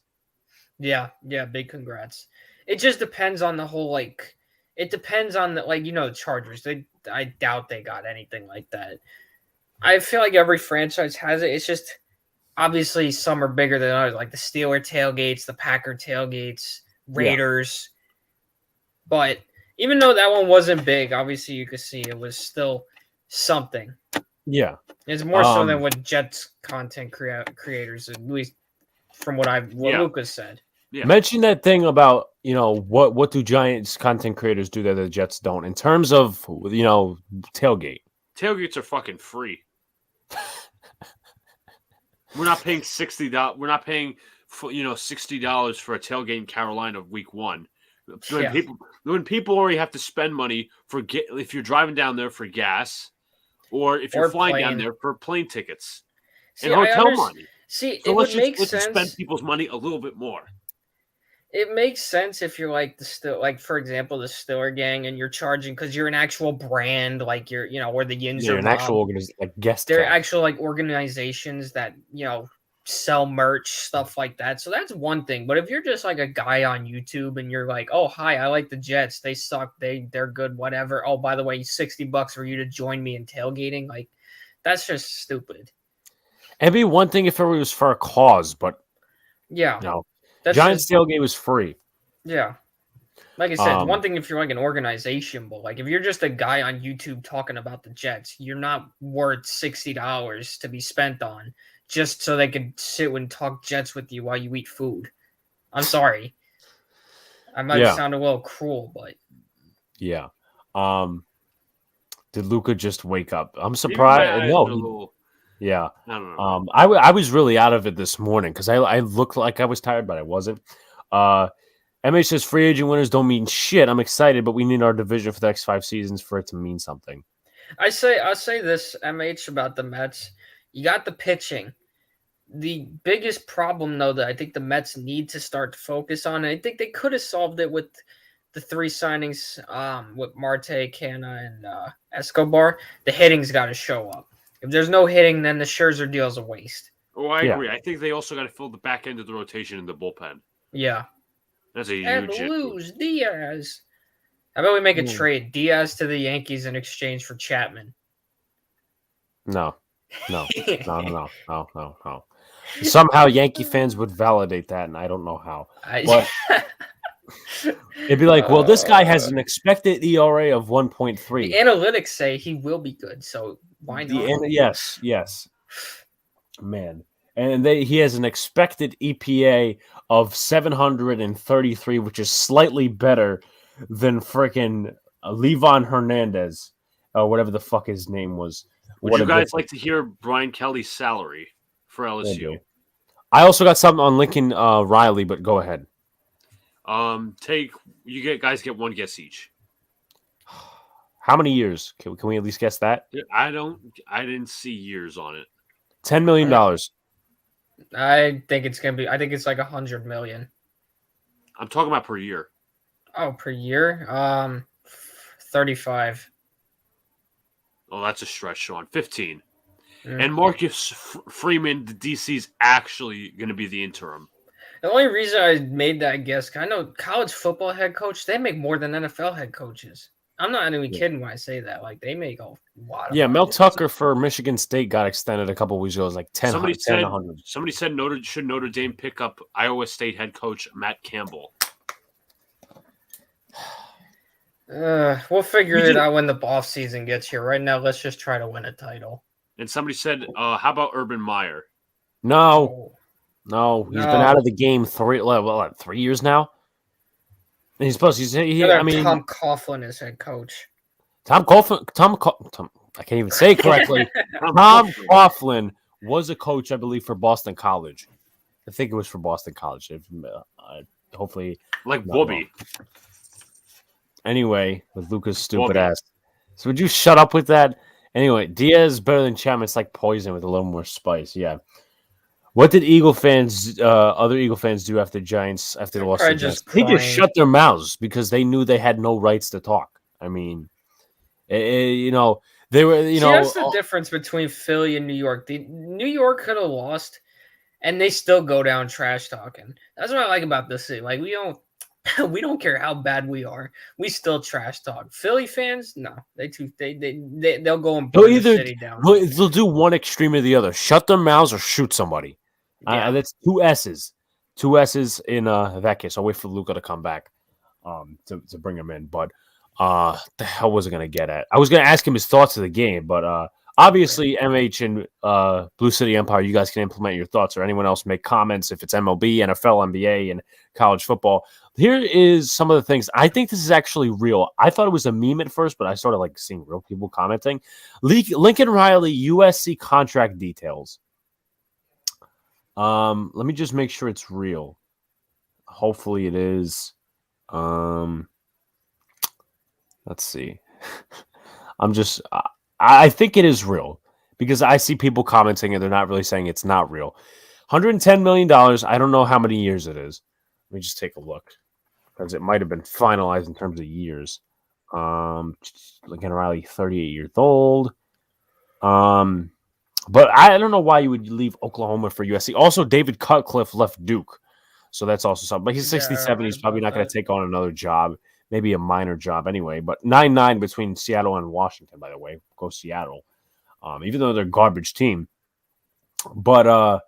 Yeah, big congrats. It just depends on the whole it depends on the Chargers. I doubt they got anything like that. I feel like every franchise has it. It's just obviously some are bigger than others, like the Steeler tailgates, the Packer tailgates, Raiders. Yeah. But even though that one wasn't big, obviously you could see it was still something. Yeah. It's more so than what Jets content creators, at least from what Lucas said. Yeah. Mention that thing about, what do Giants content creators do that the Jets don't in terms of, tailgate. Tailgates are fucking free. We're not paying $60. We're not paying $60 for a tailgate in Carolina week 1. When people already have to spend money if you're driving down there for gas, or if you're flying down there for plane tickets and hotel money. See, so it would make let's sense. Spend people's money a little bit more. It makes sense if you're for example, the Steeler gang, and you're charging because you're an actual brand, like you're, or the Yins are an actual organization, like guest. They're actual organizations that sell merch, stuff like that. So that's one thing. But if you're just like a guy on YouTube and you're like, oh hi, I like the Jets, they suck, they're good, whatever. Oh, by the way, $60 for you to join me in tailgating, like that's just stupid. It'd be one thing if it was for a cause, but yeah, no. Giants tailgate was free. Yeah. Like I said, one thing if you're like an organization, but like if you're just a guy on YouTube talking about the Jets, you're not worth $60 to be spent on just so they could sit and talk Jets with you while you eat food. I'm sorry. I might sound a little cruel, but yeah. Did Luca just wake up? I'm surprised. No. Yeah. I don't know. I was really out of it this morning because I looked like I was tired, but I wasn't. MH says free agent winners don't mean shit. I'm excited, but we need our division for the next 5 seasons for it to mean something. I'll say this, MH, about the Mets. You got the pitching. The biggest problem, though, that I think the Mets need to start to focus on, and I think they could have solved it with the 3 signings with Marte, Canna, and Escobar, the hitting's got to show up. If there's no hitting, then the Scherzer deal's a waste. Oh, I Yeah. agree. I think they also got to fill the back end of the rotation in the bullpen. Yeah. That's a And huge issue. lose Diaz. How about we make a Hmm. trade? Diaz to the Yankees in exchange for Chapman. No. Somehow Yankee fans would validate that, and I don't know how. But it'd be like, well, this guy has an expected ERA of 1.3. The analytics say he will be good, so why not? Yes. Man. And he has an expected EPA of 733, which is slightly better than freaking Levon Hernandez, whatever the fuck his name was. Would you guys like to hear Brian Kelly's salary for LSU? I also got something on Lincoln Riley, but go ahead. Guys get one guess each. How many years? Can we at least guess that? I didn't see years on it. $10 million. I think it's gonna be. I think it's like 100 million. I'm talking about per year. Oh, per year? 35. Oh, that's a stretch, Sean. 15. Mm. And Marcus Freeman, the DC, is actually going to be the interim. The only reason I made that guess, 'cause I know college football head coach, they make more than NFL head coaches. I'm not even kidding when I say that. Like, they make a lot of money. Mel Tucker for Michigan State got extended a couple weeks ago. It was like 10, Somebody 100. said Notre Dame pick up Iowa State head coach Matt Campbell. We'll figure it out when the off season gets here. Right now, let's just try to win a title. And somebody said, how about Urban Meyer? No, he's been No. out of the game 3 years now. And he's supposed to. Tom Coughlin is head coach. Tom, I can't even say it correctly. Tom Coughlin was a coach, I believe, for Boston College. I think it was for Boston College. Hopefully, Like Robbie. Anyway, with Luca's stupid ass. So would you shut up with that? Anyway, Diaz is better than Chapman. It's like poison with a little more spice. Yeah. What did other Eagle fans do after the loss to the Giants? They just shut their mouths because they knew they had no rights to talk. I mean, they were, that's the difference between Philly and New York. New York could have lost, and they still go down trash talking. That's what I like about this city. Like, we don't care how bad we are. We still trash talk. Philly fans, no, they'll go and burn the city down. They'll do one extreme or the other. Shut their mouths or shoot somebody. Yeah. That's 2 S's. 2 S's in that case. I'll wait for Luca to come back to bring him in. But the hell was I going to get at? I was going to ask him his thoughts of the game, but obviously MH and Blue City Empire, you guys can implement your thoughts, or anyone else make comments if it's MLB, NFL, NBA, and college football. Here is some of the things. I think this is actually real. I thought it was a meme at first, but I started like seeing real people commenting. Lincoln Riley, USC contract details. Let me just make sure it's real. Hopefully it is. Let's see. I think it is real because I see people commenting and they're not really saying it's not real. $110 million. I don't know how many years it is. Let me just take a look because it might have been finalized in terms of years. Lincoln Riley, 38 years old. But I don't know why you would leave Oklahoma for USC. Also, David Cutcliffe left Duke. So that's also something. But he's 67. He's probably not going to take on another job, maybe a minor job anyway. But 9-9 between Seattle and Washington, by the way. Go Seattle. Even though they're a garbage team. But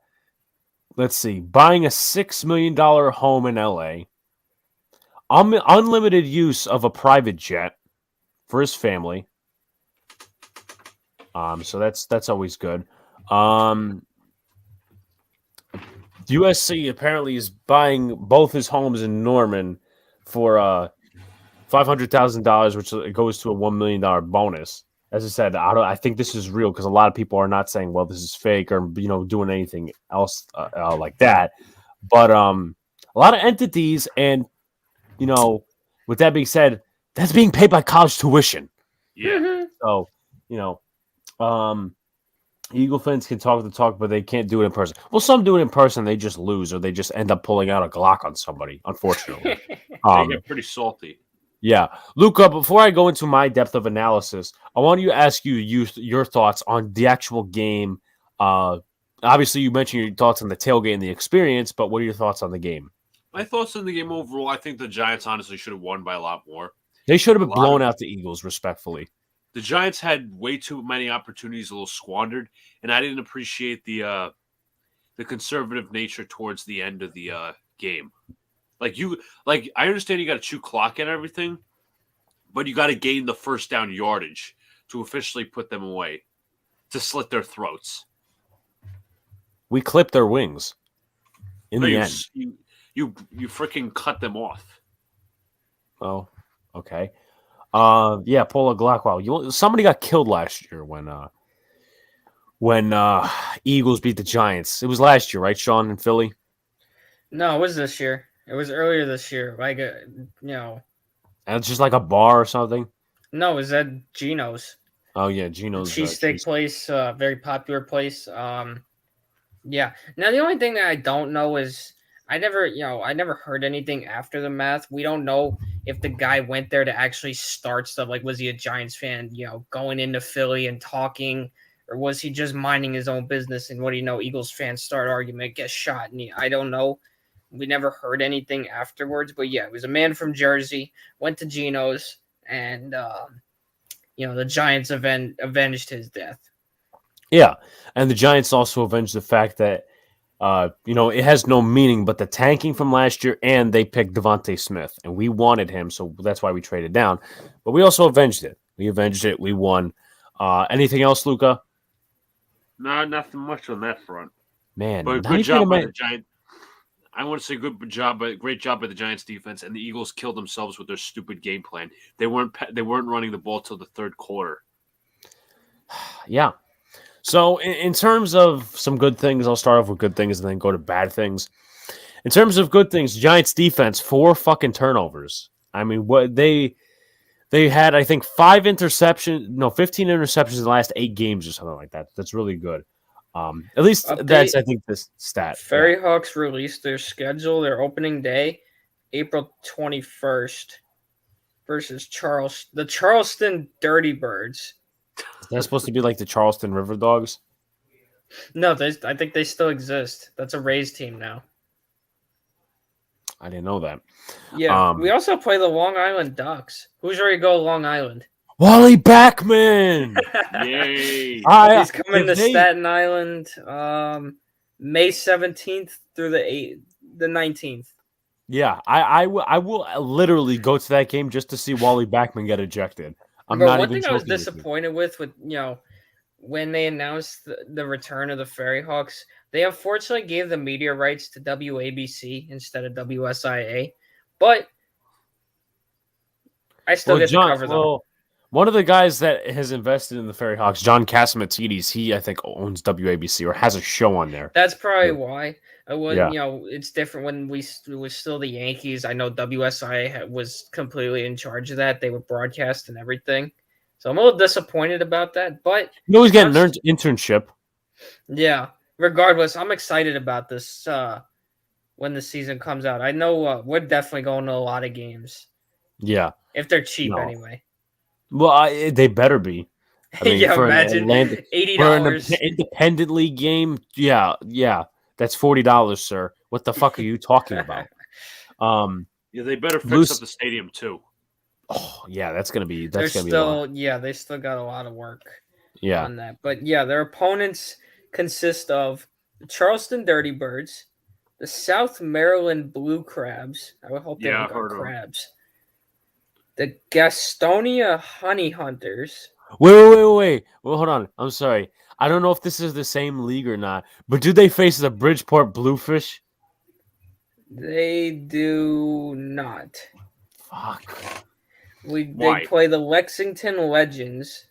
let's see. Buying a $6 million home in LA. Unlimited use of a private jet for his family. So that's always good. USC apparently is buying both his homes in Norman for $500,000, which goes to a $1 million bonus. As I said, I think this is real because a lot of people are not saying, "Well, this is fake" or doing anything else like that. But a lot of entities, and with that being said, that's being paid by college tuition. Yeah. So Eagle fans can talk the talk, but they can't do it in person. Well, some do it in person. They just lose, or they just end up pulling out a Glock on somebody, unfortunately. They get pretty salty. Yeah. Luca, before I go into my depth of analysis, I want to ask you your thoughts on the actual game. Obviously, you mentioned your thoughts on the tailgate and the experience, but what are your thoughts on the game? My thoughts on the game overall, I think the Giants honestly should have won by a lot more. They should A have lot blown of- out the Eagles, respectfully. The Giants had way too many opportunities, a little squandered, and I didn't appreciate the conservative nature towards the end of the game. I understand you got to chew clock and everything, but you got to gain the first down yardage to officially put them away, to slit their throats. We clipped their wings in No, the you, end. s- you freaking cut them off. Oh, okay. Yeah, Paula Glockwell. Somebody got killed last year when Eagles beat the Giants. It was last year, right, Sean, in Philly? No, it was this year. It was earlier this year. And it's just like a bar or something. No, it was at Geno's. Oh yeah, Gino's Cheesesteak place, very popular place. Yeah. Now the only thing that I don't know is I never heard anything after the math. We don't know if the guy went there to actually start stuff. Like, was he a Giants fan? Going into Philly and talking, or was he just minding his own business? And what do you know? Eagles fans start argument, get shot. And I don't know. We never heard anything afterwards. But yeah, it was a man from Jersey, went to Geno's, and the Giants avenged his death. Yeah, and the Giants also avenged the fact that it has no meaning but the tanking from last year, and they picked Devontae Smith, and we wanted him, so that's why we traded down. But we also avenged it. We won. Anything else, Luca? No, nothing much on that front. Man, But not good even job by a- the Giants. I want to say great job by the Giants defense, and the Eagles killed themselves with their stupid game plan. They weren't running the ball till the third quarter. Yeah. So in terms of some good things, I'll start off with good things and then go to bad things. In terms of good things, Giants defense, 4 fucking turnovers. I mean, what they had, I think, 15 interceptions in the last 8 games or something like that. That's really good. At least that's, I think, this stat. Ferry Hawks released their schedule, their opening day, April 21st, versus the Charleston Dirty Birds. Is that supposed to be like the Charleston River Dogs? No, I think they still exist. That's a Rays team now. I didn't know that. Yeah, we also play the Long Island Ducks. Who's ready to go to Long Island? Wally Backman! Yay! He's coming to Staten Island May 17th through the 19th. Yeah, I will literally go to that game just to see Wally Backman get ejected. But one thing I was disappointed with when they announced the return of the Ferry Hawks, they unfortunately gave the media rights to WABC instead of WSIA. But I still get to cover them. One of the guys that has invested in the Ferry Hawks, John Cassimatidis, he I think owns WABC or has a show on there. That's probably why. It's different when it was still the Yankees. I know WSIA was completely in charge of that. They would broadcast and everything. So I'm a little disappointed about that. But you always get an internship. Yeah. Regardless, I'm excited about this when the season comes out. I know we're definitely going to a lot of games. Yeah. If they're cheap anyway. Well, they better be. I mean, imagine $80 for an independent league game. Yeah, that's $40, sir. What the fuck are you talking about? Yeah, they better fix up the stadium too. Oh yeah, that's gonna be. They still got a lot of work. Yeah. On that, but yeah, their opponents consist of the Charleston Dirty Birds, the South Maryland Blue Crabs. I would hope they don't got crabs. The Gastonia Honey Hunters. Wait. Well, hold on. I'm sorry. I don't know if this is the same league or not, but do they face the Bridgeport Bluefish? They do not. Fuck. They play the Lexington Legends,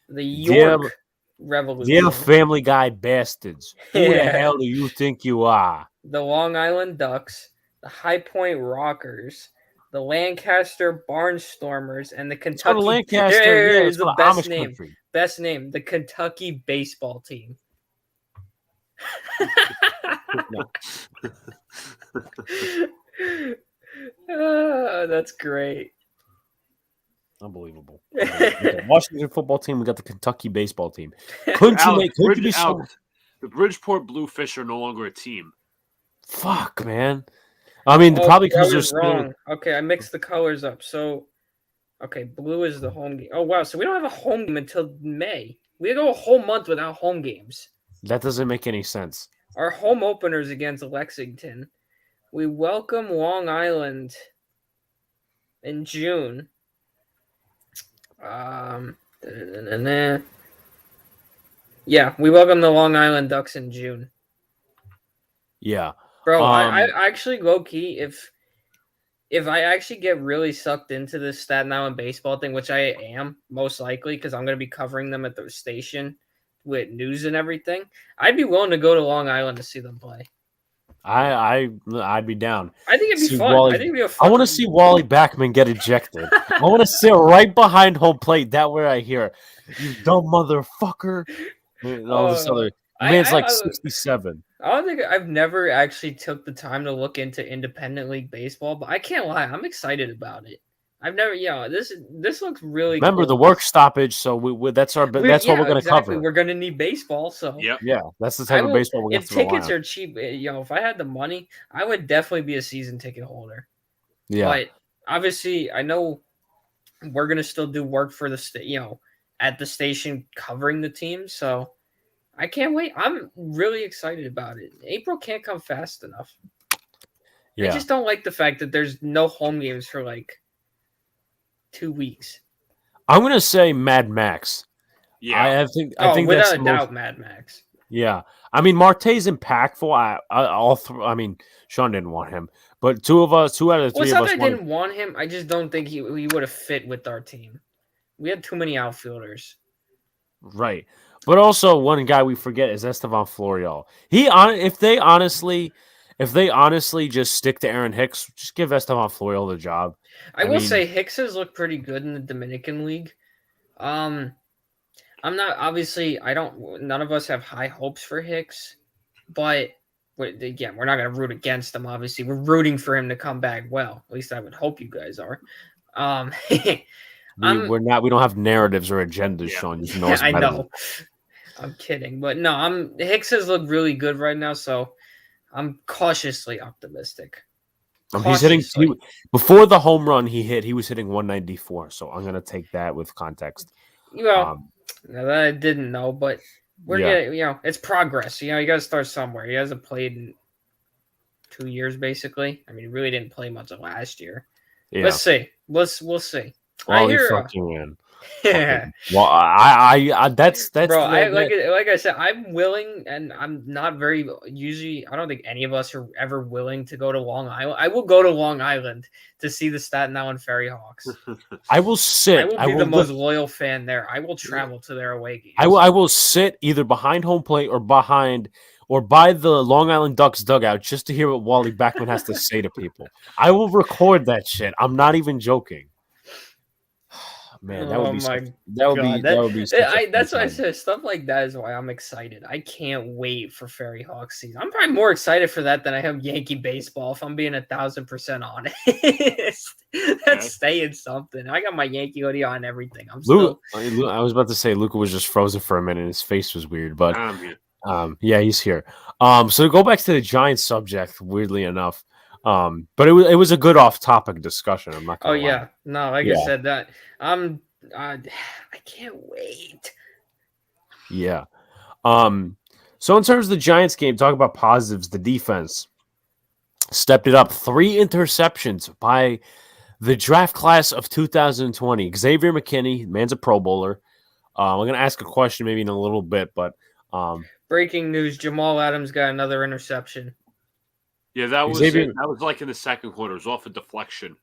the York Revolution. They're Family Guy bastards. Who the hell do you think you are? The Long Island Ducks, the High Point Rockers, the Lancaster Barnstormers, and the Kentucky. Lancaster is the best name. Country. Best name, the Kentucky baseball team. That's great. Unbelievable. We got the Washington football team. We got the Kentucky baseball team. Couldn't you make? Could you be so? The Bridgeport Bluefish are no longer a team. Fuck, man. I mean, probably because they're wrong. Okay, I mixed the colors up. So, okay, blue is the home game. Oh wow, so we don't have a home game until May. We go a whole month without home games. That doesn't make any sense. Our home openers against Lexington. We welcome Long Island in June. Yeah, we welcome the Long Island Ducks in June. Yeah. Bro, I actually low-key, if I actually get really sucked into this Staten Island baseball thing, which I am, most likely, because I'm going to be covering them at the station with news and everything, I'd be willing to go to Long Island to see them play. I'd be down. I think it'd be fun. Wally, I think it'd be a fun. I want to see Wally Backman get ejected. I want to sit right behind home plate. That way I hear, "You dumb motherfucker." And all this other man's like 67. I don't think I've never actually took the time to look into independent league baseball, but I can't lie, I'm excited about it. I've never, this looks really. Remember cool. the work stoppage, so that's what we're going to cover. We're going to need baseball, so yeah, that's the type of baseball we're going to. If tickets are cheap, if I had the money, I would definitely be a season ticket holder. Yeah, but obviously, I know we're going to still do work for the at the station covering the team, so I can't wait. I'm really excited about it. April can't come fast enough. Yeah. I just don't like the fact that there's no home games for like 2 weeks. I'm gonna say Mad Max. Yeah, I think without that's a doubt, Mad Max. Yeah, I mean Marte's impactful. I mean Sean didn't want him, but two out of the three of us. It's not that I didn't want him. I just don't think he would have fit with our team. We had too many outfielders. Right. But also one guy we forget is Estevan Florial. If they honestly just stick to Aaron Hicks, just give Estevan Florial the job. I will say Hicks has looked pretty good in the Dominican League. I'm not none of us have high hopes for Hicks, but again, we're not going to root against him. Obviously, we're rooting for him to come back well. At least I would hope you guys are. We're not. We don't have narratives or agendas, Sean. You know us better. I know. I'm kidding, but no, Hicks has looked really good right now, so I'm cautiously optimistic. He's hitting before the home run he was hitting 194. So I'm gonna take that with context. Well, that I didn't know, but we're getting, it's progress. You got to start somewhere. He hasn't played in 2 years, basically. I mean, he really didn't play much of last year. Yeah. Let's see. We'll see. Well, he fucking in. Yeah. Well, I that's bro. Like I said, I'm willing, and I'm not very usually. I don't think any of us are ever willing to go to Long Island. I will go to Long Island to see the Staten Island Ferry Hawks. I will sit. I will be the most loyal fan there. I will travel to their away games. I will sit either behind home plate or by the Long Island Ducks dugout just to hear what Wally Backman has to say to people. I will record that shit. I'm not even joking. Man, that would be that's why I said stuff like that is why I'm excited. I can't wait for Ferry Hawks season. I'm probably more excited for that than I am Yankee baseball, if I'm being 1,000% honest. That's saying something. I got my Yankee hoodie on and everything. I was about to say Luca was just frozen for a minute. His face was weird, but yeah, he's here. So to go back to the Giants subject, weirdly enough. But it was a good off-topic discussion. I'm not gonna lie. Yeah, no, I said that. I can't wait. Yeah. So in terms of the Giants game, talk about positives. The defense stepped it up. 3 interceptions by the draft class of 2020. Xavier McKinney, man's a Pro Bowler. I'm gonna ask a question maybe in a little bit, but breaking news: Jamal Adams got another interception. Yeah, that was like in the second quarter. It was off a deflection.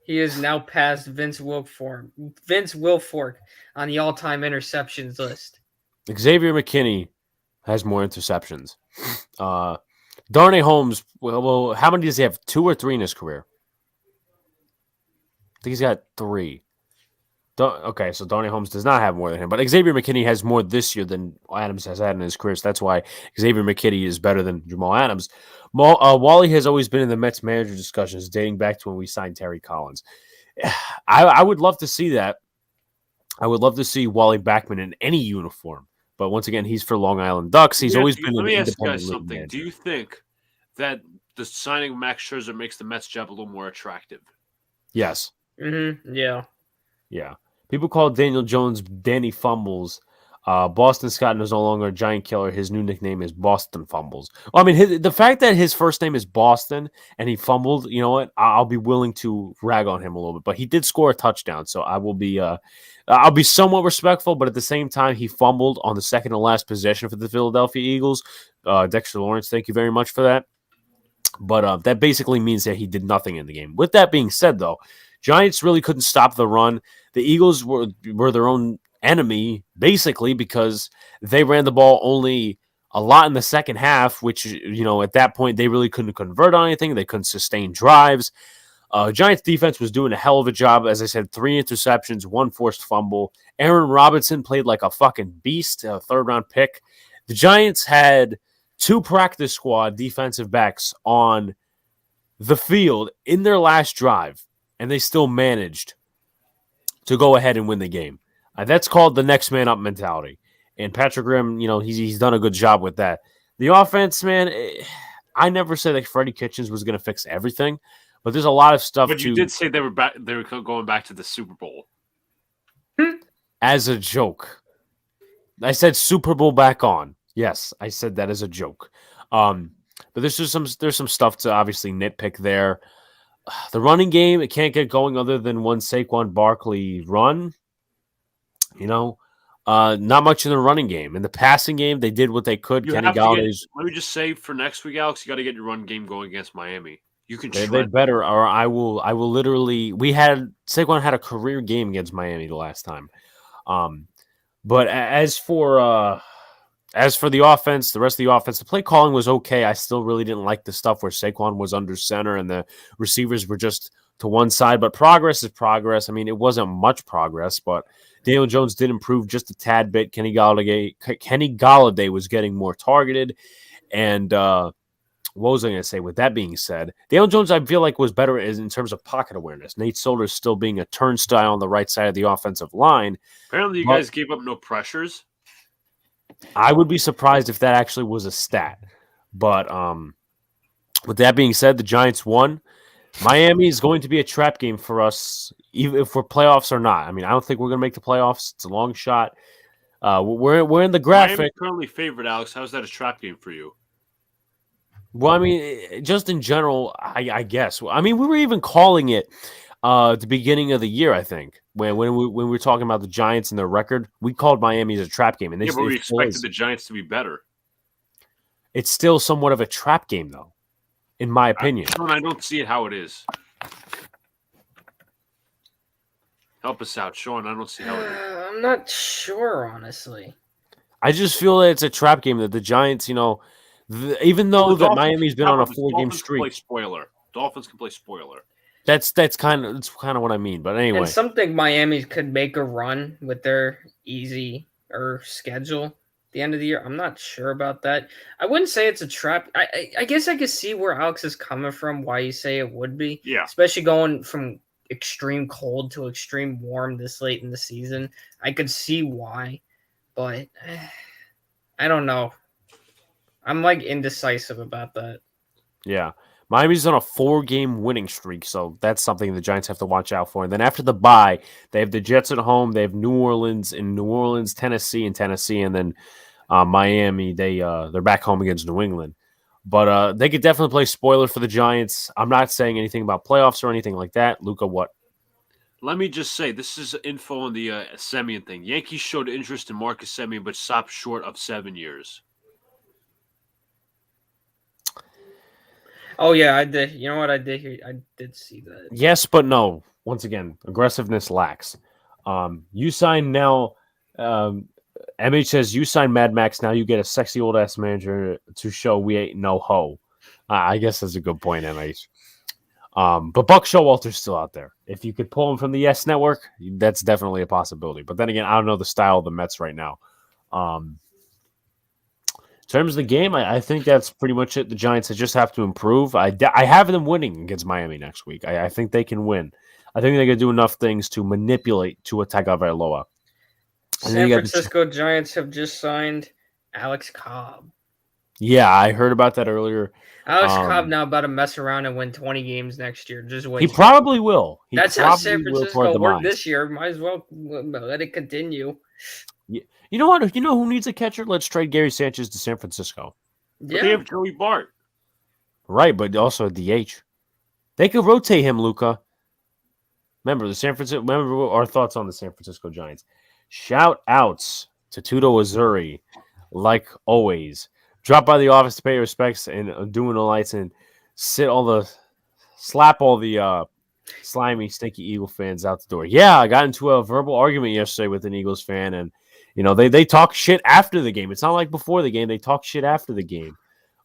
He is now past Vince Wilfork on the all-time interceptions list. Xavier McKinney has more interceptions. Darnay Holmes, well, how many does he have? 2 or 3 in his career? I think he's got 3. Okay, so Darnay Holmes does not have more than him, but Xavier McKinney has more this year than Adams has had in his career. So that's why Xavier McKinney is better than Jamal Adams. Wally has always been in the Mets manager discussions dating back to when we signed Terry Collins. I would love to see that. I would love to see Wally Backman in any uniform. But once again, he's for Long Island Ducks. He's always been Let an me ask you independent guys league something. manager. Do you think that the signing of Max Scherzer makes the Mets job a little more attractive? Yes. Yeah. Yeah. People call Daniel Jones Danny Fumbles. Boston Scott is no longer a giant killer. His new nickname is Boston Fumbles. Well, I mean, the fact that his first name is Boston and he fumbled, you know what? I'll be willing to rag on him a little bit. But he did score a touchdown, so I will be I'll be somewhat respectful. But at the same time, he fumbled on the second to last possession for the Philadelphia Eagles. Dexter Lawrence, thank you very much for that. But that basically means that he did nothing in the game. With that being said, though, Giants really couldn't stop the run. The Eagles were their own enemy, basically, because they ran the ball only a lot in the second half, which, you know, at that point, they really couldn't convert on anything. They couldn't sustain drives. Giants defense was doing a hell of a job. As I said, 3 interceptions, 1 forced fumble. Aaron Robinson played like a fucking beast, a third-round pick. The Giants had 2 practice squad defensive backs on the field in their last drive, and they still managed to go ahead and win the game. That's called the next man up mentality. And Patrick Graham, you know, he's done a good job with that. The offense, man, I never said that Freddie Kitchens was going to fix everything, but there's a lot of stuff. But you did say they were going back to the Super Bowl as a joke. I said Super Bowl back on. Yes, I said that as a joke. But there's some stuff to obviously nitpick there. The running game, it can't get going other than one Saquon Barkley run. You know, not much in the running game. In the passing game, they did what they could. Kenny Galladay's. Let me just say for next week, Alex, you got to get your run game going against Miami. You can. They better, or I will literally. Saquon had a career game against Miami the last time. But as for the offense, the rest of the offense, the play calling was okay. I still really didn't like the stuff where Saquon was under center and the receivers were just to one side. But progress is progress. I mean, it wasn't much progress, but Daniel Jones did improve just a tad bit. Kenny Galladay was getting more targeted. And what was I going to say? With that being said, Daniel Jones, I feel like, was better in terms of pocket awareness. Nate Solder still being a turnstile on the right side of the offensive line. Apparently, you guys gave up no pressures. I would be surprised if that actually was a stat. But with that being said, the Giants won. Miami is going to be a trap game for us, even if we're playoffs or not. I mean, I don't think we're going to make the playoffs. It's a long shot. We're in the graphic. Miami's currently favored, Alex. How's that a trap game for you? Well, I mean, just in general, I guess. I mean, we were even calling it at the beginning of the year, I think, when we were talking about the Giants and their record. We called Miami as a trap game. And but we expected the Giants to be better. It's still somewhat of a trap game, though, in my opinion. I don't see it how it is. Help us out, Sean. I don't see how it is. I'm not sure, honestly. I just feel that it's a trap game that the Giants, you know, even though that Miami's been on a 4-game streak. Dolphins can play spoiler. That's kind of what I mean. But anyway, and something Miami could make a run with their easy schedule at the end of the year. I'm not sure about that. I wouldn't say it's a trap. I guess I could see where Alex is coming from. Why you say it would be? Yeah. Especially going from extreme cold to extreme warm this late in the season. I could see why, but I don't know. I'm like indecisive about that. Yeah. Miami's on a 4-game winning streak, so that's something the Giants have to watch out for. And then after the bye, they have the Jets at home. They have New Orleans, Tennessee, and then Miami. They're back home against New England. But they could definitely play spoiler for the Giants. I'm not saying anything about playoffs or anything like that. Luca, what? Let me just say, this is info on the Semien thing. Yankees showed interest in Marcus Semien, but stopped short of 7 years. Oh, yeah, I did. You know what I did here? I did see that. Yes, but no. Once again, aggressiveness lacks. You sign now. MH says you sign Mad Max. Now you get a sexy old ass manager to show we ain't no hoe. I guess that's a good point, MH. But Buck Showalter's still out there. If you could pull him from the Yes Network, that's definitely a possibility. But then again, I don't know the style of the Mets right now. In terms of the game, I think that's pretty much it. The Giants just have to improve. I have them winning against Miami next week. I think they can win. I think they can do enough things to manipulate Tua Tagovailoa. And then San you got the Francisco Giants have just signed Alex Cobb. Yeah, I heard about that earlier. Alex Cobb now about to mess around and win 20 games next year. Just wait. He probably will. He That's how probably San will Francisco toward worked demise. this year. Might as well let it continue. You know what? You know who needs a catcher? Let's trade Gary Sanchez to San Francisco. But they have Joey Bart. Right, but also a DH. They could rotate him, Luca. Remember our thoughts on the San Francisco Giants. Shout outs to Tudo Azuri, like always. Drop by the office to pay respects and doing the lights and slap all the slimy, stinky Eagle fans out the door. Yeah, I got into a verbal argument yesterday with an Eagles fan, and they talk shit after the game. It's not like before the game; they talk shit after the game.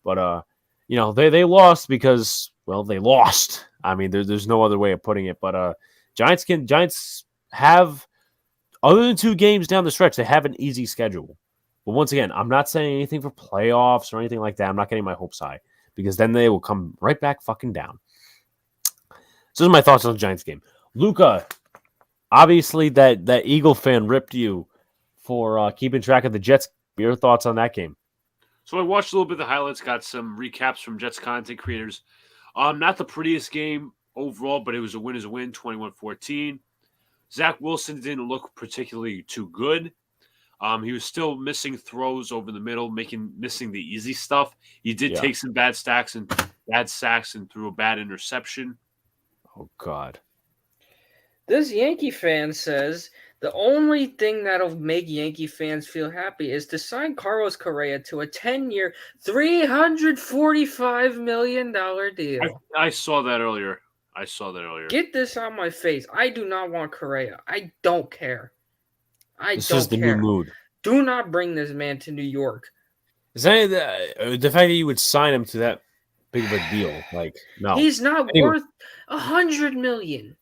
But they lost because they lost. I mean, there's no other way of putting it. But Giants have, other than 2 games down the stretch, they have an easy schedule. But once again, I'm not saying anything for playoffs or anything like that. I'm not getting my hopes high because then they will come right back fucking down. So those are my thoughts on the Giants game. Luca, obviously that Eagle fan ripped you for keeping track of the Jets. Your thoughts on that game? So I watched a little bit of the highlights, got some recaps from Jets content creators. Not the prettiest game overall, but it was a win 21-14. Zach Wilson didn't look particularly too good. He was still missing throws over the middle, missing the easy stuff. He did take some bad sacks and threw a bad interception. Oh, God. This Yankee fan says the only thing that'll make Yankee fans feel happy is to sign Carlos Correa to a 10-year, $345 million deal. I saw that earlier. Get this on my face. I do not want Correa. I don't care. This is the new mood. Do not bring this man to New York. Is that the fact that you would sign him to that big of a deal? Like, no, he's not worth $100 million.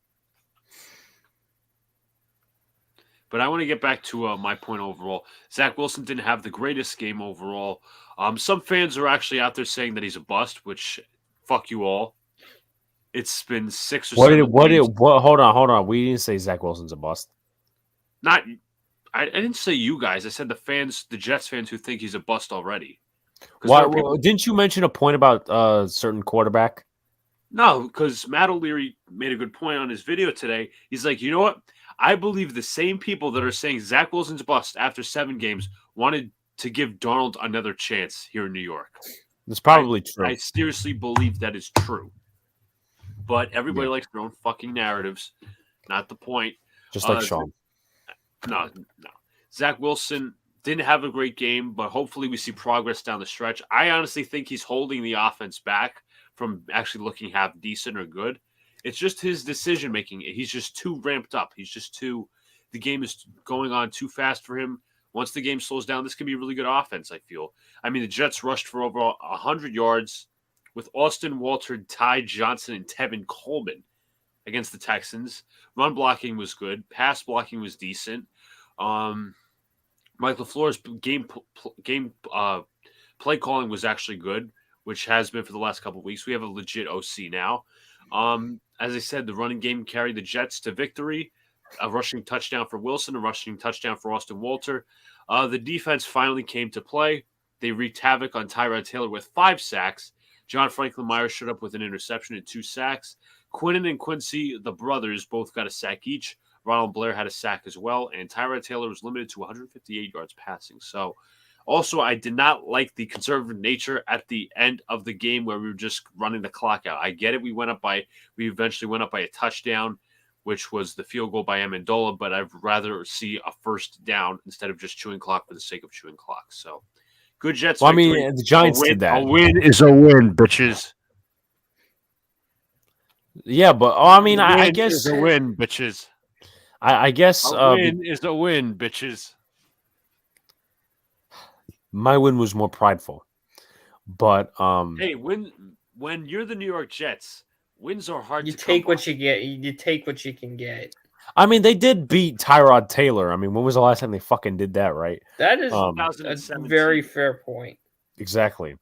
But I want to get back to my point overall. Zach Wilson didn't have the greatest game overall. Some fans are actually out there saying that he's a bust, which fuck you all. It's been 6 or 7 games. Hold on. We didn't say Zach Wilson's a bust. I didn't say you guys. I said the Jets fans who think he's a bust already. Why? Didn't you mention a point about a certain quarterback? No, because Matt O'Leary made a good point on his video today. He's like, you know what? I believe the same people that are saying Zach Wilson's a bust after 7 games wanted to give Darnold another chance here in New York. That's probably true. I seriously believe that is true. But everybody likes their own fucking narratives. Not the point. Just like Sean. No. Zach Wilson didn't have a great game, but hopefully we see progress down the stretch. I honestly think he's holding the offense back from actually looking half decent or good. It's just his decision making. He's just too ramped up. The game is going on too fast for him. Once the game slows down, this can be a really good offense, I feel. I mean, the Jets rushed for over 100 yards with Austin Walter, Ty Johnson, and Tevin Coleman against the Texans. Run blocking was good. Pass blocking was decent. Mike LaFleur's game play calling was actually good, which has been for the last couple of weeks. We have a legit OC now. As I said, the running game carried the Jets to victory. A rushing touchdown for Wilson, a rushing touchdown for Austin Walter. The defense finally came to play. They wreaked havoc on Tyrod Taylor with 5 sacks. John Franklin Myers showed up with an interception and 2 sacks. Quinnen and Quincy, the brothers, both got a sack each. Ronald Blair had a sack as well, and Tyrod Taylor was limited to 158 yards passing. So, also, I did not like the conservative nature at the end of the game where we were just running the clock out. I get it. We eventually went up by a touchdown, which was the field goal by Amendola, but I'd rather see a first down instead of just chewing clock for the sake of chewing clock. So, good Jets. Well, I mean, the Giants did that. A win is a win, bitches. Yeah, but I guess is a win, bitches. I guess a win is a win, bitches. My win was more prideful, but hey, when you're the New York Jets, wins are hard. You take what you get. You take what you can get. I mean, they did beat Tyrod Taylor. I mean, when was the last time they fucking did that? Right? That is a very fair point. Exactly.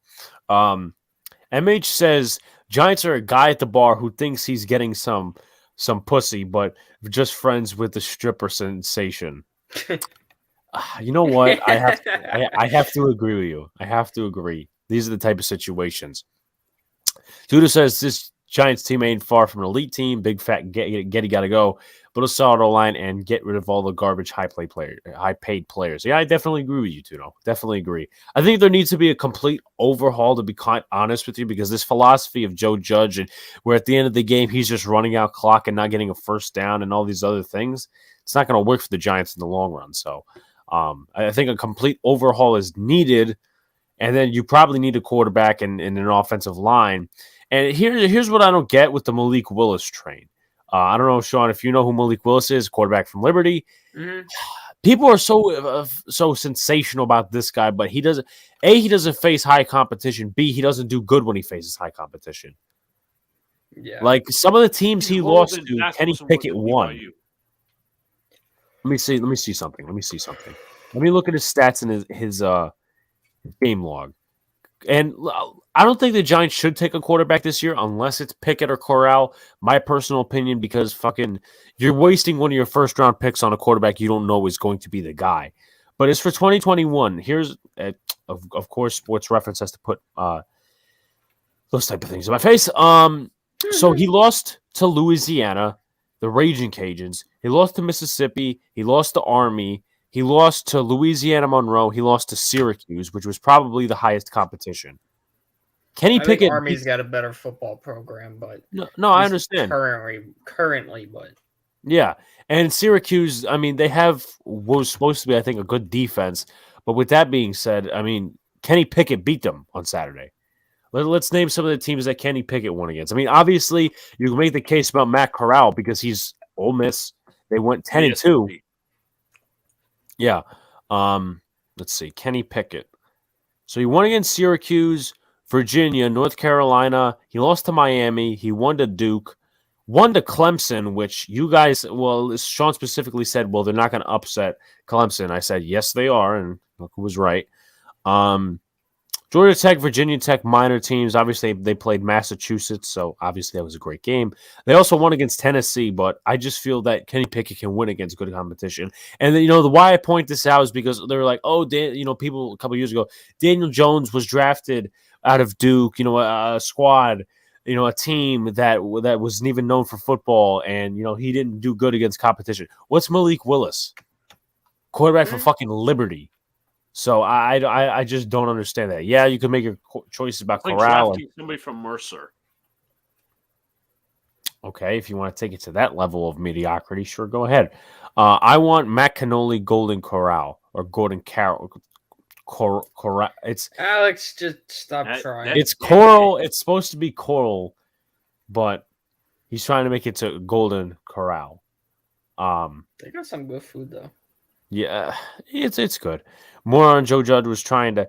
MH says Giants are a guy at the bar who thinks he's getting some pussy, but just friends with the stripper sensation. You know what? I have to agree with you. I have to agree. These are the type of situations. Judah says this Giants team ain't far from an elite team. Big fat Getty got to go, but a solid O-line and get rid of all the garbage high paid players. Yeah, I definitely agree with you, Tuno. Definitely agree. I think there needs to be a complete overhaul, to be quite honest with you, because this philosophy of Joe Judge, and where at the end of the game he's just running out clock and not getting a first down and all these other things, it's not going to work for the Giants in the long run. So I think a complete overhaul is needed, and then you probably need a quarterback and an offensive line. And here's what I don't get with the Malik Willis train. I don't know, Sean, if you know who Malik Willis is, quarterback from Liberty. Mm-hmm. People are so sensational about this guy, but he doesn't face high competition. B, he doesn't do good when he faces high competition. Yeah. Like some of the teams he lost to, Kenny Pickett won. Let me see something. Let me look at his stats and his game log. And I don't think the Giants should take a quarterback this year unless it's Pickett or Corral. My personal opinion, because fucking you're wasting one of your first round picks on a quarterback you don't know is going to be the guy. But it's for 2021. Here's, of course, Sports Reference has to put those type of things in my face. So he lost to Louisiana, the Raging Cajuns. He lost to Mississippi. He lost to Army. He lost to Louisiana Monroe. He lost to Syracuse, which was probably the highest competition. Kenny Pickett. Army's got a better football program, but no, I understand. Currently, but yeah, and Syracuse. I mean, they have what was supposed to be, I think, a good defense. But with that being said, I mean, Kenny Pickett beat them on Saturday. Let's name some of the teams that Kenny Pickett won against. I mean, obviously, you can make the case about Matt Corral because he's Ole Miss. They went 10-2. Yeah. Let's see. Kenny Pickett. So he won against Syracuse, Virginia, North Carolina. He lost to Miami. He won to Duke. Won to Clemson, which you guys, well, Sean specifically said, well, they're not going to upset Clemson. I said, yes, they are. And look who was right. Georgia Tech, Virginia Tech, minor teams. Obviously, they played Massachusetts, so obviously that was a great game. They also won against Tennessee, but I just feel that Kenny Pickett can win against good competition. And then, the why I point this out is because they were like, oh, people a couple years ago, Daniel Jones was drafted out of Duke, a squad, a team that wasn't even known for football, and he didn't do good against competition. What's Malik Willis? Quarterback for fucking Liberty. So I just don't understand that. Yeah, you can make your choices about Corral. Somebody from Mercer. Okay, if you want to take it to that level of mediocrity, sure, go ahead. I want Matt Cannoli, Golden Corral, or Gordon Carroll. Corral. It's Alex, just stop trying. It's Coral. It's supposed to be Coral, but he's trying to make it to Golden Corral. They got some good food though. Yeah, it's good. Moron Joe Judge was trying to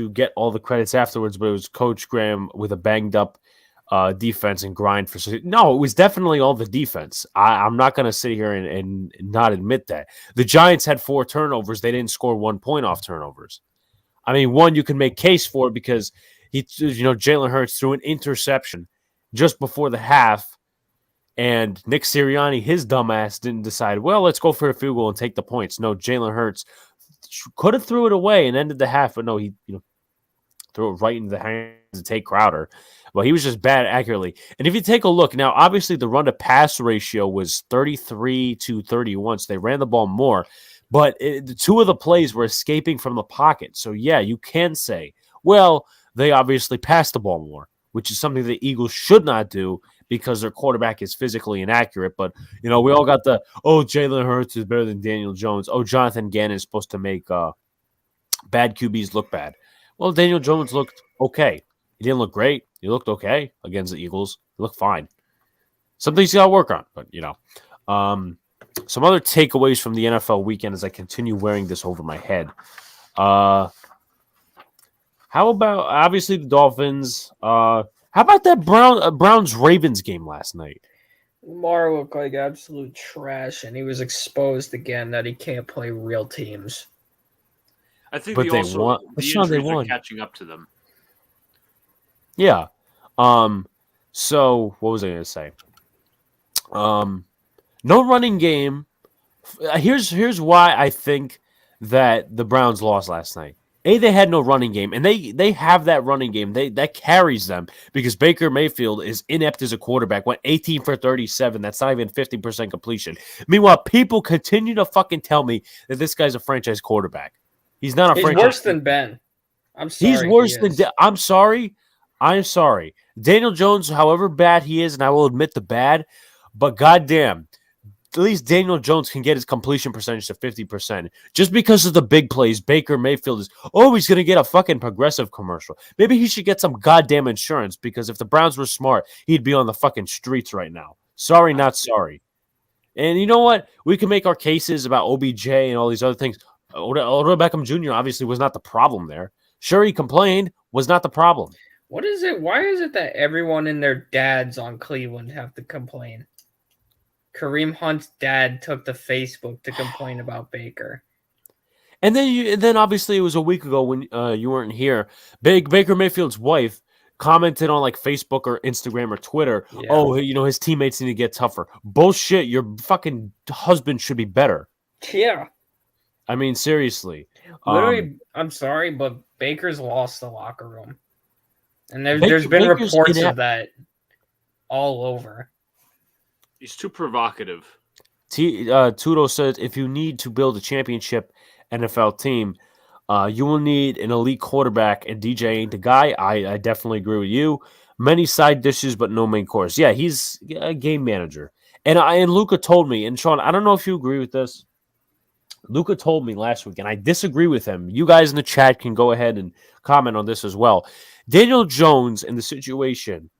get all the credits afterwards, but it was Coach Graham with a banged up defense and grind for. No, it was definitely all the defense. I'm not going to sit here and not admit that the Giants had 4 turnovers. They didn't score 1 point off turnovers. I mean, one you can make case for because Jalen Hurts threw an interception just before the half. And Nick Sirianni, his dumbass, didn't decide, well, let's go for a field goal and take the points. No, Jalen Hurts could have threw it away and ended the half, but no, he threw it right into the hands of Tate Crowder. Well, he was just bad accurately. And if you take a look, now, obviously the run-to-pass ratio was 33-31, so they ran the ball more. But the 2 of the plays were escaping from the pocket. So, yeah, you can say, well, they obviously passed the ball more, which is something the Eagles should not do, because their quarterback is physically inaccurate. But, we all got Jalen Hurts is better than Daniel Jones. Oh, Jonathan Gannon is supposed to make bad QBs look bad. Well, Daniel Jones looked okay. He didn't look great. He looked okay against the Eagles. He looked fine. Some things you got to work on. But, some other takeaways from the NFL weekend as I continue wearing this over my head. How about, obviously, the Dolphins? How about that Browns-Ravens game last night? Lamar looked like absolute trash, and he was exposed again that he can't play real teams. I think but the injuries won. are catching up to them. Yeah. So what was I going to say? No running game, Here's why I think that the Browns lost last night. They had no running game, and they have that running game. That carries them because Baker Mayfield is inept as a quarterback. Went 18 for 37. That's not even 50% completion. Meanwhile, people continue to fucking tell me that this guy's a franchise quarterback. He's not a He's franchise. worse than Ben. I'm sorry. He's worse than. I'm sorry. I'm sorry. Daniel Jones, however bad he is, and I will admit the bad, but goddamn. At least Daniel Jones can get his completion percentage to 50%. Just because of the big plays, Baker Mayfield is, he's going to get a fucking Progressive commercial. Maybe he should get some goddamn insurance because if the Browns were smart, he'd be on the fucking streets right now. Sorry, not sorry. And you know what? We can make our cases about OBJ and all these other things. Odell Beckham Jr. obviously was not the problem there. Sure, he complained, was not the problem. What is it? Why is it that everyone and their dads on Cleveland have to complain? Kareem Hunt's dad took to Facebook to complain about Baker. And then obviously it was a week ago when you weren't here. Baker Mayfield's wife commented on like Facebook or Instagram or Twitter, his teammates need to get tougher. Bullshit. Your fucking husband should be better. Yeah. I mean, seriously. Literally, I'm sorry, but Baker's lost the locker room. And there's been reports of that all over. He's too provocative. Tudo says if you need to build a championship NFL team, you will need an elite quarterback, and DJ ain't the guy. I definitely agree with you. Many side dishes, but no main course. Yeah, he's a game manager. And Luca told me, and Sean, I don't know if you agree with this. Luca told me last week, and I disagree with him. You guys in the chat can go ahead and comment on this as well. Daniel Jones in the situation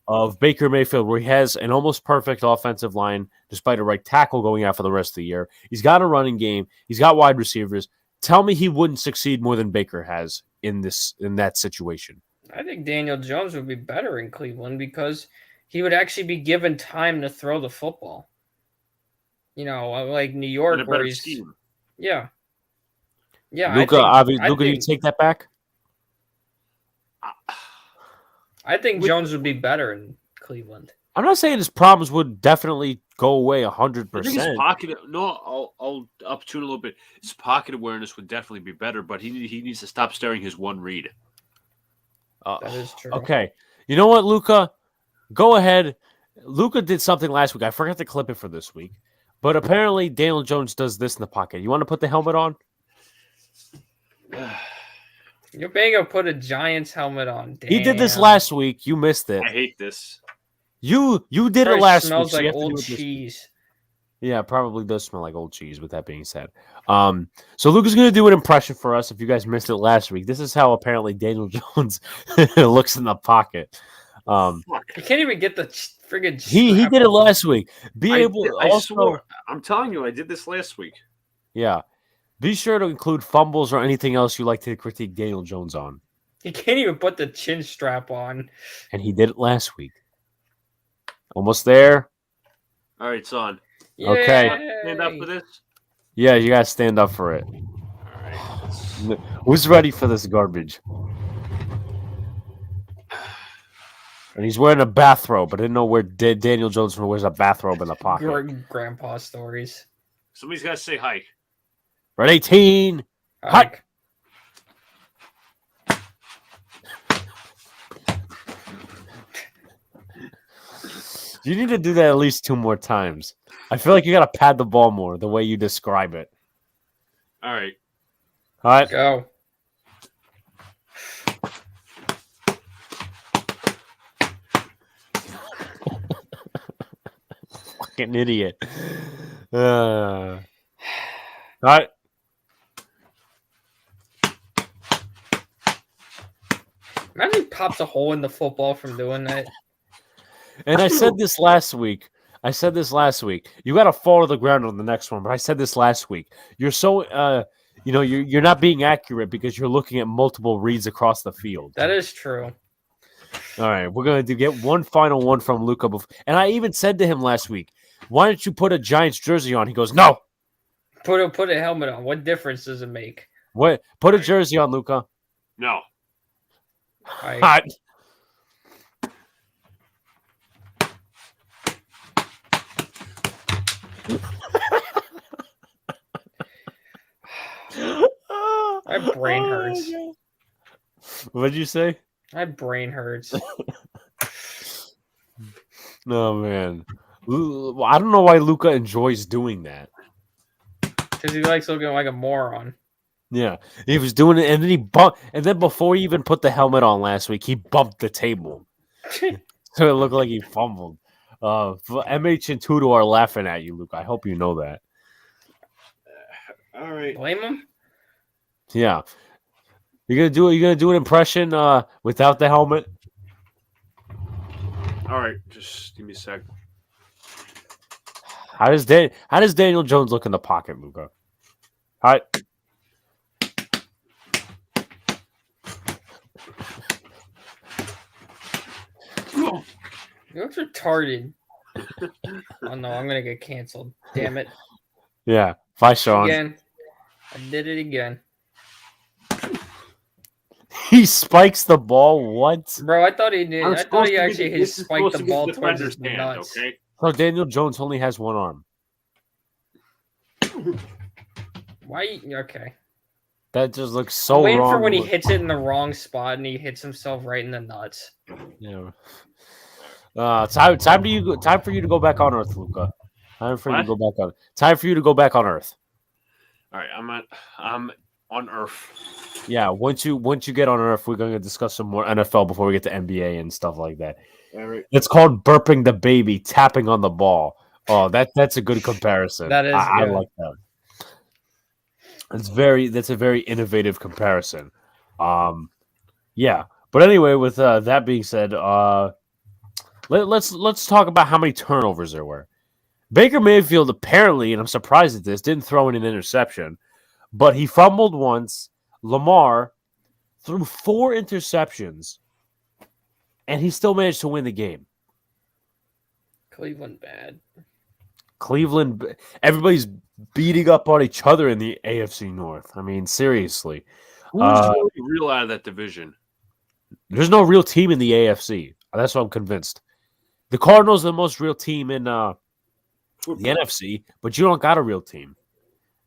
of Baker Mayfield, where he has an almost perfect offensive line, despite a right tackle going out for the rest of the year. He's got a running game. He's got wide receivers. Tell me he wouldn't succeed more than Baker has in that situation. I think Daniel Jones would be better in Cleveland because he would actually be given time to throw the football. Like New York, where he's scheme. Yeah. Luca, do you take that back? I think Jones would be better in Cleveland. I'm not saying his problems would definitely go away 100%. I think his pocket. No, I'll up tune a little bit. His pocket awareness would definitely be better, but he needs to stop staring his one read. That is true. Okay, you know what, Luca? Go ahead. Luca did something last week. I forgot to clip it for this week, but apparently Daniel Jones does this in the pocket. You want to put the helmet on? You're being able to put a Giants helmet on. Damn. He did this last week. You missed it. I hate this. You did it last week. Smells like old cheese. Yeah, it probably does smell like old cheese. With that being said, so Luca's going to do an impression for us. If you guys missed it last week, this is how apparently Daniel Jones looks in the pocket. You can't even get the friggin' He did it last week. I swore. I'm telling you, I did this last week. Yeah. Be sure to include fumbles or anything else you like to critique Daniel Jones on. He can't even put the chin strap on. And he did it last week. Almost there. All right, son. Okay. Stand up for this? Yeah, you got to stand up for it. All right. Who's ready for this garbage? And he's wearing a bathrobe. I didn't know where Daniel Jones wears a bathrobe in the pocket. Grandpa stories. Somebody's got to say hi. Red 18. Hike. You need to do that at least 2 more times. I feel like you got to pad the ball more the way you describe it. All right. All right. Go. Fucking idiot. All right. Imagine he pops a hole in the football from doing that. And I said this last week. You got to fall to the ground on the next one. But I said this last week. You're so, you're not being accurate because you're looking at multiple reads across the field. That is true. All right, we're going to get one final one from Luca. And I even said to him last week, why don't you put a Giants jersey on? He goes, no. Put a helmet on. What difference does it make? What? Put a jersey on, Luca. No. Hot. My brain hurts. What did you say? My brain hurts. No, man. I don't know why Luca enjoys doing that. Because he likes looking like a moron. Yeah, he was doing it, and then he bumped. And then before he even put the helmet on last week, he bumped the table, so it looked like he fumbled. MH and Tudo are laughing at you, Luke. I hope you know that. All right. Blame him? Yeah, you're gonna do an impression without the helmet. All right. Just give me a sec. How does Daniel Jones look in the pocket, Luca? All right. You look retarded. Oh no, I'm gonna get canceled. Damn it. Yeah. Bye, Sean. Again. I did it again. He spikes the ball. What? Bro, I thought he did. I'm I thought supposed he to be actually the- hit this is spiked supposed the to be ball the towards his defender's hand, nuts. okay? So Daniel Jones only has one arm. Why? Okay. That just looks so I'm waiting wrong. for when he hits it in the wrong spot and he hits himself right in the nuts. Yeah. Time for you to go back on Earth, Luca. Time for you to go back on. Time for you to go back on Earth. All right. I'm on Earth. Yeah. Once you get on Earth, we're going to discuss some more NFL before we get to NBA and stuff like that. All right. It's called burping the baby, tapping on the ball. Oh, that's a good comparison. That is I good. like that. That's a very innovative comparison. Yeah. But anyway, with that being said, let's talk about how many turnovers there were. Baker Mayfield apparently, and I'm surprised at this, didn't throw in an interception, but he fumbled once. Lamar threw 4 interceptions, and he still managed to win the game. Cleveland bad. Cleveland, everybody's beating up on each other in the AFC North. I mean, seriously. Who's really real out of that division? There's no real team in the AFC. That's what I'm convinced. The Cardinals are the most real team in the NFC, but you don't got a real team.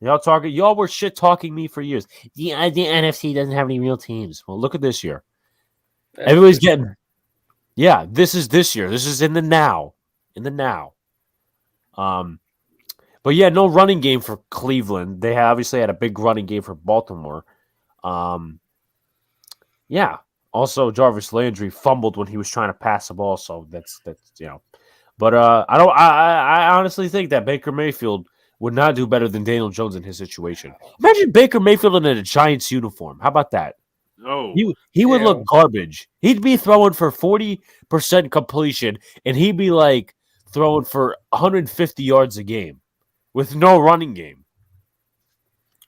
Y'all were shit talking me for years. The NFC doesn't have any real teams. Well, look at this year. Everybody's getting. Yeah, this is this year. This is in the now. In the now. But yeah, no running game for Cleveland. They obviously had a big running game for Baltimore. Yeah. Also, Jarvis Landry fumbled when he was trying to pass the ball, so that's you know. But I honestly think that Baker Mayfield would not do better than Daniel Jones in his situation. Imagine Baker Mayfield in a Giants uniform. How about that? Oh, He would look garbage. He'd be throwing for 40% completion, and he'd be like throwing for 150 yards a game with no running game.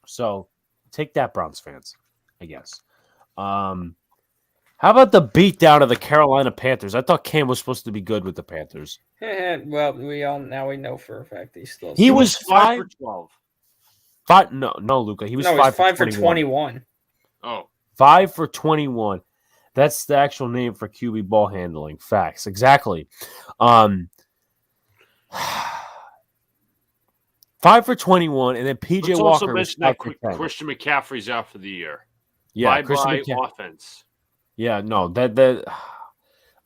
So take that, Browns fans, I guess. How about the beatdown of the Carolina Panthers? I thought Cam was supposed to be good with the Panthers. Well, we know for a fact he's still. He was 5 for 12. 5. No, Luca. He was no, 5 5 for 21. Oh, 5 for 21. That's the actual name for QB ball handling. Facts. Exactly. 5 for 21, and then PJ let's Walker also was mention 5 that for 10. Christian McCaffrey's out for the year. Yeah, Bye offense. Yeah, no, that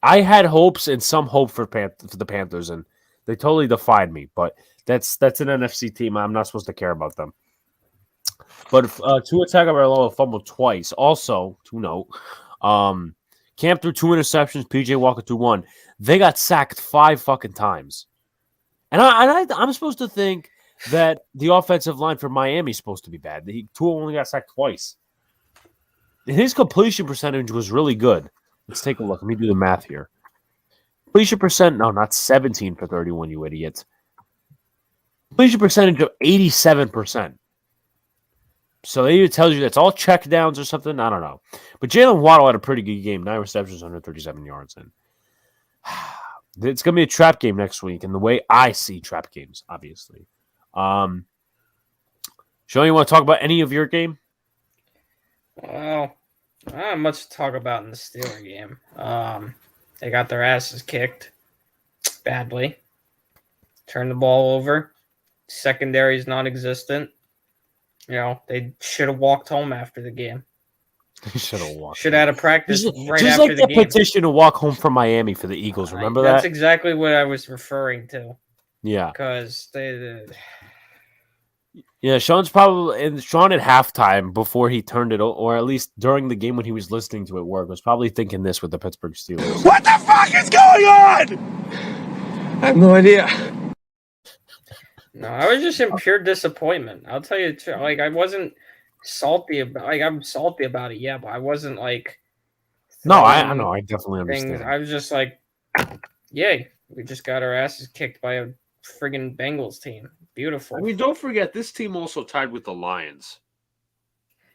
I had hopes and some hope for the Panthers, and they totally defied me. But that's an NFC team. I'm not supposed to care about them. But Tua Tagovailoa fumbled twice. Also, to note, Cam threw 2 interceptions. PJ Walker threw 1. They got sacked 5 fucking times, and I'm supposed to think that the offensive line for Miami is supposed to be bad. Tua only got sacked twice. His completion percentage was really good. Let's take a look. Let me do the math here. Completion percent, no, not 17 for 31, you idiot. Completion percentage of 87%. So that either tells you that's all check downs or something. I don't know. But Jalen Waddle had a pretty good game. 9 receptions, 137 yards. And it's going to be a trap game next week, and the way I see trap games, obviously. Sean, you want to talk about any of your game? Well, not much to talk about in the Steeler game. They got their asses kicked badly. Turned the ball over. Secondary is non-existent. They should have walked home after the game. They should have walked. Should have had a practice right just after like the game. petition to walk home from Miami for the Eagles. Remember That's that? exactly what I was referring to. Yeah. Because Yeah, Sean at halftime before he turned it, or at least during the game when he was listening to it work, was probably thinking this with the Pittsburgh Steelers. What the fuck is going on? I have no idea. No, I was just in pure disappointment. I'll tell you, like I wasn't salty about. Like I'm salty about it, yeah, but I wasn't like. No, I know. I definitely understand. Things. I was just like, yay! We just got our asses kicked by a friggin' Bengals team. Beautiful. I mean, don't forget this team also tied with the Lions.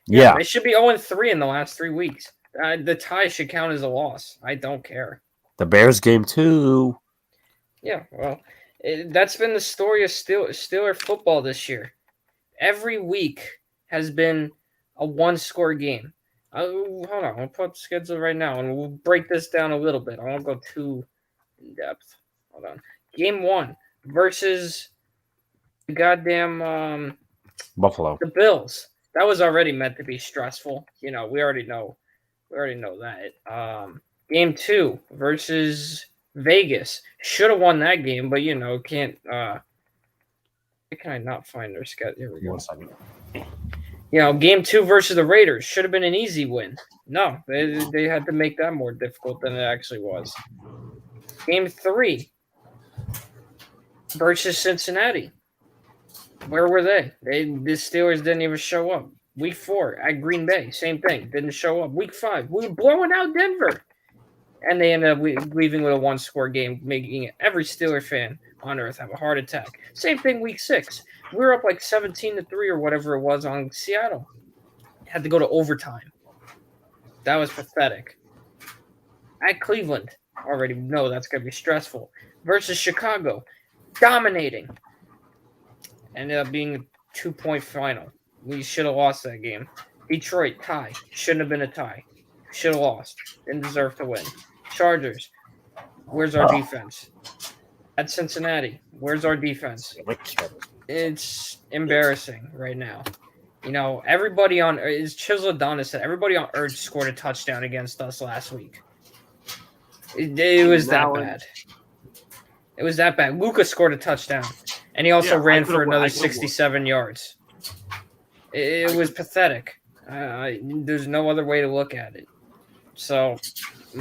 Yeah, they should be 0-3 in the last 3 weeks. The tie should count as a loss. I don't care. the Bears game too. Yeah, well, that's been the story of Steeler football this year. Every week has been a one-score game. Hold on, I'll pull up the schedule right now, and we'll break this down a little bit. I won't go too in depth. Hold on. Game 1 versus the goddamn Buffalo. the Bills. That was already meant to be stressful. We already know. We already know that. Game 2 versus Vegas. Should have won that game, but can't. Why can I not find their schedule? Here we go. 1 second. Game 2 versus the Raiders should have been an easy win. No, they had to make that more difficult than it actually was. Game 3 versus Cincinnati. Where were they? The Steelers didn't even show up. Week 4 at Green Bay, same thing. Didn't show up. Week 5, we were blowing out Denver. And they ended up leaving with a one-score game, making every Steeler fan on earth have a heart attack. Same thing week 6. We were up like 17-3 or whatever it was on Seattle. Had to go to overtime. That was pathetic. At Cleveland, already know that's going to be stressful. Versus Chicago, dominating. Ended up being a 2-point final. We should have lost that game. Detroit, tie. Shouldn't have been a tie. Should have lost. Didn't deserve to win. Chargers, where's our defense? At Cincinnati, where's our defense? It's embarrassing right now. Everybody on, as Chisel Adonis said, everybody on Earth scored a touchdown against us last week. It was that bad. It was that bad. Luka scored a touchdown, and he also ran for another 67 yards. It was pathetic. There's no other way to look at it. So,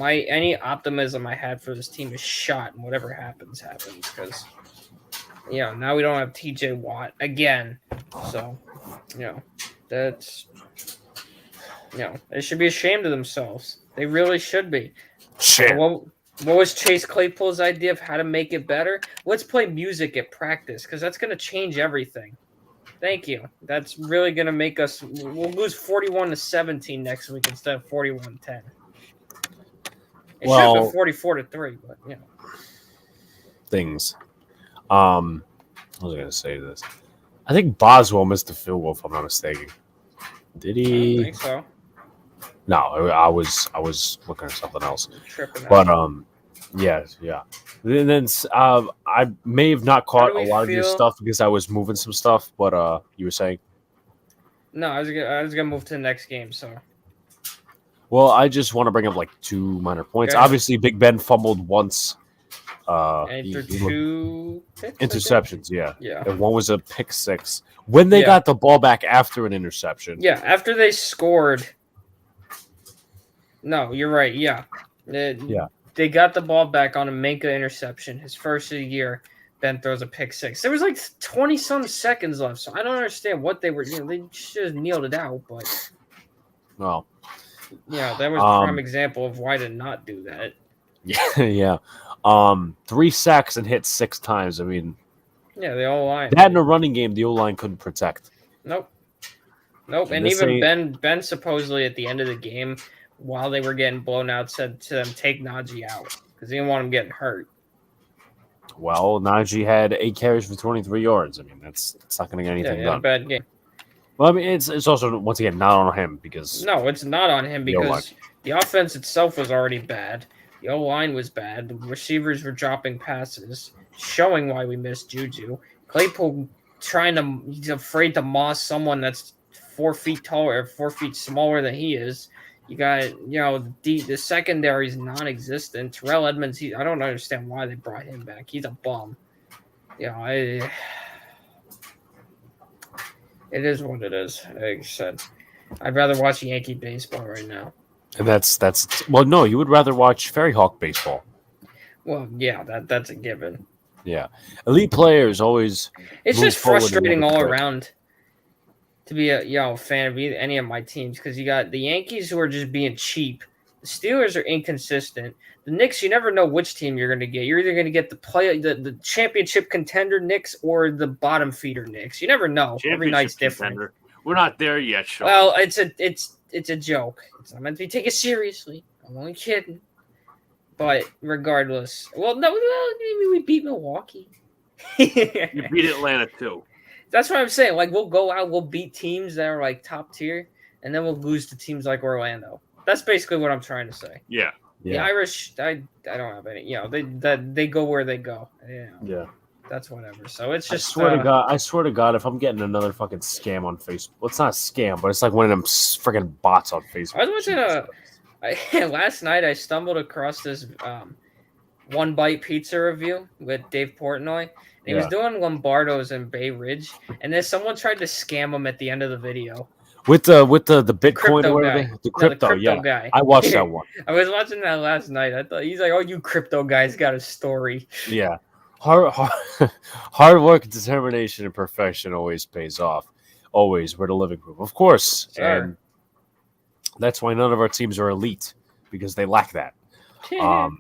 any optimism I had for this team is shot, and whatever happens, because now we don't have TJ Watt again. So, that's they should be ashamed of themselves. They really should be. Shit. What was Chase Claypool's idea of how to make it better? Let's play music at practice because that's going to change everything. Thank you. That's really going to make us. We'll lose 41-17 next week instead of 41-10. It should have been 44-3, but Things. What was I going to say to this? I think Boswell missed the field goal, if I'm not mistaken. Did I he? don't think so. No, I was looking at something else. Tripping But out. yeah. And then I may have not caught a lot of your feel- stuff because I was moving some stuff. But you were saying? No, I was gonna move to the next game. So Well, I just want to bring up like 2 minor points. Okay. Obviously, Big Ben fumbled once. and He- through he 2 picks, I think? interceptions, yeah. Yeah. And one was a pick 6. When they Yeah. got the ball back after an interception. Yeah, after they scored. No, you're right. Yeah. They got the ball back on a Minka interception. His first of the year. Ben throws a pick 6. There was like 20-some seconds left, so I don't understand what they were. They should have kneeled it out, but Well, that was a prime example of why to not do that. yeah. 3 sacks and hit 6 times. I mean, Yeah, the O-line. that in a running game, the O-line couldn't protect. Nope. And And this even Ben supposedly at the end of the game, while they were getting blown out, said to them, take Najee out because he didn't want him getting hurt. Well, Najee had 8 carries for 23 yards. I mean, that's not going to get Yeah, anything he had a done. bad game. Well, I mean, it's also, once again, not on him because No, it's not on him The O-line. because the offense itself was already bad. The O-line was bad. The receivers were dropping passes, showing why we missed Juju. Claypool he's afraid to moss someone that's 4 feet taller, 4 feet smaller than he is. You got, the secondary is non-existent. Terrell Edmonds, I don't understand why they brought him back. He's a bum. It is what it is. Like I said, I'd rather watch Yankee baseball right now. And that's well, no, you would rather watch Fairy Hawk baseball. Well, yeah, that's a given. Yeah, elite players always. It's move just forward frustrating a little all bit. around to be a fan of any of my teams, because you got the Yankees who are just being cheap. The Steelers are inconsistent. The Knicks, you never know which team you're going to get. You're either going to get the championship contender Knicks or the bottom feeder Knicks. You never know. Every night's different. Contender. We're not there yet, Sean. Well, it's a joke. It's not meant to be taken seriously. I'm only kidding. But regardless, we beat Milwaukee. You beat Atlanta too. That's what I'm saying. Like, we'll go out, we'll beat teams that are like top tier, and then we'll lose to teams like Orlando. That's basically what I'm trying to say. Yeah. The Irish, I don't have any. They go where they go. Yeah. That's whatever. So it's just. I swear to God, if I'm getting another fucking scam on Facebook, well, it's not a scam, but it's like one of them freaking bots on Facebook. I was watching last night. I stumbled across this One Bite Pizza review with Dave Portnoy. He was doing Lombardo's in Bay Ridge, and then someone tried to scam him at the end of the video. With the Bitcoin Crypto or guy. whatever, the crypto, guy. I watched that one. I was watching that last night. I thought he's like, "Oh, you crypto guys got a story." Yeah, hard work, determination, and perfection always pays off. Always, we're the living proof, of course, Sure. and that's why none of our teams are elite because they lack that. Yeah.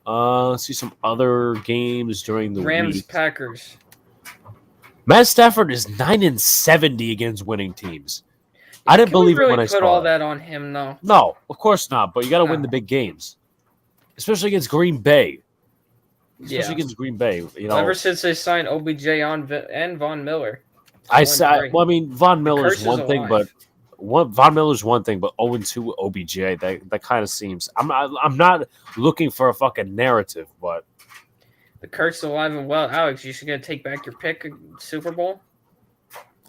Let's see some other games during the Rams week. Packers. Matt Stafford is 9-70 against winning teams. I didn't believe it when I saw put all that on him, though. No, of course not. But you got to win the big games, especially against Green Bay. Against Green Bay, Ever since they signed OBJ and Von Miller. Von Miller's one thing, but Von Miller's one thing, but 0-2 OBJ. That kind of seems. I'm not looking for a fucking narrative, but. The curse alive and well. Alex, you should gonna take back your pick, Super Bowl?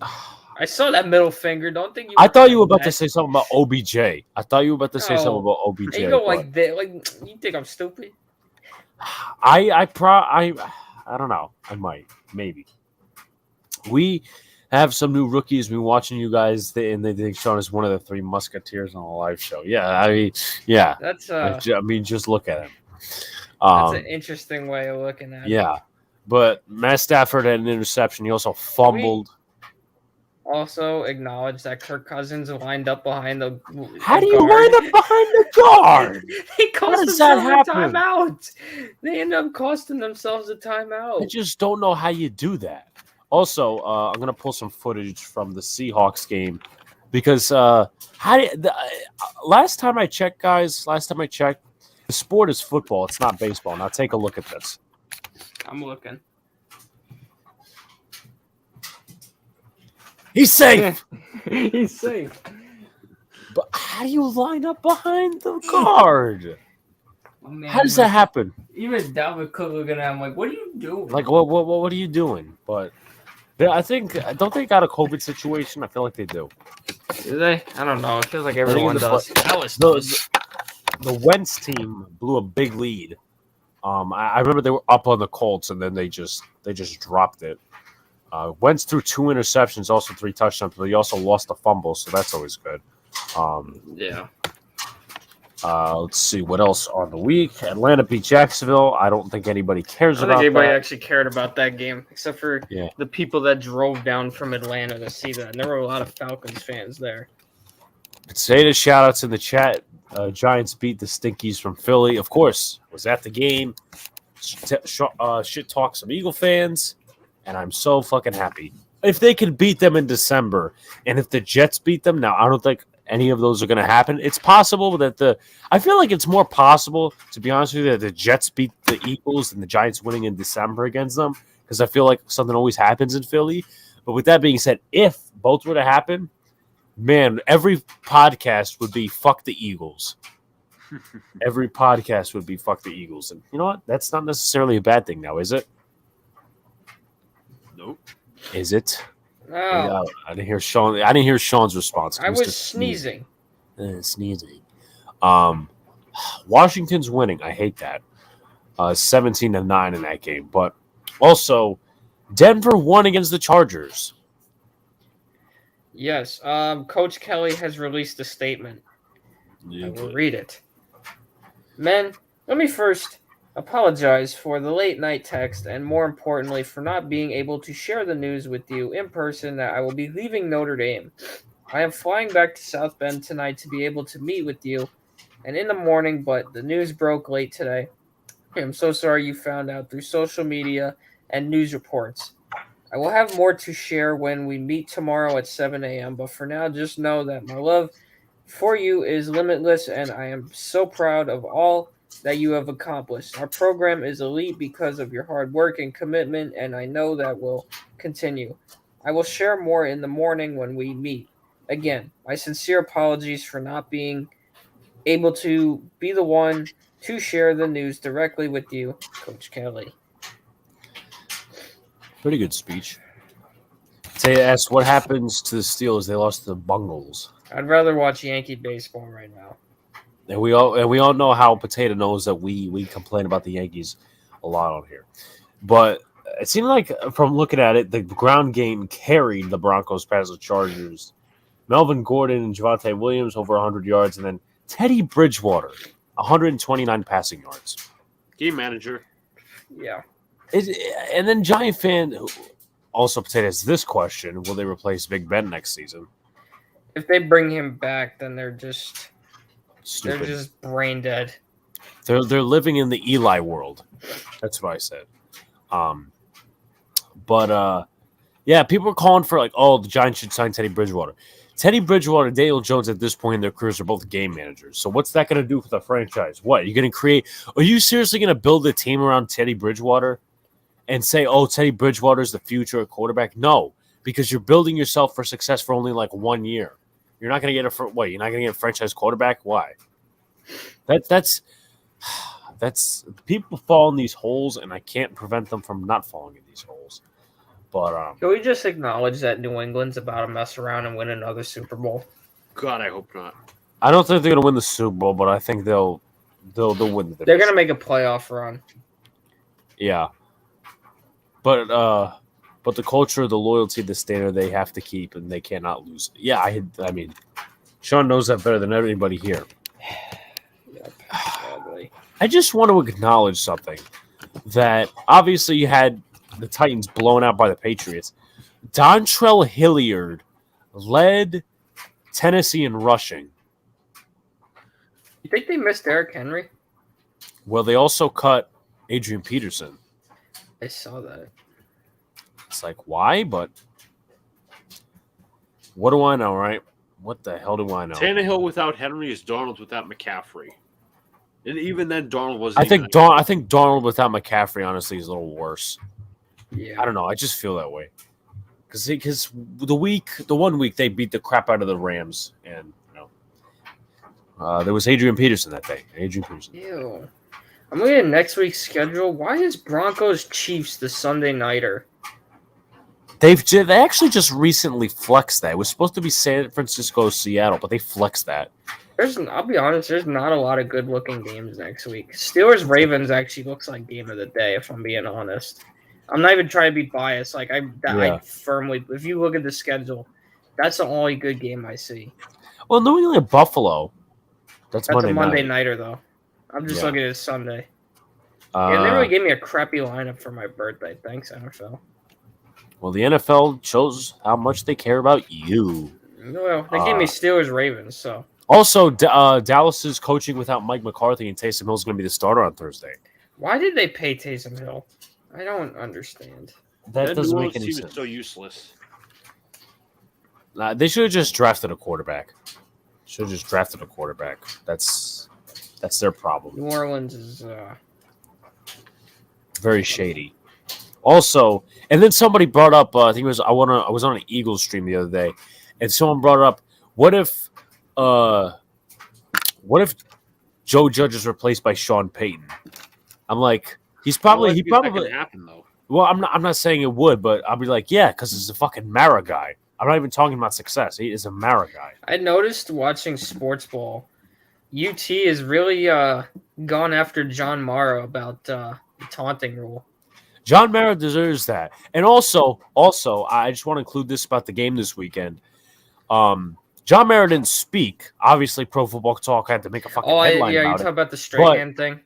I saw that middle finger. Don't think you. I thought you were about to say something about OBJ. I thought you were about to say something about OBJ. You go like that. Like, you think I'm stupid? I don't know. I might, maybe. We have some new rookies. Been watching you guys, and they think Sean is one of the 3 Musketeers on the live show. Yeah, That's just look at him. That's an interesting way of looking at it. Yeah, but Matt Stafford had an interception. He also fumbled. Also acknowledge that Kirk Cousins lined up behind the. How do you line up behind the guard? He cost does that themselves a happen? timeout. They end up costing themselves a timeout. I just don't know how you do that. Also, I'm gonna pull some footage from the Seahawks game because last time I checked, the sport is football. It's not baseball. Now take a look at this. I'm looking. He's safe. He's safe. But how do you line up behind the guard? Oh, man, how does that happen? Even Dalvin Cook looking at him like, what are you doing? Like, what are you doing? But don't they got a COVID situation? I feel like they do. Do they? I don't know. It feels like everyone does. The Wentz team blew a big lead. I remember they were up on the Colts, and then they just dropped it. Wentz threw 2 interceptions, also 3 touchdowns, but he also lost a fumble, so that's always good. Yeah. Let's see what else on the week. Atlanta beat Jacksonville. I don't think anybody cares about that. I don't think anybody actually cared about that game, except for Yeah. the people that drove down from Atlanta to see that. And there were a lot of Falcons fans there. Say the shout-outs in the chat. Giants beat the Stinkies from Philly. Of course, was at the game. Shit talk some Eagle fans, and I'm so fucking happy. If they can beat them in December, and if the Jets beat them, now I don't think any of those are going to happen. It's possible that I feel like it's more possible, to be honest with you, that the Jets beat the Eagles and the Giants winning in December against them, because I feel like something always happens in Philly. But with that being said, if both were to happen, man, every podcast would be fuck the Eagles. Every podcast would be fuck the Eagles. And you know what? That's not necessarily a bad thing now, is it? Nope. Is it? Oh, I didn't hear Sean. I didn't hear Sean's response. I Mr. was sneezing. Sneezing. Washington's winning. I hate that. 17-9 in that game. But also, Denver won against the Chargers. Yes. Coach Kelly has released a statement. I will read it. Men, let me first apologize for the late night text and more importantly for not being able to share the news with you in person that I will be leaving Notre Dame. I am flying back to South Bend tonight to be able to meet with you and in the morning, but the news broke late today. I'm so sorry you found out through social media and news reports. I will have more to share when we meet tomorrow at 7 a.m., but for now, just know that my love for you is limitless and I am so proud of all that you have accomplished. Our program is elite because of your hard work and commitment, and I know that will continue. I will share more in the morning when we meet. Again, my sincere apologies for not being able to be the one to share the news directly with you, Coach Kelly. Pretty good speech. Say, asked what happens to the Steelers. They lost to the Bungles. I'd rather watch Yankee baseball right now. And we all know how Potato knows that we complain about the Yankees a lot on here. But it seemed like from looking at it, the ground game carried the Broncos past the Chargers. Melvin Gordon and Javonte Williams over 100 yards, and then Teddy Bridgewater, 129 passing yards. Game manager. Yeah. And then Giant fan also Potato has this question: will they replace Big Ben next season? If they bring him back, then they're just Stupid. They're just brain dead. They're living in the Eli world. That's what I said. Yeah, people are calling for like, oh, the Giants should sign Teddy Bridgewater. Teddy Bridgewater and Daniel Jones at this point in their careers are both game managers. So what's that going to do for the franchise? What, are you seriously going to build a team around Teddy Bridgewater and say, oh, Teddy Bridgewater is the future quarterback? No, because you're building yourself for success for only like 1 year. You're not going to get you're not going to get a franchise quarterback? Why? That's people fall in these holes, and I can't prevent them from not falling in these holes. But Can we just acknowledge that New England's about to mess around and win another Super Bowl? God, I hope not. I don't think they're going to win the Super Bowl, but I think they'll win the division. They're going to make a playoff run. Yeah. But the culture, the loyalty, the standard they have to keep, and they cannot lose. Yeah, I mean, Sean knows that better than anybody here. Yep, sadly. I just want to acknowledge something. That obviously you had the Titans blown out by the Patriots. Dontrell Hilliard led Tennessee in rushing. You think they missed Derrick Henry? Well, they also cut Adrian Peterson. I saw that. It's like, why? But what do I know, right? What the hell do I know? Tannehill without Henry is Darnold without McCaffrey. And even then, Darnold wasn't. I think Darnold without McCaffrey, honestly, is a little worse. Yeah. I don't know. I just feel that way. Because the 1 week they beat the crap out of the Rams, and there was Adrian Peterson that day. Ew. I'm looking at next week's schedule. Why is Broncos Chiefs the Sunday nighter? They actually just recently flexed that. It was supposed to be San Francisco, Seattle, but they flexed that. I'll be honest, there's not a lot of good-looking games next week. Steelers-Ravens actually looks like game of the day, if I'm being honest. I'm not even trying to be biased. Like I firmly, if you look at the schedule, that's the only good game I see. Well, New England Buffalo. That's a Monday night. nighter, though. I'm just looking at it Sunday. They really gave me a crappy lineup for my birthday. Thanks, NFL. Well, the NFL shows how much they care about you. Well, they gave me Steelers-Ravens, so. Also, Dallas is coaching without Mike McCarthy, and Taysom Hill is going to be the starter on Thursday. Why did they pay Taysom Hill? I don't understand. That doesn't make any sense. So useless. They should have just drafted a quarterback. That's their problem. New Orleans is very shady. Also, and then somebody brought up. I think it was I was on an Eagles stream the other day, and someone brought up, what if Joe Judge is replaced by Sean Payton? I'm like, he probably happen though. Well, I'm not saying it would, but I'll be like, yeah, because he's a fucking Mara guy. I'm not even talking about success. He is a Mara guy. I noticed watching sports ball, UT is really gone after John Mara about the taunting rule. John Mara deserves that. And also, I just want to include this about the game this weekend. John Mara didn't speak. Obviously, Pro Football Talk had to make a fucking headline yeah, you about talk it. about the Strahan thing.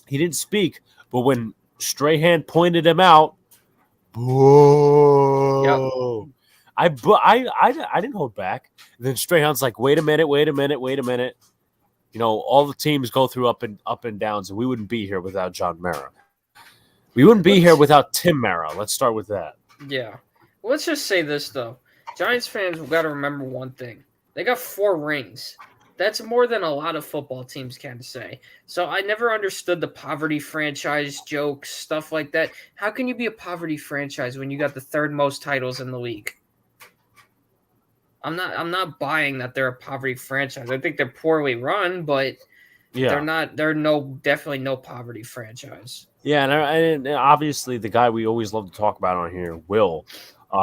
He didn't speak, but when Strahan pointed him out, boo! Yep. I didn't hold back. And then Strahan's like, wait a minute. You know, all the teams go through up and downs, and we wouldn't be here without John Mara. We wouldn't be here without Tim Mara. Let's start with that. Yeah. Well, let's just say this, though. Giants fans have got to remember one thing. They got 4 rings. That's more than a lot of football teams can say. So I never understood the poverty franchise jokes, stuff like that. How can you be a poverty franchise when you got the 3rd most titles in the league? I'm not buying that they're a poverty franchise. I think they're poorly run, but Yeah, they're definitely no poverty franchise. yeah, and obviously the guy we always love to talk about on here, Will.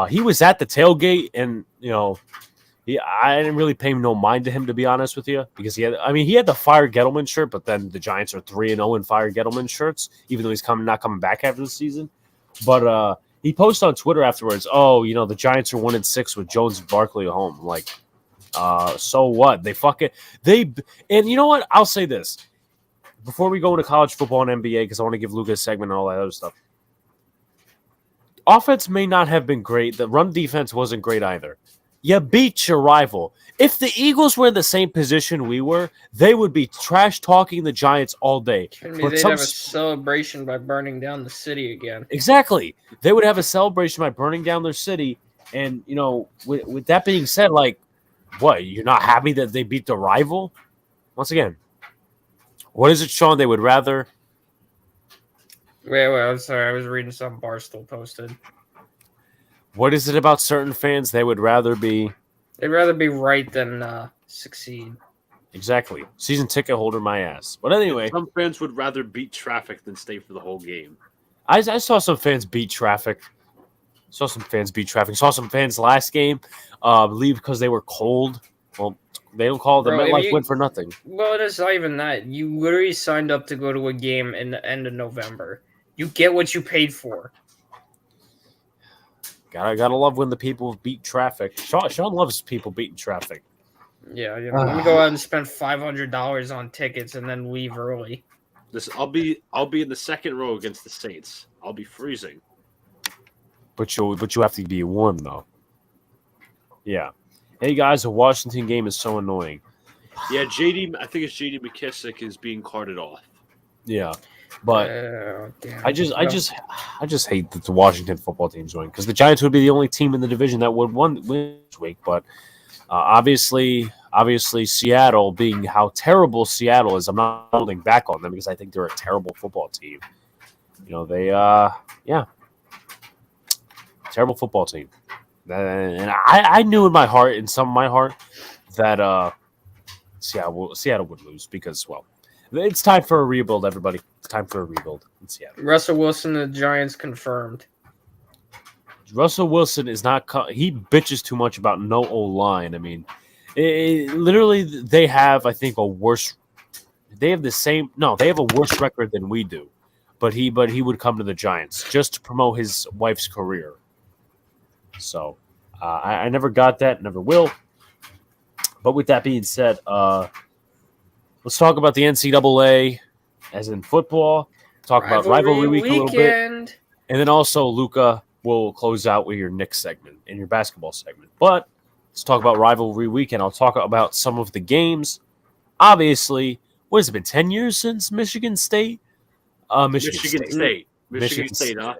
He was at the tailgate, and you know, I didn't really pay no mind to him, to be honest with you, because he had the Fire Gettleman shirt, but then the Giants are 3-0 in Fire Gettleman shirts, even though he's not coming back after the season. But he posted on Twitter afterwards, oh, you know, the Giants are 1-6 with Jones and Barkley at home. Like, so what? And you know what? I'll say this before we go into college football and NBA, because I want to give Luca a segment and all that other stuff. Offense may not have been great. The run defense wasn't great either. You beat your rival. If the Eagles were in the same position we were, they would be trash talking the Giants all day. They'd have a celebration by burning down the city again. Exactly. They would have a celebration by burning down their city. And, you know, with that being said, like, what? You're not happy that they beat the rival? Once again, what is it, Sean? They would rather... Wait, I'm sorry. I was reading something Barstool posted. What is it about certain fans? They would rather be... They'd rather be right than succeed. Exactly. Season ticket holder, my ass. But anyway... Some fans would rather beat traffic than stay for the whole game. I saw some fans beat traffic. Saw some fans last game leave because they were cold. Well, they don't call the MetLife win for nothing. Well, it's not even that. You literally signed up to go to a game in the end of November. You get what you paid for. Gotta love when the people beat traffic. Sean loves people beating traffic. Yeah, you know, let me go out and spend $500 on tickets and then leave early. I'll be in the 2nd row against the Saints. I'll be freezing. But you have to be warm though. Yeah. Hey guys, the Washington game is so annoying. Yeah, I think it's JD McKissick is being carted off. Yeah. But I just hate that the Washington football team's winning, because the Giants would be the only team in the division that would win this week. But obviously Seattle, being how terrible Seattle is, I'm not holding back on them because I think they're a terrible football team. You know, they terrible football team. And I knew in some of my heart that Seattle would lose because, well, it's time for a rebuild, everybody. It's time for a rebuild in Seattle. Russell Wilson, the Giants confirmed. Russell Wilson is not – he bitches too much about no O-line. I mean, literally they have, I think, a worse – they have the same – no, they have a worse record than we do. But he would come to the Giants just to promote his wife's career. So I never got that, never will. But with that being said, let's talk about the NCAA, as in football. Talk about rivalry week a little bit. And then also, Luca will close out with your Knicks segment and your basketball segment. But let's talk about rivalry weekend. I'll talk about some of the games. Obviously, what has it been, 10 years since Michigan State? Michigan State, huh?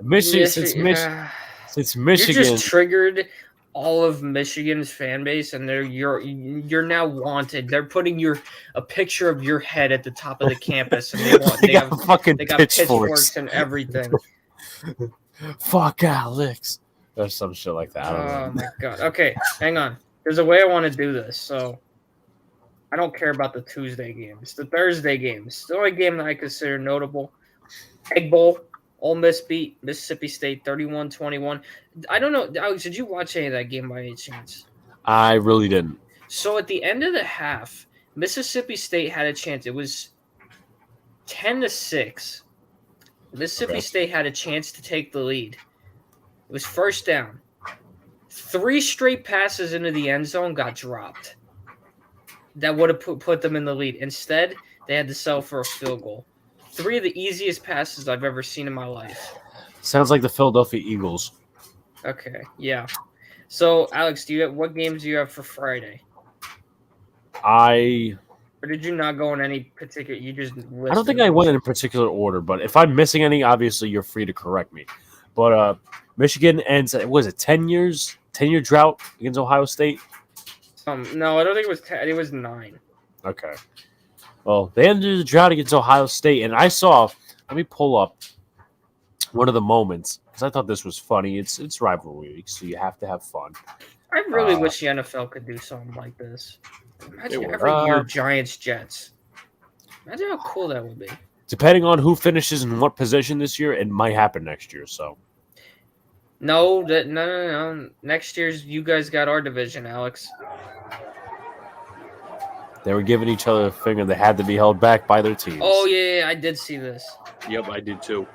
Since Michigan. You just triggered all of Michigan's fan base, and you're now wanted. They're putting a picture of your head at the top of the campus, and they got pitchforks and everything. Fuck Alex. There's some shit like that. Oh my god. Okay, hang on. There's a way I want to do this. So I don't care about the Tuesday games. The Thursday games. The only game that I consider notable. Egg Bowl. Ole Miss beat Mississippi State 31-21. I don't know, Alex, did you watch any of that game by any chance? I really didn't. So at the end of the half, Mississippi State had a chance. It was 10-6. Mississippi State had a chance to take the lead. It was first down. 3 straight passes into the end zone got dropped. That would have put them in the lead. Instead, they had to settle for a field goal. 3 of the easiest passes I've ever seen in my life. Sounds like the Philadelphia Eagles. Okay, yeah. So, Alex, what games do you have for Friday? Or did you not go in any particular? You just listed I don't think I went in a particular order, but if I'm missing any, obviously you're free to correct me. But Michigan ends, was it 10-year drought against Ohio State? No, I don't think it was 10. It was 9. Okay. Well, they ended the drought against Ohio State, and I saw, let me pull up one of the moments, because I thought this was funny. It's rivalry week, so you have to have fun. I really wish the NFL could do something like this. Imagine every year Giants-Jets. Imagine how cool that would be. Depending on who finishes in what position this year, it might happen next year. So no. Next year's you guys got our division, Alex. They were giving each other a finger. They had to be held back by their teams. Oh yeah, I did see this. Yep, I did too.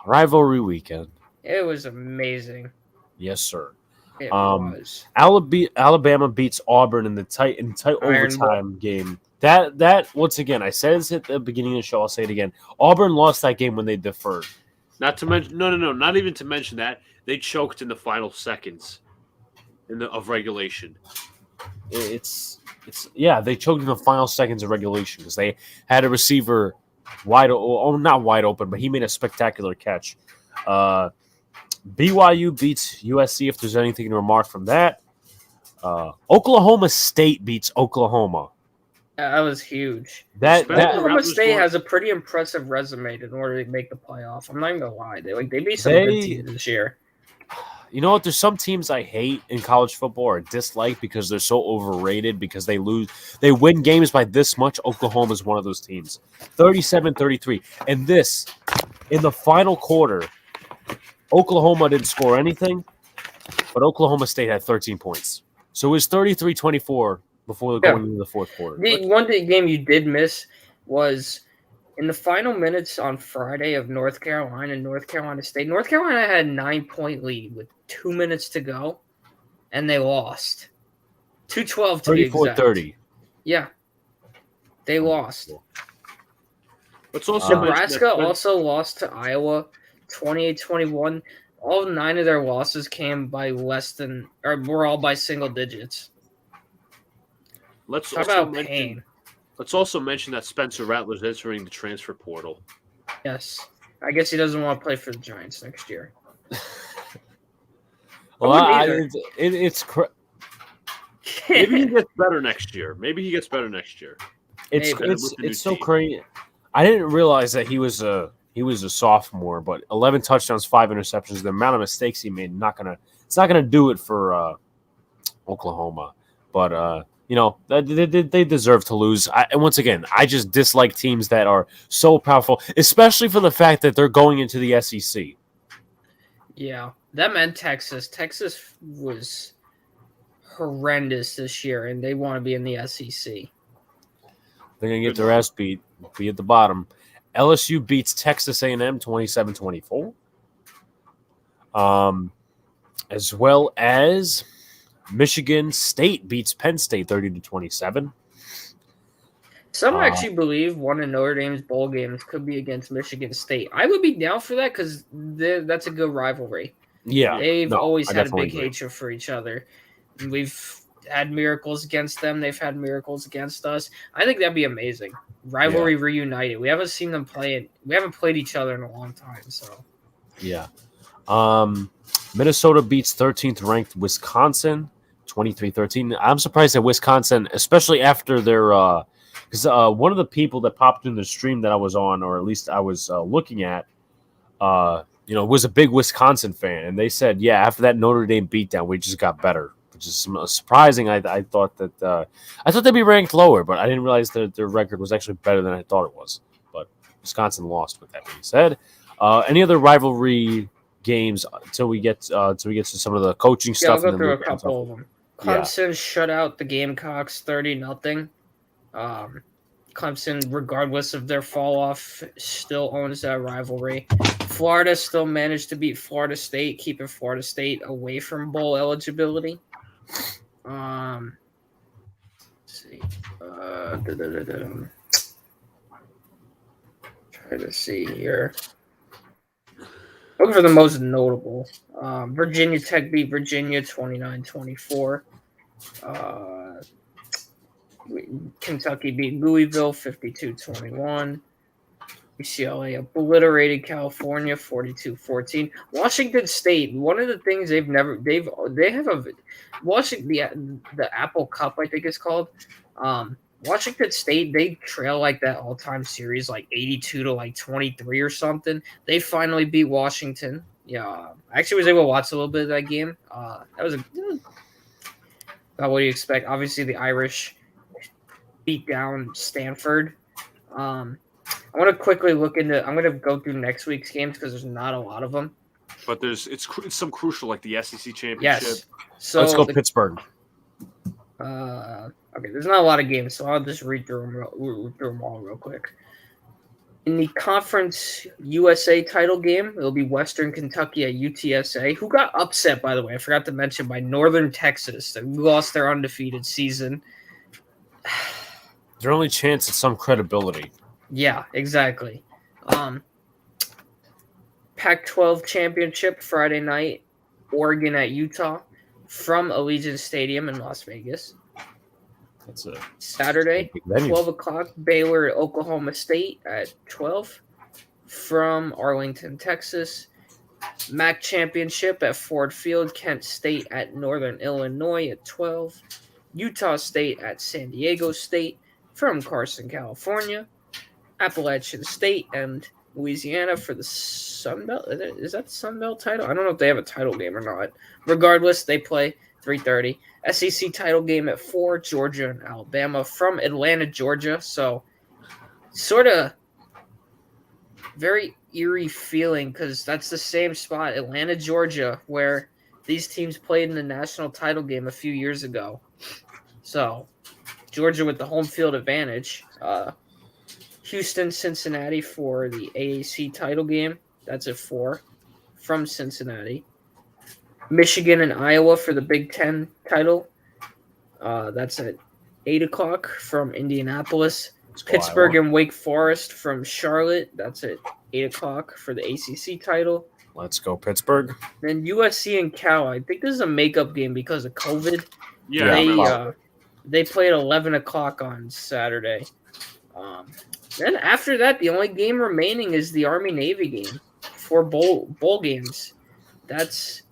Rivalry weekend. It was amazing. Yes, sir. It was. Alabama beats Auburn in the tight overtime game. That once again, I said this at the beginning of the show. I'll say it again. Auburn lost that game when they deferred. Not to mention, no, not even to mention that they choked in the final seconds of regulation. They choked in the final seconds of regulation because they had a receiver not wide open, but he made a spectacular catch. BYU beats USC, if there's anything to remark from that. Oklahoma State beats Oklahoma. That was huge. Oklahoma State has a pretty impressive resume in order to make the playoff. I'm not even gonna lie. They beat some good teams this year. You know what? There's some teams I hate in college football or dislike because they're so overrated because they win games by this much. Oklahoma is one of those teams. 37-33. And this, in the final quarter, Oklahoma didn't score anything, but Oklahoma State had 13 points. So it was 33-24 before going into the fourth quarter. The one game you did miss was in the final minutes on Friday of North Carolina and North Carolina State. North Carolina had a 9-point lead with 2 minutes to go, and they lost. 2-12 to be exact. 34-30. Yeah. They lost. Also Nebraska also lost to Iowa 28-21. All 9 of their losses came by were all by single digits. Let's also mention that Spencer Rattler is entering the transfer portal. Yes. I guess he doesn't want to play for the Giants next year. Well, Maybe he gets better next year. It's so crazy. I didn't realize that he was a sophomore, but 11 touchdowns, 5 interceptions. The amount of mistakes he made, it's not gonna do it for Oklahoma. But they deserve to lose. And once again, I just dislike teams that are so powerful, especially for the fact that they're going into the SEC. Yeah, that meant Texas. Texas was horrendous this year, and they want to be in the SEC. They're going to get their ass beat, be at the bottom. LSU beats Texas A&M 27-24. As well as Michigan State beats Penn State 30-27. Some actually believe one of Notre Dame's bowl games could be against Michigan State. I would be down for that because that's a good rivalry. Yeah, they've always had a big hatred for each other. We've had miracles against them. They've had miracles against us. I think that'd be amazing. Rivalry reunited. We haven't seen them play it. We haven't played each other in a long time. So, yeah. Minnesota beats 13th ranked Wisconsin 23-13. I'm surprised that Wisconsin, especially after their because one of the people that popped in the stream that I was on, or at least I was looking at, was a big Wisconsin fan, and they said, yeah, after that Notre Dame beatdown, we just got better, which is surprising. I thought they'd be ranked lower, but I didn't realize that their record was actually better than I thought it was. But Wisconsin lost. With that being said, any other rivalry games until we get to some of the coaching Yeah, I'll stuff? go and through a then couple of them. Yeah. Clemson shut out the Gamecocks 30-0. Clemson, regardless of their fall off, still owns that rivalry. Florida still managed to beat Florida State, keeping Florida State away from bowl eligibility. Let's see. Try to see here. Looking for the most notable. Virginia Tech beat Virginia 29-24. Kentucky beat Louisville 52-21. UCLA obliterated California 42-14. Washington State, one of the things they have a Washington the Apple Cup, I think it's called. Washington State, they trail like that all-time series like 82 to like 23 or something. They finally beat Washington. Yeah, I actually was able to watch a little bit of that game. That was what do you expect? Obviously the Irish beat down Stanford. I want to quickly look into. I'm going to go through next week's games because there's not a lot of them. But it's some crucial like the SEC championship. Yes. So let's go Pittsburgh. Okay, there's not a lot of games, so I'll just read through them all real quick. In the Conference USA title game, it'll be Western Kentucky at UTSA, who got upset, by the way. I forgot to mention, by Northern Texas. They lost their undefeated season. Their only chance at some credibility. Yeah, exactly. Pac-12 championship Friday night, Oregon at Utah from Allegiant Stadium in Las Vegas. That's a Saturday, big venue. 12 o'clock, Baylor at Oklahoma State at 12 from Arlington, Texas. MAC championship at Ford Field, Kent State at Northern Illinois at 12. Utah State at San Diego State from Carson, California. Appalachian State and Louisiana for the Sun Belt. Is that the Sun Belt title? I don't know if they have a title game or not. Regardless, they play 3:30. SEC title game at 4. Georgia and Alabama from Atlanta, Georgia. So, sort of very eerie feeling because that's the same spot, Atlanta, Georgia, where these teams played in the national title game a few years ago. So, Georgia with the home field advantage. Houston, Cincinnati for the AAC title game. That's at 4 from Cincinnati. Michigan and Iowa for the Big Ten title. That's at 8 o'clock from Indianapolis. Pittsburgh and Wake Forest from Charlotte. That's at 8 o'clock for the ACC title. Let's go Pittsburgh. Then USC and Cal. I think this is a makeup game because of COVID. Yeah. They play at 11 o'clock on Saturday. Then after that, the only game remaining is the Army-Navy game for bowl games. That's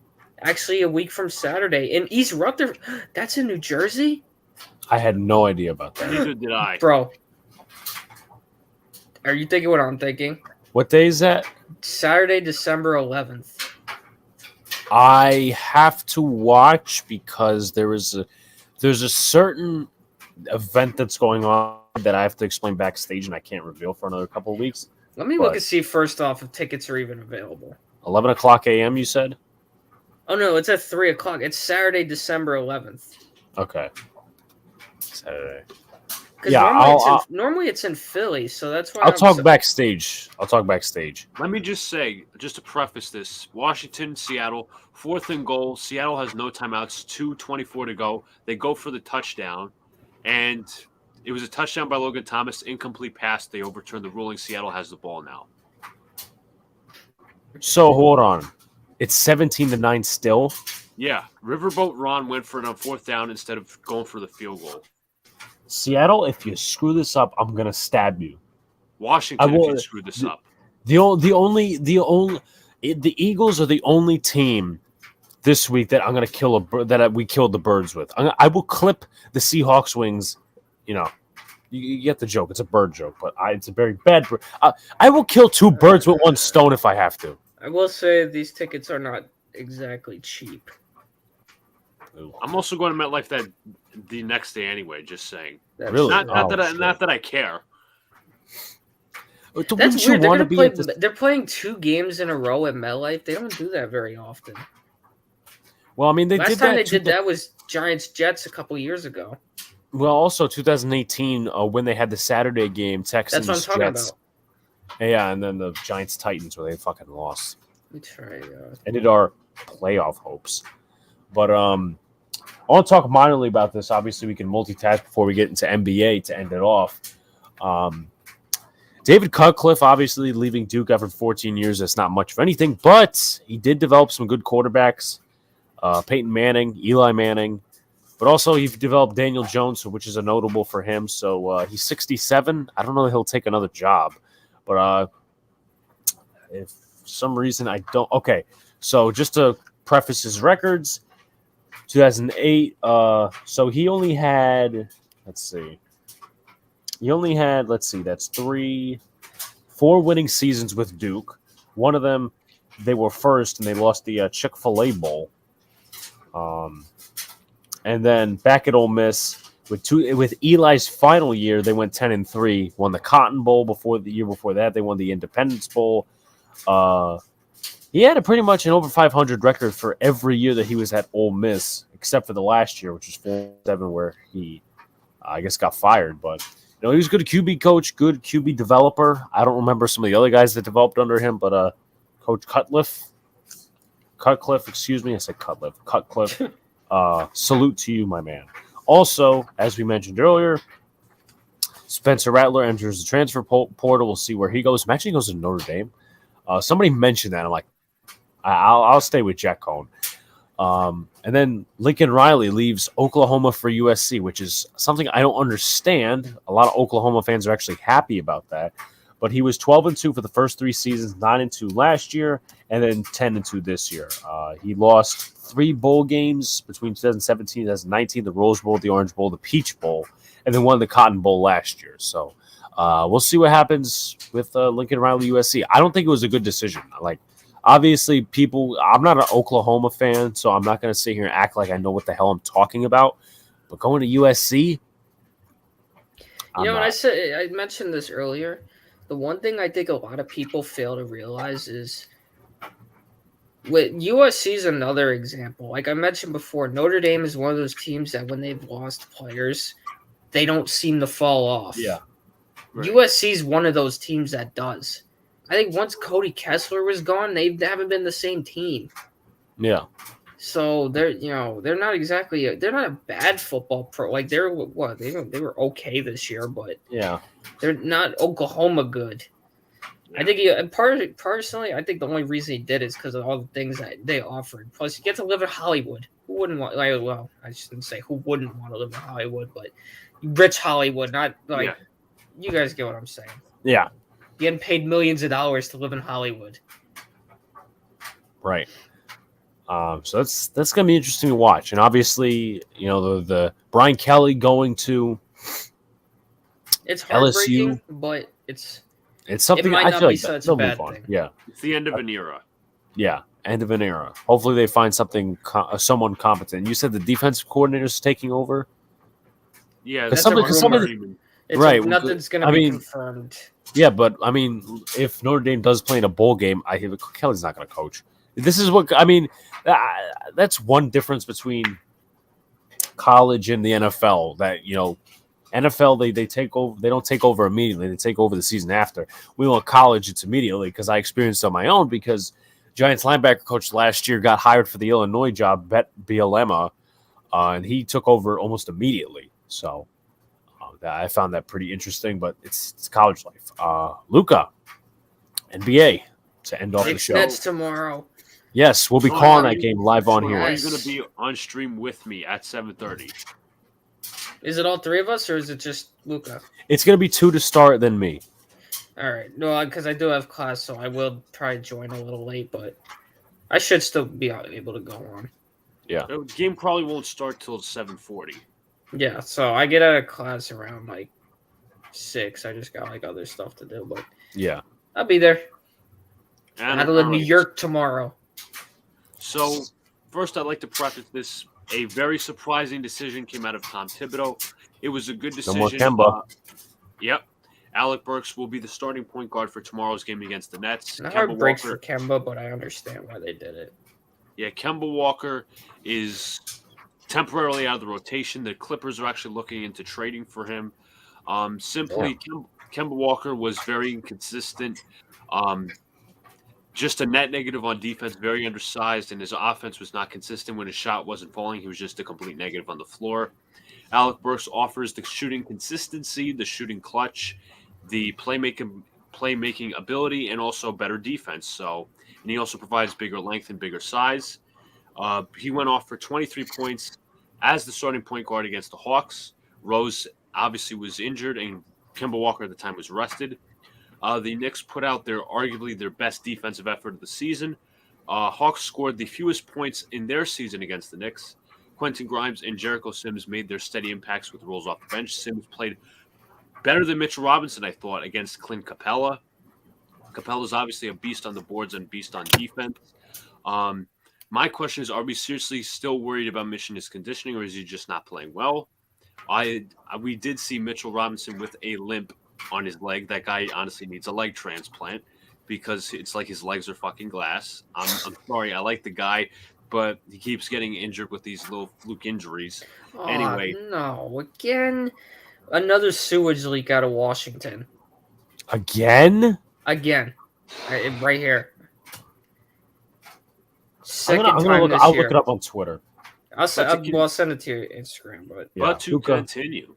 actually a week from Saturday. In East Rutherford, that's in New Jersey? I had no idea about that. Neither did I. Bro, are you thinking what I'm thinking? What day is that? Saturday, December 11th. I have to watch because there's a certain event that's going on that I have to explain backstage and I can't reveal for another couple of weeks. Let me look and see first off if tickets are even available. 11 o'clock a.m. you said? Oh, no, it's at 3 o'clock. It's Saturday, December 11th. Okay. Saturday. Yeah, normally it's in Philly, so that's why I'll talk backstage. Let me just say, just to preface this, Washington, Seattle, 4th and goal. Seattle has no timeouts, 2:24 to go. They go for the touchdown, and it was a touchdown by Logan Thomas, incomplete pass. They overturned the ruling. Seattle has the ball now. So hold on. It's 17-9 still? Yeah. Riverboat Ron went for it on 4th down instead of going for the field goal. Seattle, if you screw this up, I'm gonna stab you. Washington, if you screw this up. The Eagles are the only team this week that I'm gonna kill that we killed the birds with. I will clip the Seahawks wings. You know, you get the joke. It's a bird joke, but it's a very bad bird. I will kill 2 birds with 1 stone if I have to. I will say these tickets are not exactly cheap. I'm also going to MetLife the next day anyway. Just saying. Really? Not that I care. That's Wouldn't you weird. They're want to gonna be play. at this? They're playing 2 games in a row at MetLife. They don't do that very often. Well, I mean, they Last did time that. they did that was Giants Jets a couple years ago. Well, also 2018 when they had the Saturday game, Texans That's what I'm talking Jets. about. Yeah, and then the Giants Titans where they fucking lost. Let me try. Ended our playoff hopes. But I want to talk minorly about this. Obviously, we can multitask before we get into NBA to end it off. David Cutcliffe, obviously leaving Duke after 14 years. That's not much of anything, but he did develop some good quarterbacks. Peyton Manning, Eli Manning, but also he developed Daniel Jones, which is a notable for him. So he's 67. I don't know if he'll take another job, but if for some reason I don't. Okay, so just to preface his records, 2008. So he only had. Let's see. That's 4 winning seasons with Duke. One of them, they were first and they lost the Chick-fil-A Bowl. And then back at Ole Miss with Eli's final year, they went 10-3. Won the Cotton Bowl the year before that. They won the Independence Bowl. He had pretty much an over 500 record for every year that he was at Ole Miss, except for the last year, which was 4-7, where he, I guess, got fired. But he was a good QB coach, good QB developer. I don't remember some of the other guys that developed under him, but Coach Cutcliffe, excuse me, I said Cutcliffe. Salute to you, my man. Also, as we mentioned earlier, Spencer Rattler enters the transfer portal. We'll see where he goes. Imagine he goes to Notre Dame. Somebody mentioned that. I'm like, I'll stay with Jack Cohn. And then Lincoln Riley leaves Oklahoma for USC, which is something I don't understand. A lot of Oklahoma fans are actually happy about that. But he was 12-2 for the first 3 seasons, 9-2 last year, and then 10-2 this year. He lost 3 bowl games between 2017 and 2019, the Rose Bowl, the Orange Bowl, the Peach Bowl, and then won the Cotton Bowl last year. So we'll see what happens with Lincoln Riley USC. I don't think it was a good decision. Like, obviously, I'm not an Oklahoma fan, so I'm not going to sit here and act like I know what the hell I'm talking about. But going to USC, I mentioned this earlier. The one thing I think a lot of people fail to realize is with USC is another example. Like I mentioned before, Notre Dame is one of those teams that when they've lost players, they don't seem to fall off. Yeah. Right. USC is one of those teams that does. I think once Cody Kessler was gone, they haven't been the same team. Yeah. So they're not exactly they're not a bad football pro. Like they were okay this year, but Yeah. they're not Oklahoma good. I think personally, I think the only reason he did is because of all the things that they offered. Plus, you get to live in Hollywood. Who wouldn't want? Well, I shouldn't say who wouldn't want to live in Hollywood, but rich Hollywood, not like you guys get what I'm saying. Yeah. Getting paid millions of dollars to live in Hollywood. Right. So that's gonna be interesting to watch, and obviously, the Brian Kelly going to It's heartbreaking, LSU, but it's something it might I not feel be like such a they'll bad move on. thing. Yeah, It's the end of an era. yeah, end of an era. Hopefully, they find someone competent. You said the defensive coordinator's taking over. Yeah, That's that's a rumor. Right, Nothing's going to be confirmed. Yeah, but I mean, if Notre Dame does play in a bowl game, Kelly's not going to coach. This is what I mean. That's one difference between college and the NFL. That NFL they take over. They don't take over immediately. They take over the season after. We know at college it's immediately because I experienced it on my own because Giants linebacker coach last year got hired for the Illinois job, Bet Bielema, and he took over almost immediately. So I found that pretty interesting. But it's college life. Luka, NBA to end off the show. Nets tomorrow. Yes, we'll be calling that game live on here. Are you going to be on stream with me at 7:30? Is it all 3 of us, or is it just Luka? It's going to be 2 to start, then me. All right. No, because I do have class, so I will try to join a little late, but I should still be able to go on. Yeah. The game probably won't start till 7:40. Yeah, so I get out of class around 6. I just got other stuff to do, but yeah, I'll be there. And I go to New York tomorrow. So, first, I'd like to preface this. A very surprising decision came out of Tom Thibodeau. It was a good decision. No more Kemba. Yep. Alec Burks will be the starting point guard for tomorrow's game against the Nets. Not Kemba hard breaks Walker, for Kemba, but I understand why they did it. yeah, Kemba Walker is temporarily out of the rotation. The Clippers are actually looking into trading for him. Kemba Walker was very inconsistent. Just a net negative on defense, very undersized, and his offense was not consistent when his shot wasn't falling. He was just a complete negative on the floor. Alec Burks offers the shooting consistency, the shooting clutch, the playmaking ability, and also better defense. And he also provides bigger length and bigger size. He went off for 23 points as the starting point guard against the Hawks. Rose obviously was injured, and Kemba Walker at the time was rested. The Knicks put out arguably their best defensive effort of the season. Hawks scored the fewest points in their season against the Knicks. Quentin Grimes and Jericho Sims made their steady impacts with rolls off the bench. Sims played better than Mitchell Robinson, I thought, against Clint Capella. Capella's obviously a beast on the boards and beast on defense. My question is, are we seriously still worried about Michigan's conditioning, or is he just not playing well? We did see Mitchell Robinson with a limp on his leg. That guy honestly needs a leg transplant because it's like his legs are fucking glass. I'm sorry, I like the guy, but he keeps getting injured with these little fluke injuries. Anyway, no, again, another sewage leak out of Washington. Again, right here. I'm gonna look. I'll look it up on Twitter. I'll send it to your Instagram. But to continue,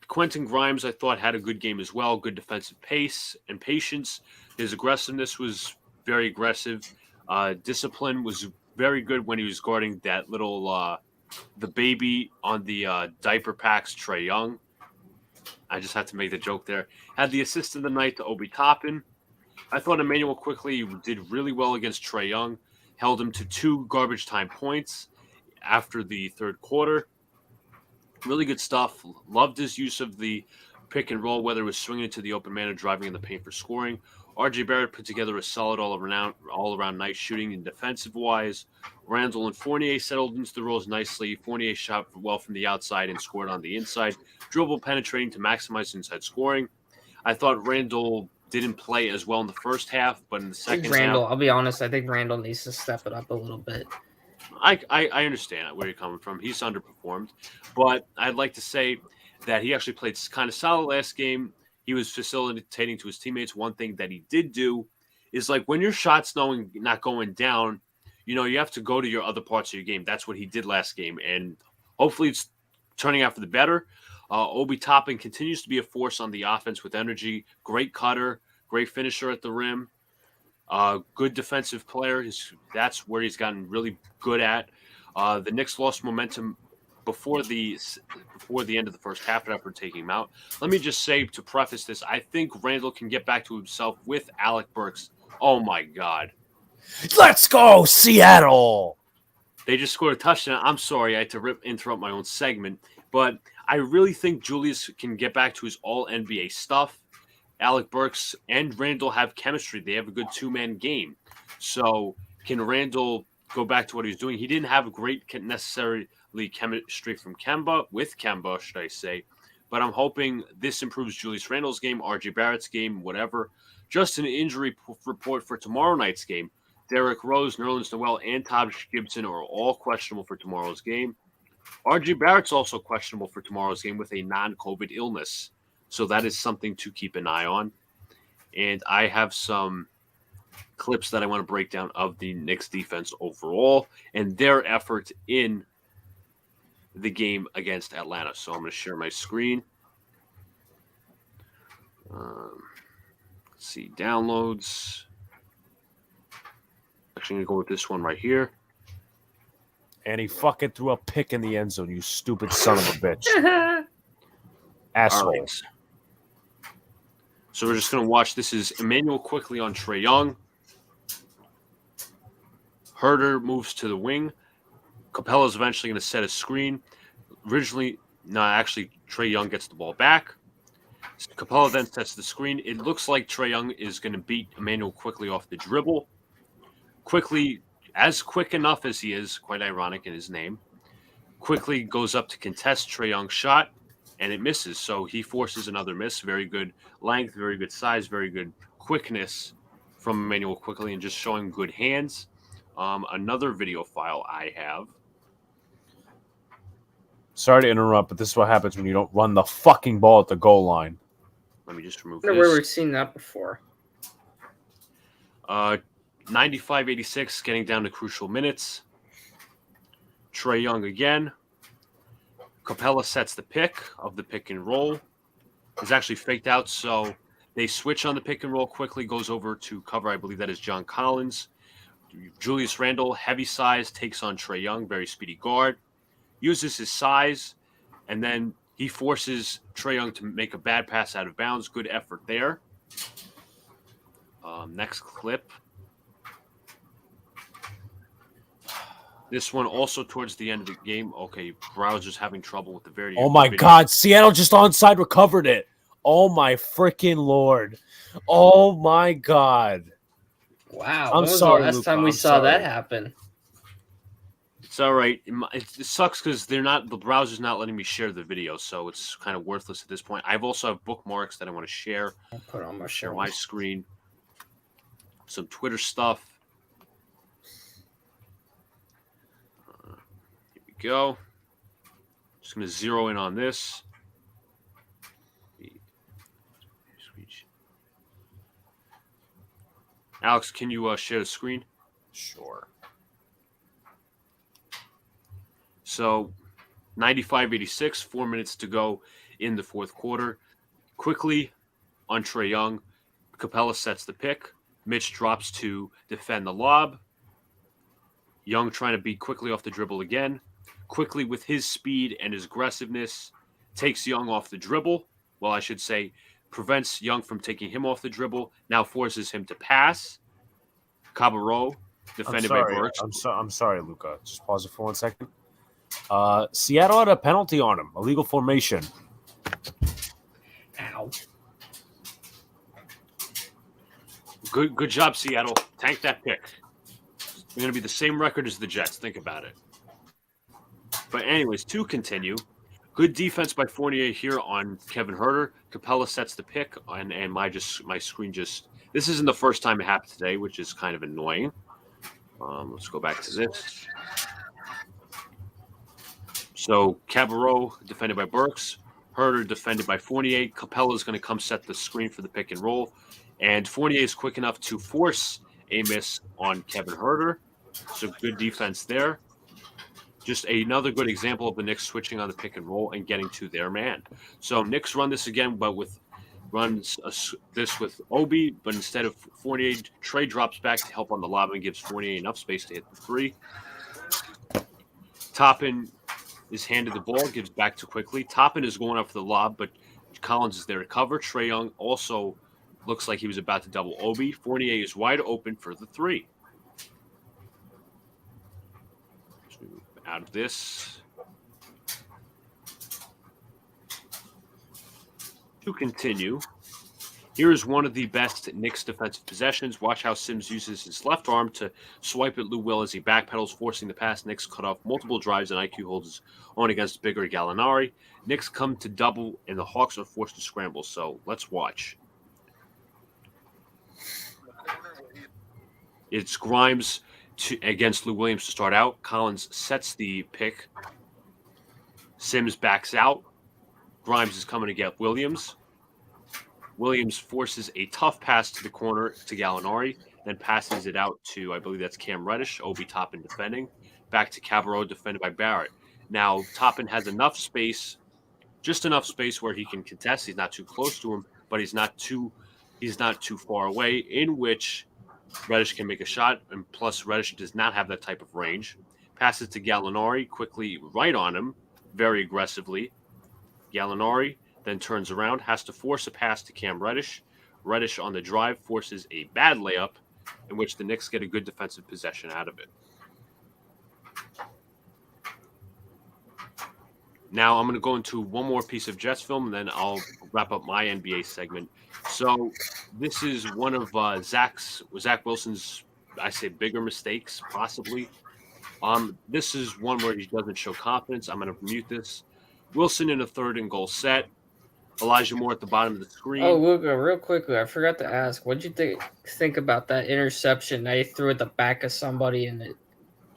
Quentin Grimes, I thought, had a good game as well. Good defensive pace and patience. His aggressiveness was very aggressive. Discipline was very good when he was guarding that little the baby on the diaper packs, Trae Young. I just had to make the joke there. Had the assist of the night to Obi Toppin. I thought Emmanuel quickly did really well against Trae Young. Held him to 2 garbage time points after the third quarter. Really good stuff. Loved his use of the pick and roll, whether it was swinging into the open man or driving in the paint for scoring. RJ Barrett put together a solid all-around night shooting and defensive-wise. Randall and Fournier settled into the roles nicely. Fournier shot well from the outside and scored on the inside. Dribble penetrating to maximize inside scoring. I thought Randall didn't play as well in the first half, but in the second half... I'll be honest, I think Randall needs to step it up a little bit. I understand where you're coming from. He's underperformed. But I'd like to say that he actually played kind of solid last game. He was facilitating to his teammates. One thing that he did do is, like, when your shot's not going down, you have to go to your other parts of your game. That's what he did last game, and hopefully it's turning out for the better. Obi Toppin continues to be a force on the offense with energy. Great cutter, great finisher at the rim. Good defensive player. That's where he's gotten really good at. The Knicks lost momentum before the end of the first half after taking him out. Let me just say, to preface this, I think Randall can get back to himself with Alec Burks. Oh my God. Let's go, Seattle! They just scored a touchdown. I'm sorry, I had to interrupt my own segment, but I really think Julius can get back to his all-NBA stuff. Alec Burks and Randall have chemistry. They have a good two-man game. So can Randall go back to what he was doing? He didn't have a great necessarily chemistry from with Kemba, should I say. But I'm hoping this improves Julius Randall's game, RJ Barrett's game, whatever. Just an injury report for tomorrow night's game. Derrick Rose, Nerlens Noel, and Taj Gibson are all questionable for tomorrow's game. RJ Barrett's also questionable for tomorrow's game with a non-COVID illness. So that is something to keep an eye on. And I have some clips that I want to break down of the Knicks defense overall and their effort in the game against Atlanta. So I'm going to share my screen. Let's see, downloads. Actually, I'm going to go with this one right here. And he fucking threw a pick in the end zone, you stupid son of a bitch. Asshole. All right. So we're just going to watch. This is Emmanuel quickly on Trae Young. Herder moves to the wing. Capella's eventually going to set a screen. Trae Young gets the ball back. Capella then sets the screen. It looks like Trae Young is going to beat Emmanuel quickly off the dribble. Quickly, as quick enough as he is, quite ironic in his name, quickly goes up to contest Trae Young's shot and it misses. So he forces another miss. Very good length, very good size, very good quickness from Emmanuel quickly, and just showing good hands. Another video file I have. Sorry to interrupt, but this is what happens when you don't run the fucking ball at the goal line. Let me just remove I wonder where this. we've seen that before. 95-86, getting down to crucial minutes. Trey Young again. Capella sets the pick of the pick and roll. It's actually faked out, so they switch on the pick and roll quickly, goes over to cover. I believe that is John Collins. Julius Randle, heavy size, takes on Trey Young, very speedy guard. Uses his size, and then he forces Trey Young to make a bad pass out of bounds. Good effort there. Next clip. This one also towards the end of the game. Okay, browser's having trouble with the very. Oh my God! Seattle just onside recovered it. Oh my freaking Lord! Oh my God! Wow. I'm When was sorry, the last Luca, time we I'm saw that sorry. happen? It's all right. It sucks because the browser's not letting me share the video, so it's kind of worthless at this point. I've also have bookmarks that I want to share. I'll put on my Share my screen. Some Twitter stuff. Here we go. Just going to zero in on this. Alex, can you share the screen? Sure. So 95-86, 4 minutes to go in the fourth quarter. Quickly on Trey Young, Capella sets the pick. Mitch drops to defend the lob. Young trying to beat quickly off the dribble again. Quickly with his speed and his aggressiveness, takes Young off the dribble. Well, I should say, prevents Young from taking him off the dribble. Now forces him to pass. Cabarro, defended by Burks. I'm sorry, Luca. Just pause it for 1 second. Seattle had a penalty on him, illegal formation. Ow. Good job, Seattle. Tank that pick. We're going to be the same record as the Jets. Think about it. But anyways, to continue, good defense by Fournier here on Kevin Huerter. Capella sets the pick, and my screen just. This isn't the first time it happened today, which is kind of annoying. Let's go back to this. So Cabarro defended by Burks, Huerter defended by Fournier. Capella is going to come set the screen for the pick and roll, and Fournier is quick enough to force a miss on Kevin Huerter. So good defense there. Just another good example of the Knicks switching on the pick and roll and getting to their man. So Knicks run this again, but runs this with Obi, but instead of Fournier, Trey drops back to help on the lob and gives Fournier enough space to hit the three. Toppin is handed the ball, gives back to quickly. Toppin is going up for the lob, but Collins is there to cover. Trey Young also looks like he was about to double Obi. Fournier is wide open for the three. Out of this. To continue, here is one of the best Knicks defensive possessions. Watch how Sims uses his left arm to swipe at Lou Will as he backpedals, forcing the pass. Knicks cut off multiple drives, and IQ holds his own against bigger Gallinari. Knicks come to double, and the Hawks are forced to scramble. So let's watch. It's Grimes against Lou Williams to start out. Collins sets the pick. Sims backs out. Grimes is coming to get Williams. Williams forces a tough pass to the corner to Gallinari, then passes it out to, I believe that's Cam Reddish, Obi Toppin defending. Back to Cabarro, defended by Barrett. Now, Toppin has enough space, just enough space where he can contest. He's not too close to him, but he's not too far away, in which Reddish can make a shot, and plus Reddish does not have that type of range. Passes to Gallinari, quickly right on him, very aggressively. Gallinari then turns around, has to force a pass to Cam Reddish. Reddish on the drive forces a bad layup, in which the Knicks get a good defensive possession out of it. Now I'm going to go into one more piece of Jets film, and then I'll wrap up my NBA segment. So this is one of Zach Wilson's, I say, bigger mistakes, possibly. This is one where he doesn't show confidence. I'm going to mute this. Wilson in a 3rd and goal set. Elijah Moore at the bottom of the screen. Oh, Luca, real quickly, I forgot to ask, what'd you think about that interception that he threw at the back of somebody and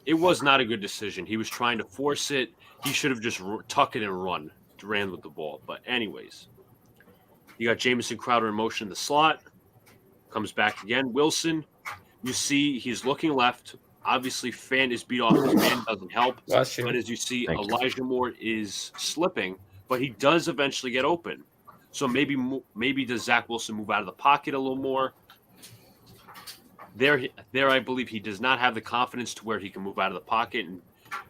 It was not a good decision. He was trying to force it. He should have just tuck it and ran with the ball. But anyways, you got Jamison Crowder in motion in the slot. Comes back again. Wilson, you see he's looking left. Obviously, Fan is beat off his man, doesn't help. Bless you. But as you see, Thank you. Elijah Moore is slipping, but he does eventually get open. So maybe does Zach Wilson move out of the pocket a little more? There, I believe he does not have the confidence to where he can move out of the pocket and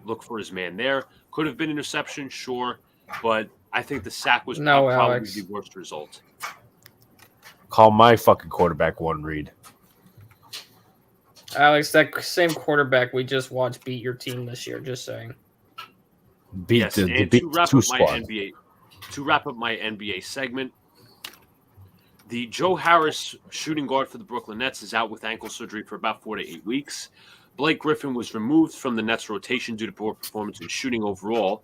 look for his man there. Could have been interception, sure, but I think the sack was probably Alex. the worst result. Call my fucking quarterback one read. Alex, that same quarterback we just watched beat your team this year, just saying. Beat Yes, the and beat to wrap two up my squad. NBA segment, the Joe Harris shooting guard for the Brooklyn Nets is out with ankle surgery for about 4 to 8 weeks. Blake Griffin was removed from the Nets rotation due to poor performance in shooting overall.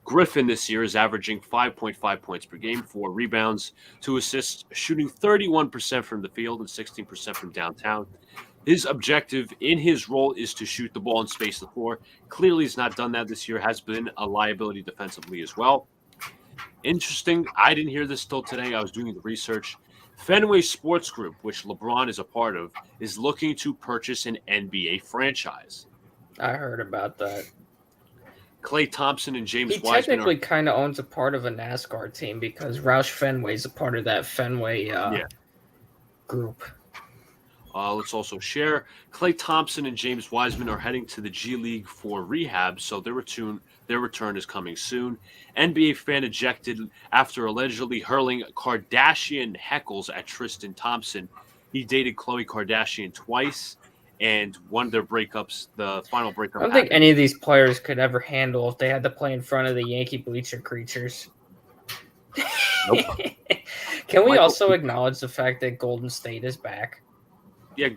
Griffin this year is averaging 5.5 points per game, 4 rebounds, 2 assists, shooting 31% from the field and 16% from downtown. His objective in his role is to shoot the ball and space the floor. Clearly, he's not done that this year, has been a liability defensively as well. Interesting, I didn't hear this till today. I was doing the research. Fenway Sports Group, which LeBron is a part of, is looking to purchase an NBA franchise. I heard about that. Klay Thompson and James He Wiseman technically kind of owns a part of a NASCAR team because Roush Fenway's a part of that Fenway group. Let's also share Klay Thompson and James Wiseman are heading to the G League for rehab, so their return is coming soon. NBA fan ejected after allegedly hurling Kardashian heckles at Tristan Thompson. He dated Khloe Kardashian twice, and one of their breakups, the final breakup. I don't think any of these players could ever handle if they had to play in front of the Yankee bleacher creatures. Nope. Can we also acknowledge the fact that Golden State is back? Yeah.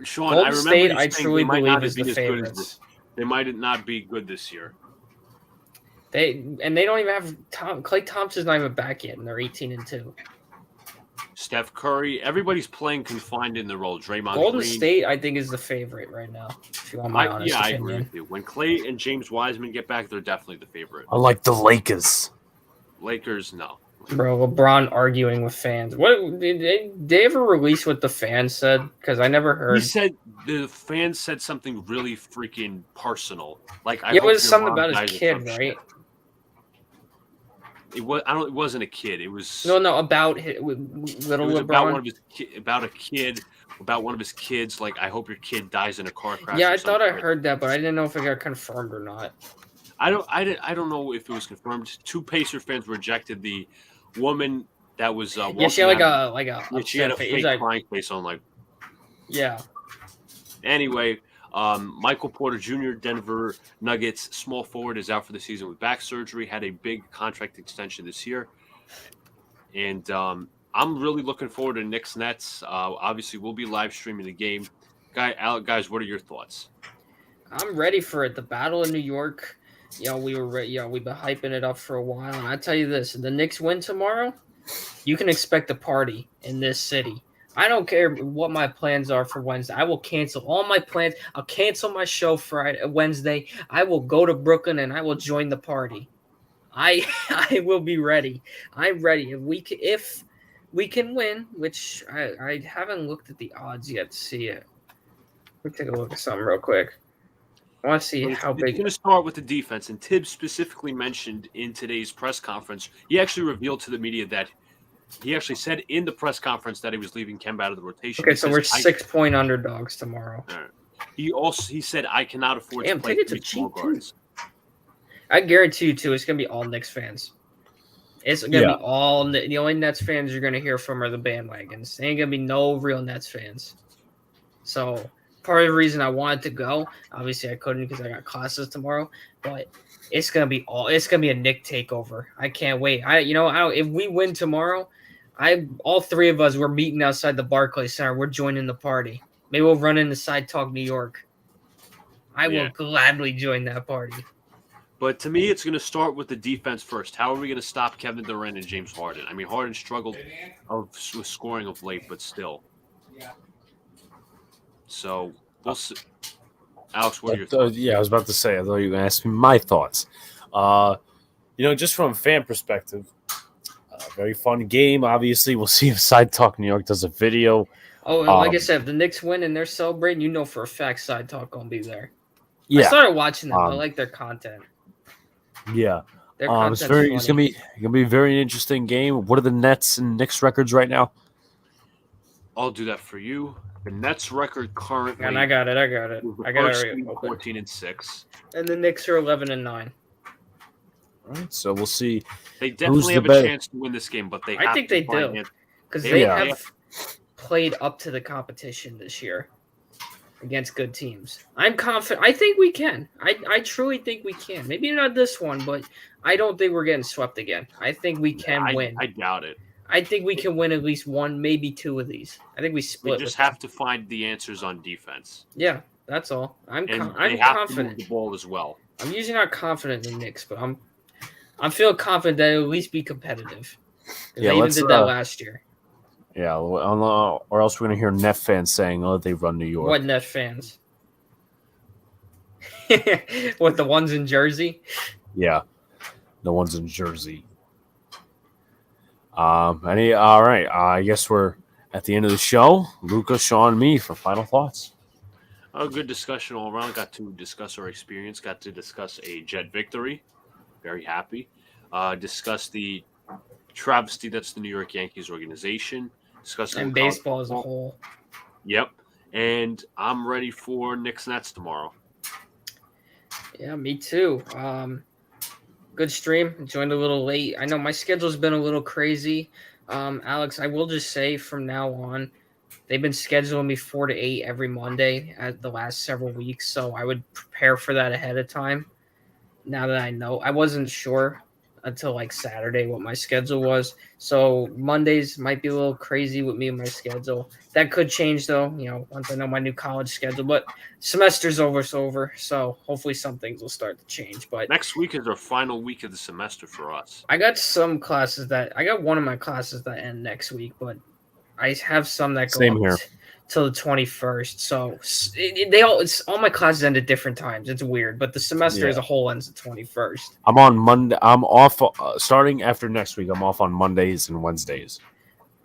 Sean, Golden I remember State, you I saying truly they might not believe, is be the as good as favorites. this. They might not be good this year. They don't even have Klay Thompson's not even back yet, and they're 18-2. Steph Curry, everybody's playing confined in the role. Draymond Golden Green. State, I think, is the favorite right now. If you want my honest I opinion. agree with you. When Klay and James Wiseman get back, they're definitely the favorite. Unlike the Lakers. Lakers, no. Bro, LeBron arguing with fans. What did they ever release what the fans said? Because I never heard. He said the fans said something really freaking personal. Like It was something about his kid, right? It was. It wasn't a kid. It was. No, about little it was LeBron. about one of his about one of his kids. Like, I hope your kid dies in a car crash. Yeah, or I thought I something. heard that, but I didn't know if it got confirmed or not. I don't know if it was confirmed. 2 Pacer fans rejected the woman that was. Yeah, she had she had a upset face. fake Like, crying face on. Like, yeah, anyway, Michael Porter Jr., Denver Nuggets small forward, is out for the season with back surgery. Had a big contract extension this year, and I'm really looking forward to Knicks Nets. Obviously, we'll be live streaming the game. Guys, what are your thoughts? I'm ready for it. The battle in New York. We've been hyping it up for a while, and I tell you this: the Knicks win tomorrow, you can expect a party in this city. I don't care what my plans are for Wednesday. I will cancel all my plans. I'll cancel my show Wednesday. I will go to Brooklyn and I will join the party. I will be ready. I'm ready. If we can win, which I haven't looked at the odds yet to see it. Let me take a look at something real quick. I want to see how big. It's going to start with the defense, and Tibbs specifically mentioned in today's press conference. He actually revealed to the media that he actually said in the press conference that he was leaving Kemba out of the rotation. Okay, so we're 6-point underdogs tomorrow. He said, I cannot afford to play 3 small guards. I guarantee you, too, it's going to be all Knicks fans. It's going to be all – the only Nets fans you're going to hear from are the bandwagons. There ain't going to be no real Nets fans. So part of the reason I wanted to go, obviously I couldn't because I got classes tomorrow, but it's going to be a Knick takeover. I can't wait. If we win tomorrow – all 3 of us, we're meeting outside the Barclays Center. We're joining the party. Maybe we'll run into Side Talk New York. I will gladly join that party. But to me, it's going to start with the defense first. How are we going to stop Kevin Durant and James Harden? I mean, Harden struggled with scoring of late, but still. So we'll see. Alex, what are your thoughts? Yeah, I was about to say. I thought you were going to ask me my thoughts. Just from a fan perspective, very fun game. Obviously, we'll see if Side Talk New York does a video. Oh, and like I said, if the Knicks win and they're celebrating, you know for a fact Side Talk gonna be there. Yeah, I started watching them. I like their content. Yeah, Their it's gonna be a very interesting game. What are the Nets and Knicks records right now? I'll do that for you. The Nets record currently. And I got it. I got it 14-6, and the Knicks are 11-9. All right, so we'll see. They definitely have a chance to win this game, but I think they do because they have played up to the competition this year against good teams. I'm confident. I think we can. I truly think we can. Maybe not this one, but I don't think we're getting swept again. I think we can win. I doubt it. I think we can win at least one, maybe two of these. I think we split. We just have to find the answers on defense. Yeah, that's all. I'm confident. To move the ball as well. I'm usually not confident in the Knicks, but I'm feeling confident that it'll at least be competitive. Yeah, they even did that last year. Yeah, or else we're gonna hear Net fans saying, "Oh, they run New York." What Net fans? What, the ones in Jersey? Yeah, the ones in Jersey. All right. I guess we're at the end of the show. Luca, Sean, me for final thoughts. A good discussion all around. Got to discuss our experience. Got to discuss a Jet victory. Very happy. Discuss the travesty that's the New York Yankees organization. Discuss and baseball as a whole. Yep. And I'm ready for Knicks Nets tomorrow. Yeah, me too. Good stream. Joined a little late. I know my schedule's been a little crazy. Alex, I will just say from now on, they've been scheduling me 4 to 8 every Monday at the last several weeks, so I would prepare for that ahead of time. Now that I know, I wasn't sure until like Saturday what my schedule was. So Mondays might be a little crazy with me and my schedule. That could change though, once I know my new college schedule. But semester's over, so hopefully some things will start to change. But next week is our final week of the semester for us. I got one of my classes that end next week, but I have some that go till the 21st. So all my classes end at different times. It's weird, but the semester as a whole ends the 21st. I'm on Monday. I'm off starting after next week. I'm off on Mondays and Wednesdays.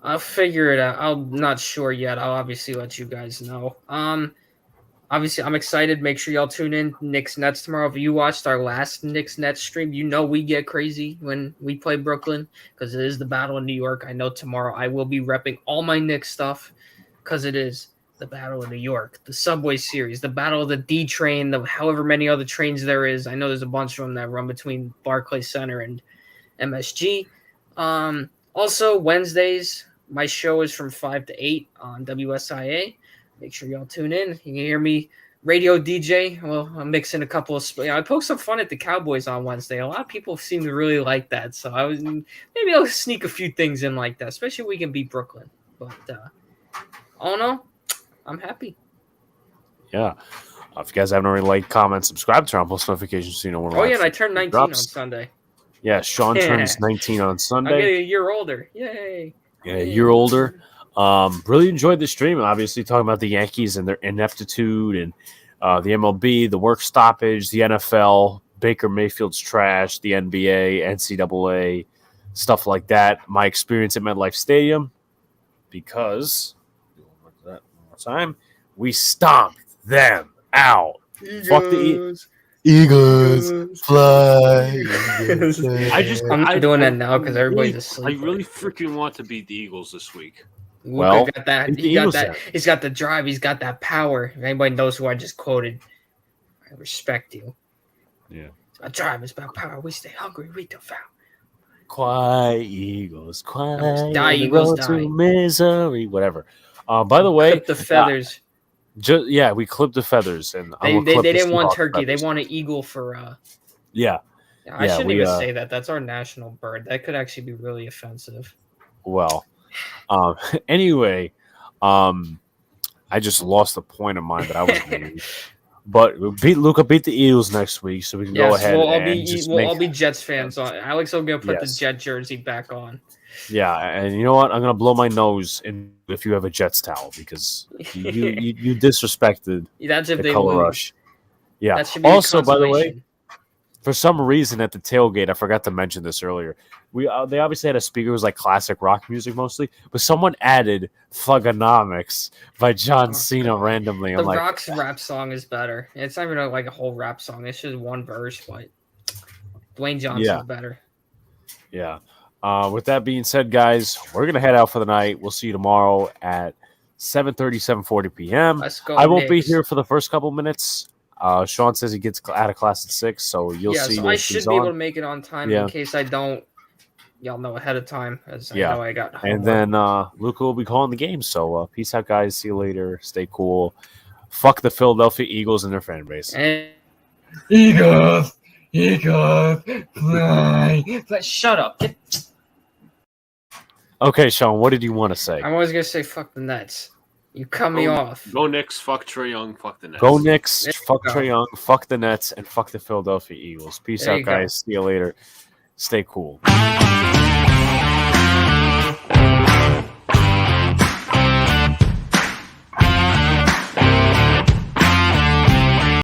I'll figure it out. I'm not sure yet. I'll obviously let you guys know. Obviously, I'm excited. Make sure y'all tune in Knicks Nets tomorrow. If you watched our last Knicks Nets stream, we get crazy when we play Brooklyn because it is the Battle of New York. I know tomorrow I will be repping all my Knicks stuff because it is the Battle of New York, the Subway Series, the Battle of the D train, the however many other trains there is. I know there's a bunch of them that run between Barclays Center and MSG. Also, Wednesdays, my show is from 5 to 8 on WSIA. Make sure y'all tune in. You can hear me radio DJ. Well, I'm mixing a couple of I post some fun at the Cowboys on Wednesday. A lot of people seem to really like that. So maybe I'll sneak a few things in like that, especially if we can beat Brooklyn. But all in all, I'm happy. Yeah. If you guys haven't already liked, comment, subscribe, turn on post notifications so you know when we're live. And I turned 19 on Sunday. Yeah, Sean turns 19 on Sunday. I'm getting a year older. Yay. Yeah, a year older. Really enjoyed the stream. Obviously, talking about the Yankees and their ineptitude and the MLB, the work stoppage, the NFL, Baker Mayfield's trash, the NBA, NCAA, stuff like that. My experience at MetLife Stadium, because that one more time, we stomped them out. Eagles. Fuck the Eagles. Fly. I'm not doing that now because everybody's asleep. I really freaking want to beat the Eagles this week. Well, got that. He's got the drive. He's got that power. If anybody knows who I just quoted, I respect you. Yeah. It's about drive. It's about power. We stay hungry. We devour. Quiet Eagles. Quiet. Die, Eagles, die. To misery. Whatever. By the way, clip the feathers. We clipped the feathers, and they didn't want turkey. They want an eagle for. Yeah. I shouldn't even say that. That's our national bird. That could actually be really offensive. Well. Anyway, I just lost the point of mine that I was making. But Luca beat the Eagles next week, so we can go ahead we'll and all be Jets fans. Alex will go put the Yes. Jet jersey back on. Yeah, and you know what? I'm gonna blow my nose if you have a Jets towel because you disrespected That's if the they color lose. rush. Yeah. That should be Also, by the way, consolation. for some reason at the tailgate, I forgot to mention this earlier. They obviously had a speaker, it was like classic rock music mostly, but someone added "Thugonomics" by John Cena randomly. The I'm like, Rock's rap song is better. It's not even like a whole rap song. It's just one verse, but Dwayne Johnson's better. yeah. With that being said, guys, we're gonna head out for the night. We'll see you tomorrow at 7:30, 7:40 p.m. Let's go. I won't be Knicks. here for the first couple minutes. Sean says he gets out of class at 6, so you'll see. So I if should he's be able on. to make it on time Yeah. in case I don't. Y'all know ahead of time, as I Yeah. know I got homework. And then Luca will be calling the game. So peace out, guys. See you later. Stay cool. Fuck the Philadelphia Eagles and their fan base. And Eagles, fly. Shut up. Okay, Sean, what did you want to say? I'm always gonna say fuck the Nets. You cut me off. Go Knicks. Fuck Trae Young. Fuck the Nets. Go Knicks. There you Fuck go. Trae Young. Fuck the Nets. And fuck the Philadelphia Eagles. Peace There out, you go. guys. See you later. Stay cool.